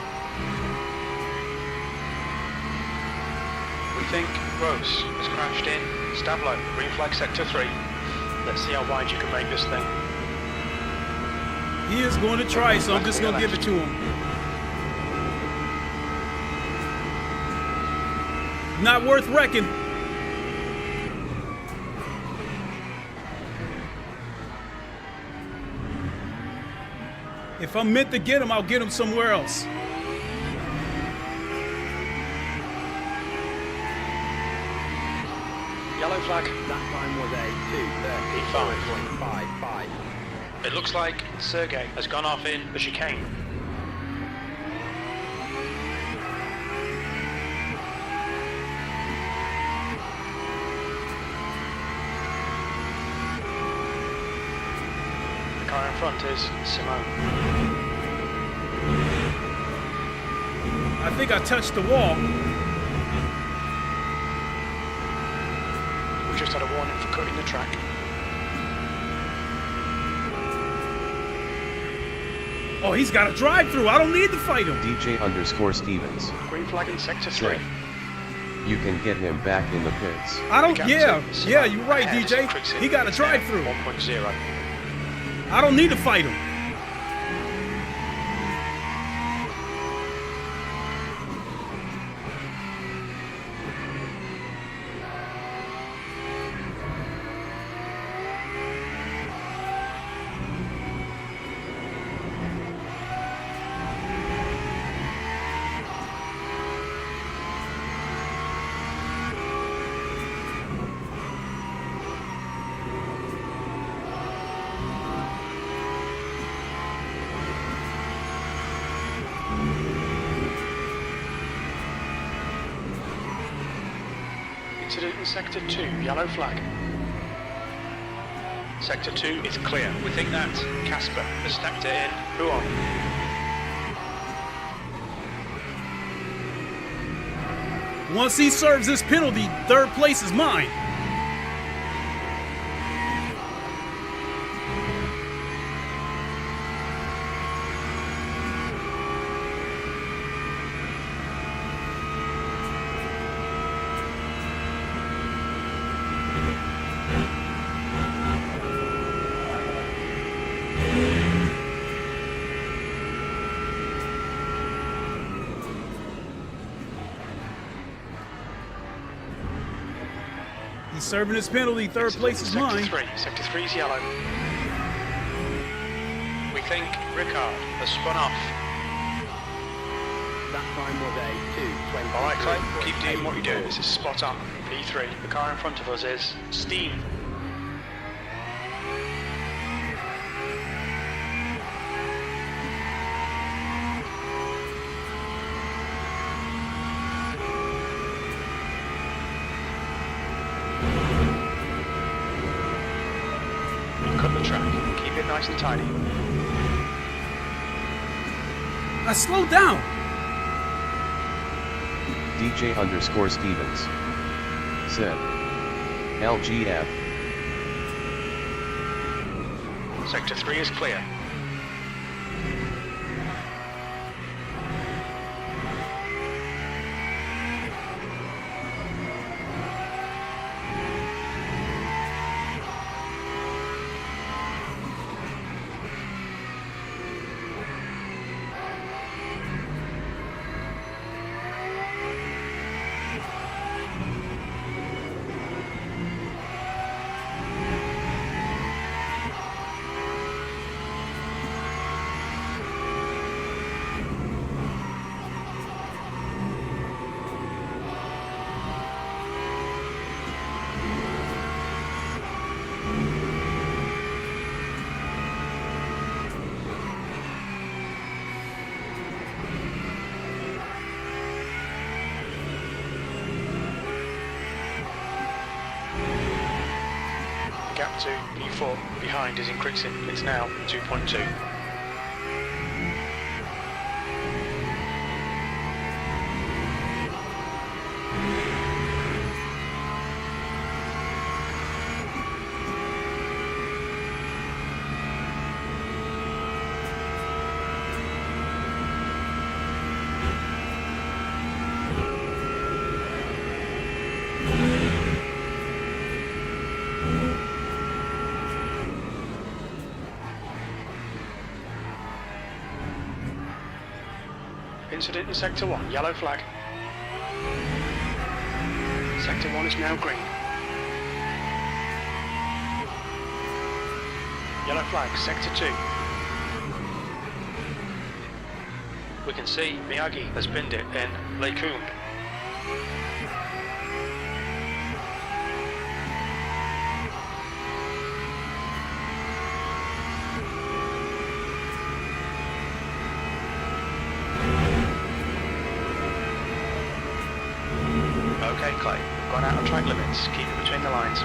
We think Rose has crashed in Stablo, green flag sector 3. Let's see how wide you can make this thing. He is going to try, so I'm just going to give it to him. Not worth wrecking. If I'm meant to get him, I'll get him somewhere else. Yellow flag. That time was a 2:30.55. It looks like Sergey has gone off in the chicane. The car in front is Simone. I think I touched the wall. We've just had a warning for cutting the track. Oh, he's got a drive-through. I don't need to fight him. DJ_Stevens. Green flag in sector 3. Said, you can get him back in the pits. I don't. Yeah, Simone you're right, ahead. DJ. Quicksilver He got a is now drive-through. 1.0. I don't need to fight him. Incident in sector 2, yellow flag. Sector 2 is clear. We think that Casper has snapped it in. Who on? Once he serves this penalty, third place is mine. He's serving his penalty. Third place is mine. Sector 3 is yellow. We think Ricard has spun off. That time was a 2:20. Alright, Clay, keep doing what you do. This is spot on. P3. The car in front of us is Steam. up the track. Keep it nice and tidy. I slowed down. DJ_Stevens said, LGF. Sector 3 is clear. Gap to E4 behind is increasing. It's now 2.2. Incident in Sector 1, yellow flag. Sector 1 is now green. Yellow flag, Sector 2. We can see Miyagi has pinned it in Lacombe. Okay, Clay, gone out of track limits, keep it between the lines.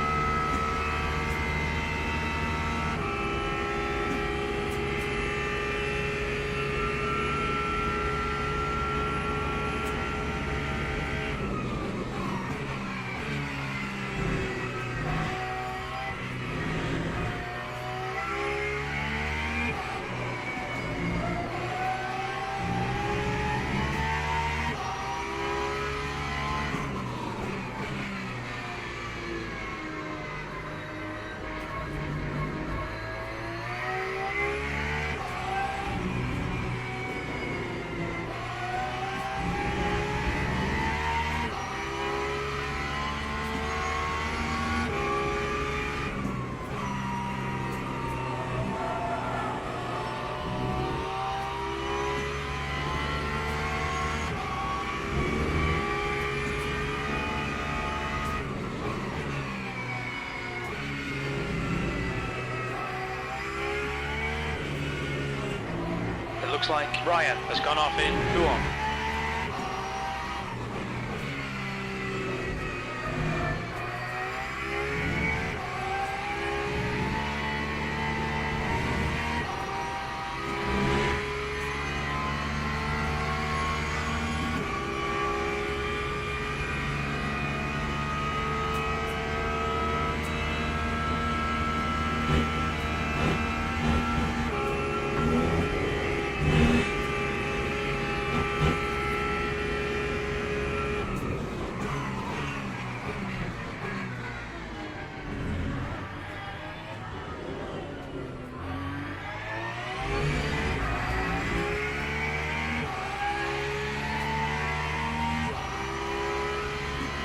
Looks like Ryan has gone off in Huon.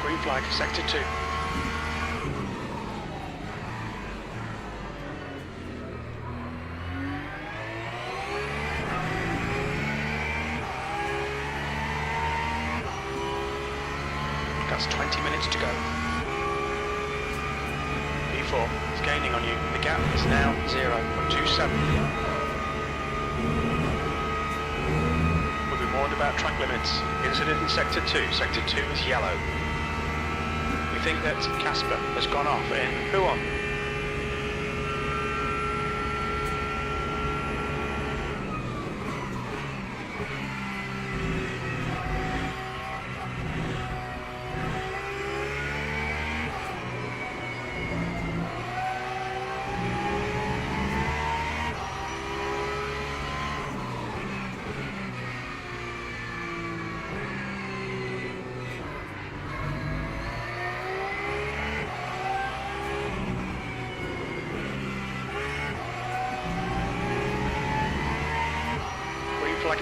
Green flag, Sector 2. That's 20 minutes to go. P4 is gaining on you. The gap is now 0.27. We'll be warned about track limits. Incident in Sector 2. Sector 2 is yellow. We think that Casper has gone off in Huon.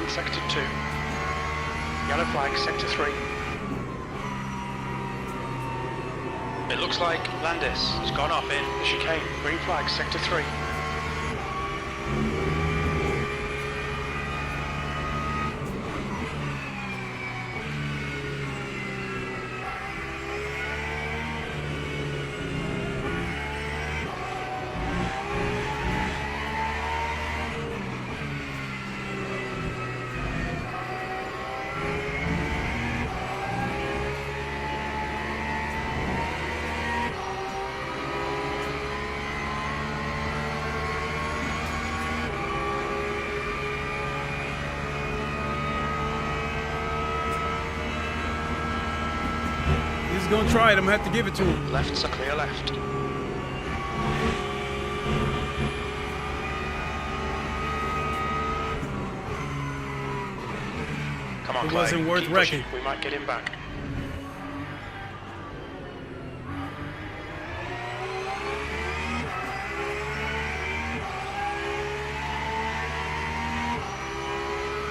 in sector 2. Yellow flag, sector 3. It looks like Landis has gone off in the chicane. Green flag, sector 3. He's gonna try it. I'm gonna have to give it to him. Left's a clear left. Come on, It Clay. wasn't worth Keep pushing. wrecking. We might get him back.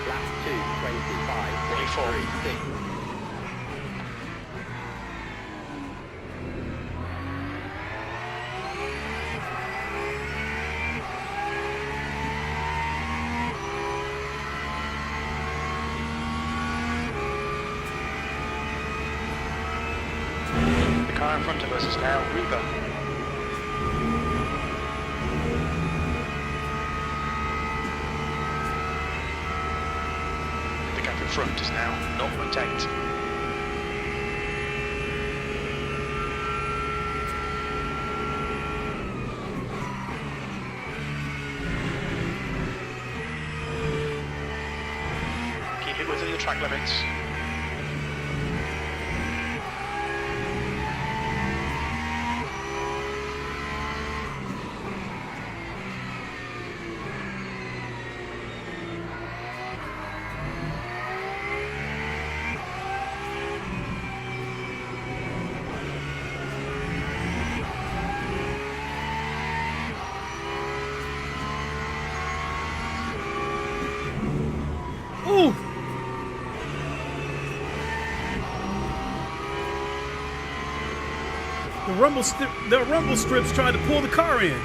Lap 2:25.36. The car in front of us is now Reba. The gap in front is now 0.8. Keep it within the track limits. Ooh! The rumble strips tried to pull the car in.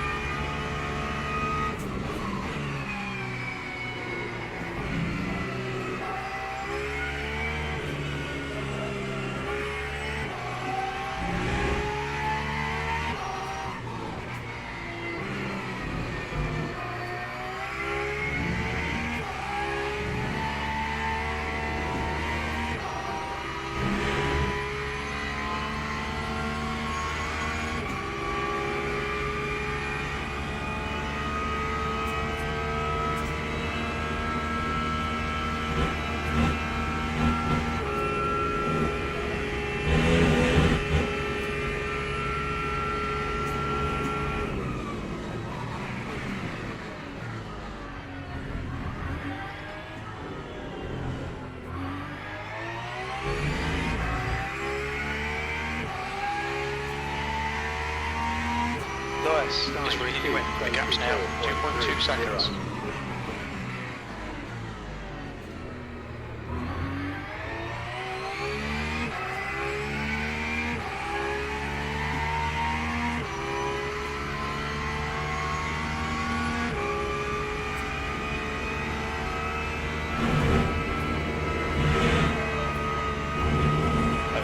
Lewis is reading you in. The gap's now 2.2 seconds.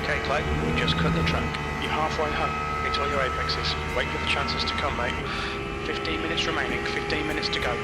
Okay, Clay, you just cut the track. You're halfway home. Hit all your apexes. Wait for the chances to come, mate. 15 minutes remaining, 15 minutes to go.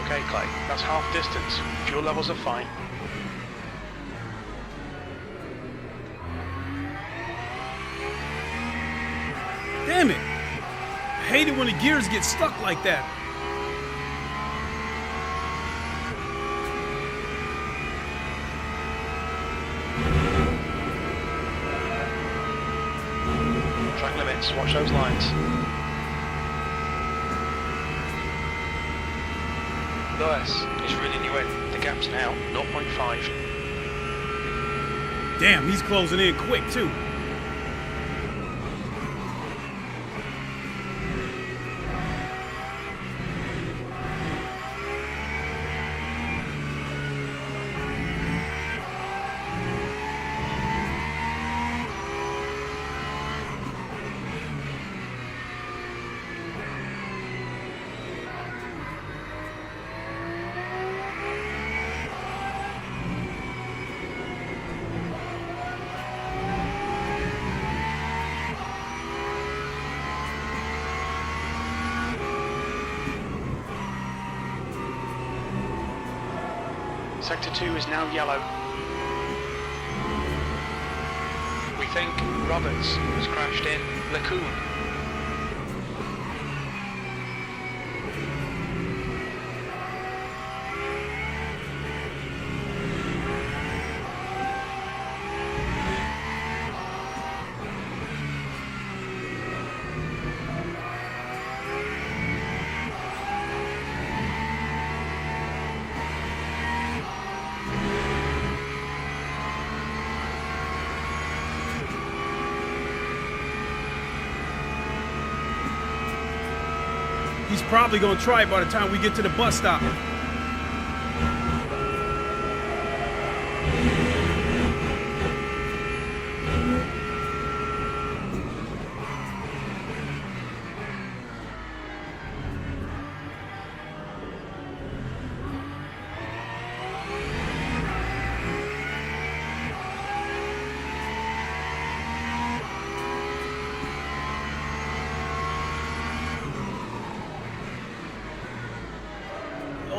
Okay, Clay, that's half distance. Fuel levels are fine. Damn it! I hate it when the gears get stuck like that. Track limits, watch those lines. Lewis is reeling you in. The gap's now 0.5. Damn, he's closing in quick too. Sector 2 is now yellow. We think Roberts has crashed in Lacoon. He's probably gonna try it by the time we get to the bus stop.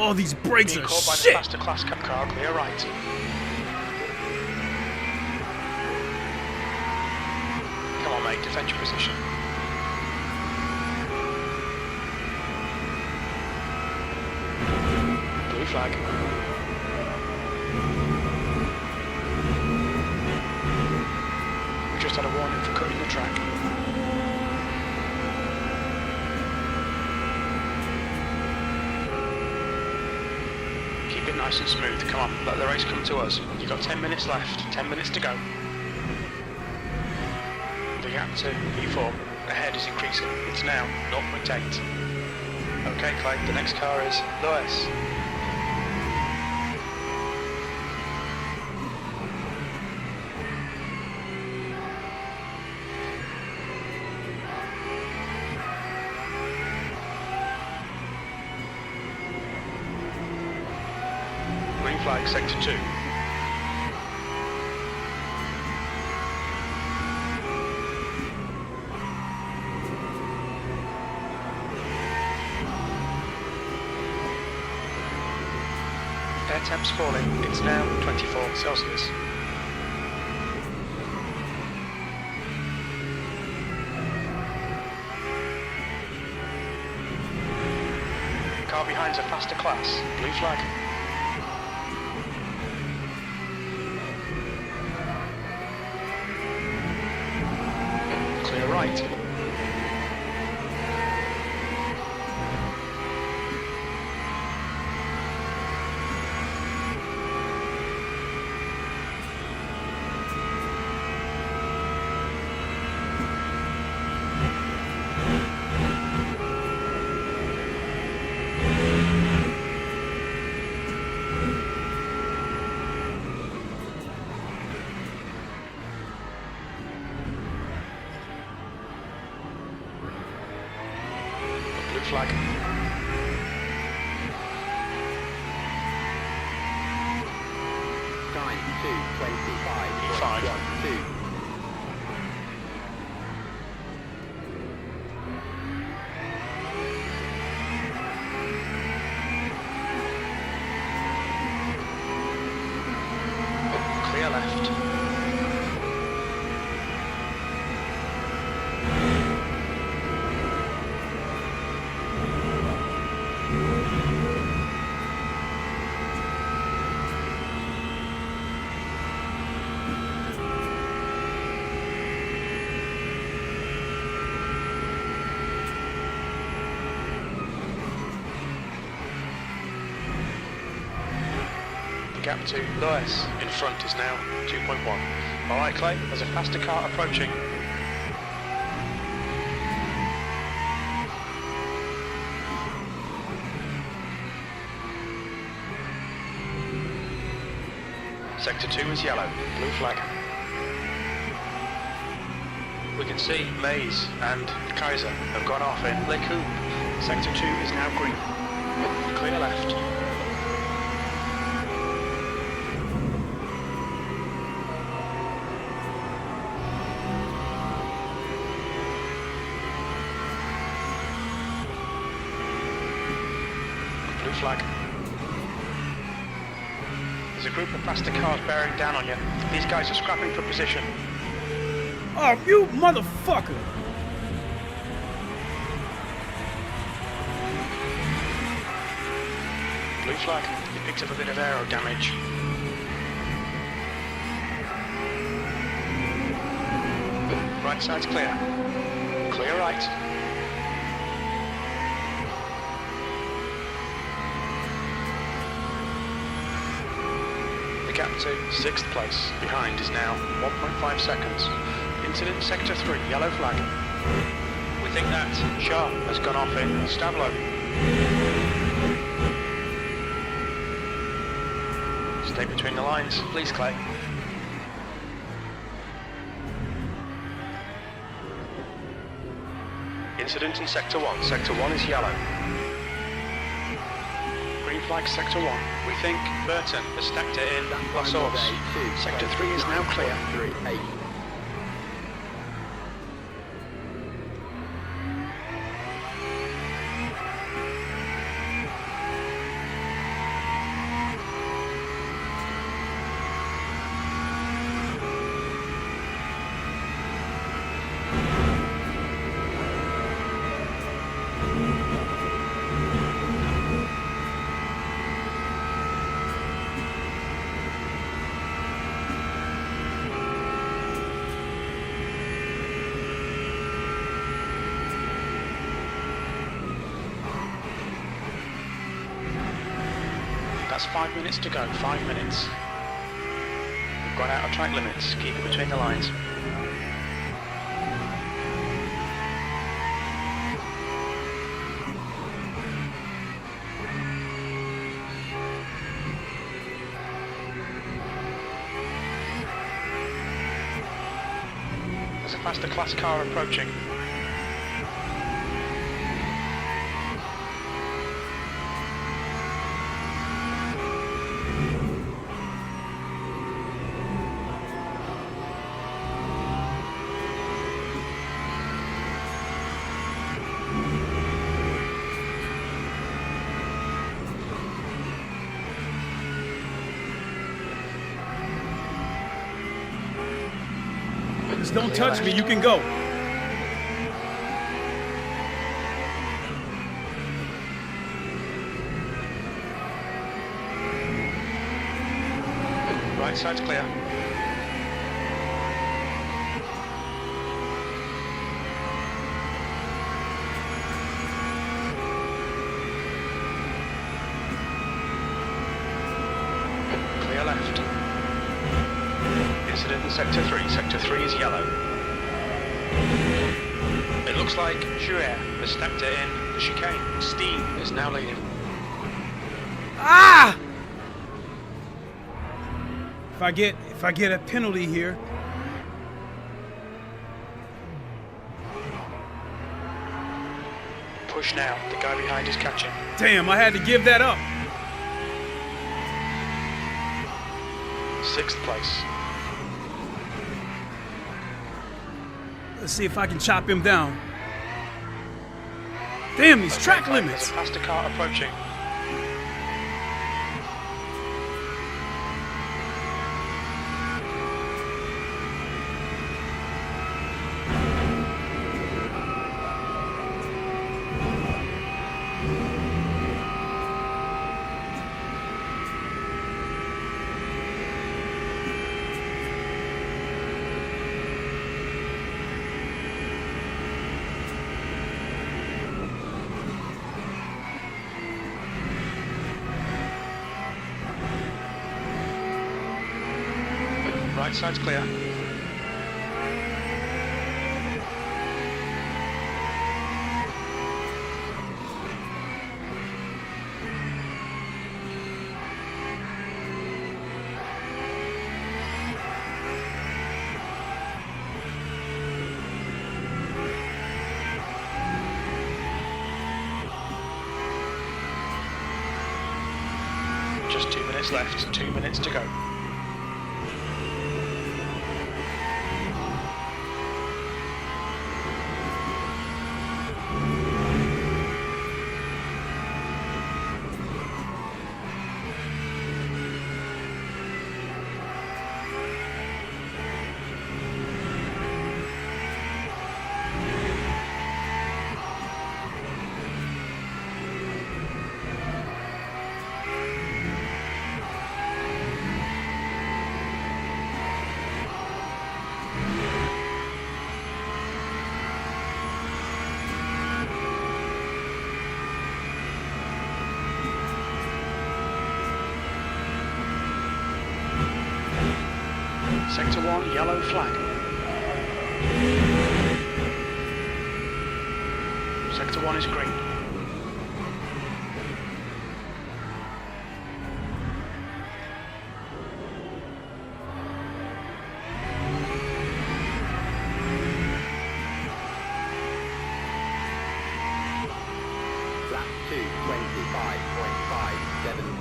Oh, these brakes Being are caught by shit! the faster class cab car, clear right. Come on mate, defend your position. Blue flag. We just had a warning for cutting the track. Keep it nice and smooth, come on, let the race come to us. You've got 10 minutes left, 10 minutes to go. The gap to E4 ahead is increasing, it's now 0.8. Okay Clyde, the next car is Lewis. Green flag, sector 2. Air temps falling, it's now 24 Celsius. Car behind's a faster class, blue flag. Clear right. Blue flag. Time 2:25.12. left. Gap to Lewis in front is now 2.1. Alright Clay, there's a faster car approaching. Sector 2 is yellow, blue flag. We can see Maze and Kaiser have gone off in Le Coupe. Sector 2 is now green. Clear left. Flag. There's a group of faster cars bearing down on you. These guys are scrapping for position. Oh, you motherfucker! Blue flag. He picked up a bit of aero damage. Right side's clear. Clear right. Gap to 6th place. Behind is now 1.5 seconds. Incident Sector 3, yellow flag. We think that Shaw has gone off in Stavlo. Stay between the lines, please Clay. Incident in Sector 1. Sector 1 is yellow. Green flag Sector 1. We think Burton has stacked it in Los Orbs. Sector 3 is now clear. 3-8. That's 5 minutes to go, 5 minutes. We've gone out of track limits, keep it between the lines. There's a faster class car approaching. Just don't touch me, you can go. Right side's clear. Clear left. Incident in Sector 3. Sector 3 is yellow. It looks like Jr has stacked it in the chicane. Steam is now leading. Ah! If I get a penalty here. Push now. The guy behind is catching. Damn, I had to give that up. 6th place. Let's see if I can chop him down. Damn, these track limits. There's a faster car approaching. Right side's clear. Just 2 minutes left, 2 minutes to go. Sector 1, yellow flag. Sector 1 is green. Lap 2, 25.57.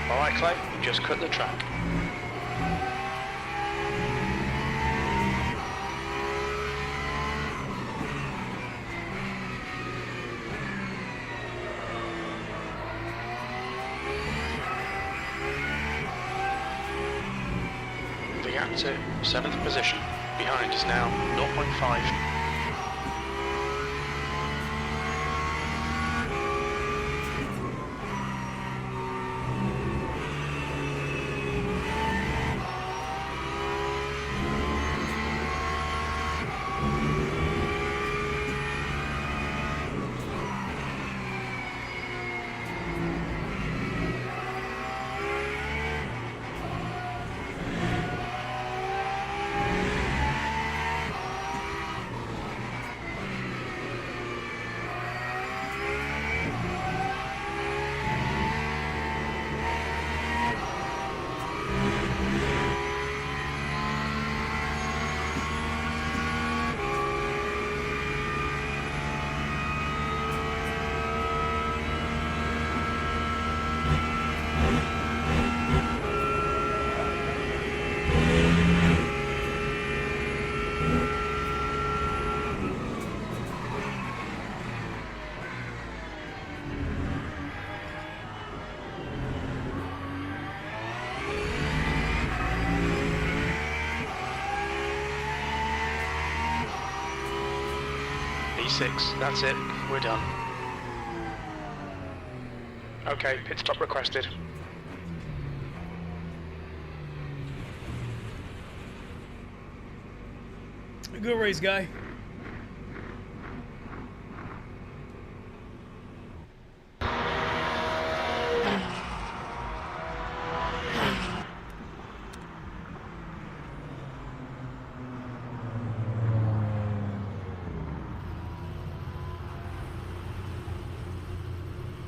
Alright Clay, you just cut the track. The gap to 7th position. Behind is now 0.5. E6, that's it, we're done. Okay, pit stop requested. Good race, guy.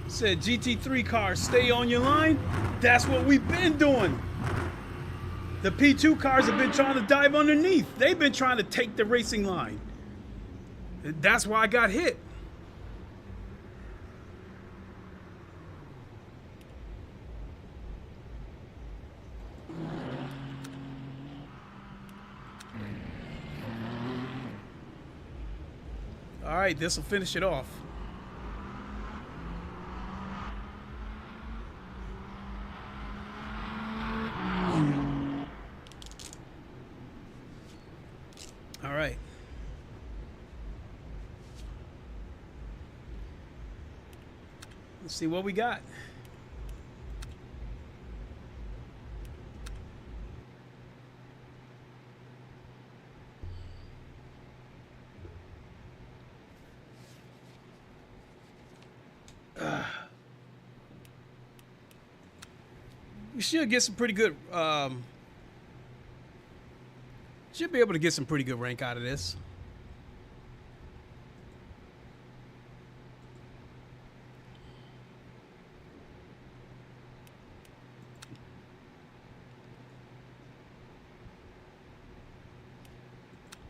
Said GT3 cars stay on your line. That's what we've been doing. The P2 cars have been trying to dive underneath. They've been trying to take the racing line. That's why I got hit. All right, this will finish it off. All right. Let's see what we got. We should get some pretty good, should be able to get some pretty good rank out of this.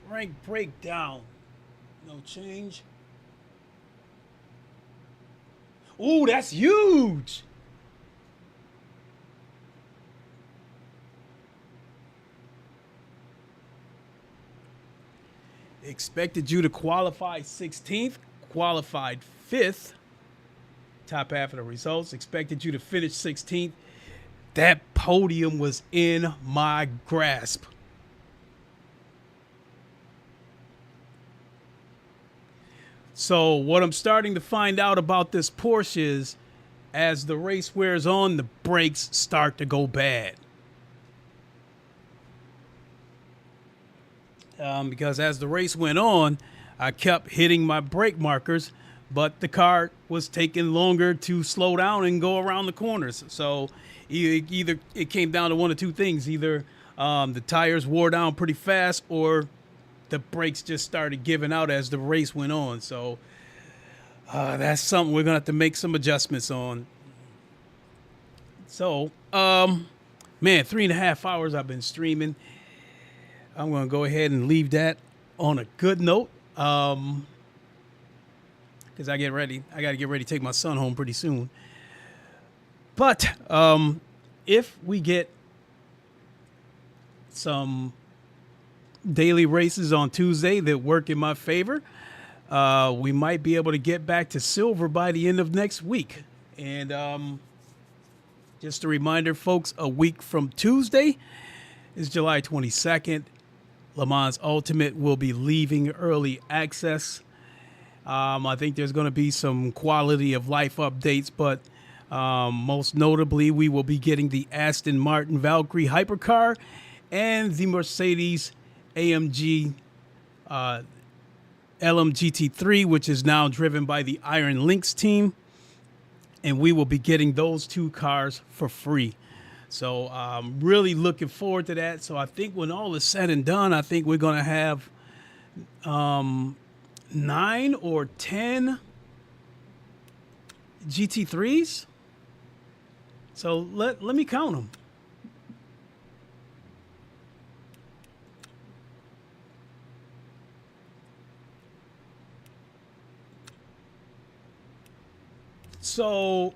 Rank breakdown. No change. Ooh, that's huge. Expected you to qualify 16th, qualified 5th. Top half of the results. Expected you to finish 16th. That podium was in my grasp. So what I'm starting to find out about this Porsche is, as the race wears on, the brakes start to go bad. Because as the race went on, I kept hitting my brake markers, but the car was taking longer to slow down and go around the corners. So either it came down to one of two things. Either the tires wore down pretty fast, or the brakes just started giving out as the race went on. So that's something we're going to have to make some adjustments on. So, man, 3.5 hours I've been streaming. I'm going to go ahead and leave that on a good note. Because I got to get ready to take my son home pretty soon. But if we get some daily races on Tuesday that work in my favor, we might be able to get back to silver by the end of next week. And just a reminder, folks, a week from Tuesday is July 22nd. LeMans Ultimate will be leaving early access. I think there's going to be some quality of life updates, but most notably, we will be getting the Aston Martin Valkyrie hypercar and the Mercedes AMG LMGT3, which is now driven by the Iron Lynx team. And we will be getting those two cars for free. So I'm really looking forward to that. So I think when all is said and done, I think we're going to have 9 or 10 GT3s. So let me count them. So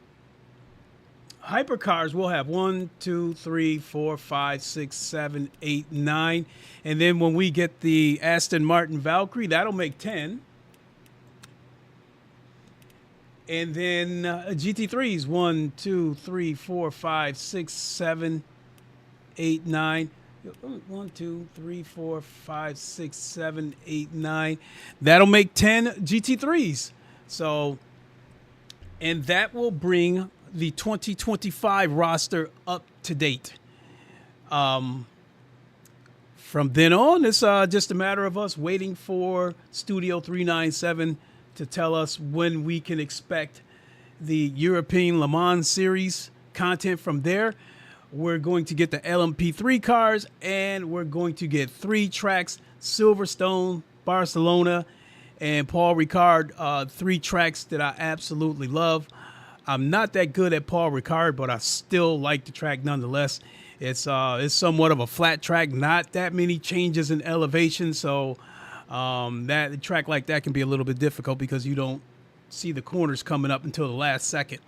hypercars will have 1, 2, 3, 4, 5, 6, 7, 8, 9. And then when we get the Aston Martin Valkyrie, that'll make 10. And then GT3s, 1, 2, 3, 4, 5, 6, 7, 8, 9. 1, 2, 3, 4, 5, 6, 7, 8, 9. That'll make 10 GT3s. So, and that will bring the 2025 roster up to date. From then on, it's just a matter of us waiting for Studio 397 to tell us when we can expect the European Le Mans Series content from there. We're going to get the LMP3 cars, and we're going to get 3 tracks, Silverstone, Barcelona, and Paul Ricard, 3 tracks that I absolutely love. I'm not that good at Paul Ricard, but I still like the track nonetheless. It's somewhat of a flat track, not that many changes in elevation, so that a track like that can be a little bit difficult because you don't see the corners coming up until the last second.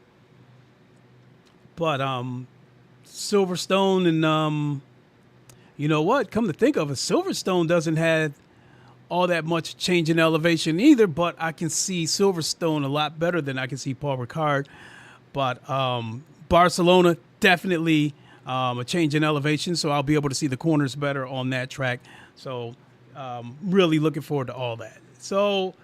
But Silverstone and you know what? Come to think of it, Silverstone doesn't have all that much change in elevation either, but I can see Silverstone a lot better than I can see Paul Ricard. But Barcelona, definitely a change in elevation, so I'll be able to see the corners better on that track. So really looking forward to all that. So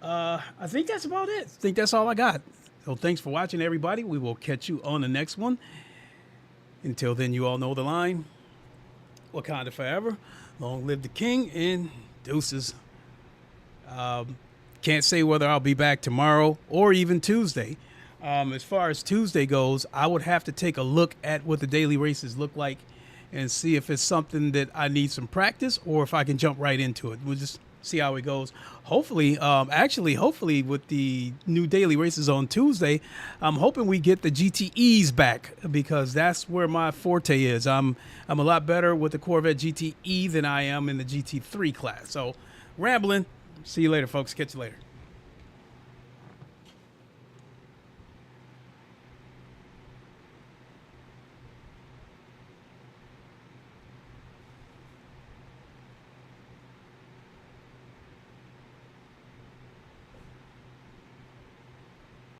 I think that's about it. I think that's all I got. So thanks for watching, everybody. We will catch you on the next one. Until then, you all know the line. Wakanda forever. Long live the king, and deuces. Can't say whether I'll be back tomorrow or even Tuesday. As far as Tuesday goes, I would have to take a look at what the daily races look like and see if it's something that I need some practice or if I can jump right into it. We'll just see how it goes. Hopefully, hopefully with the new daily races on Tuesday, I'm hoping we get the GTEs back, because that's where my forte is. I'm a lot better with the Corvette GTE than I am in the GT3 class. So, rambling. See you later, folks. Catch you later.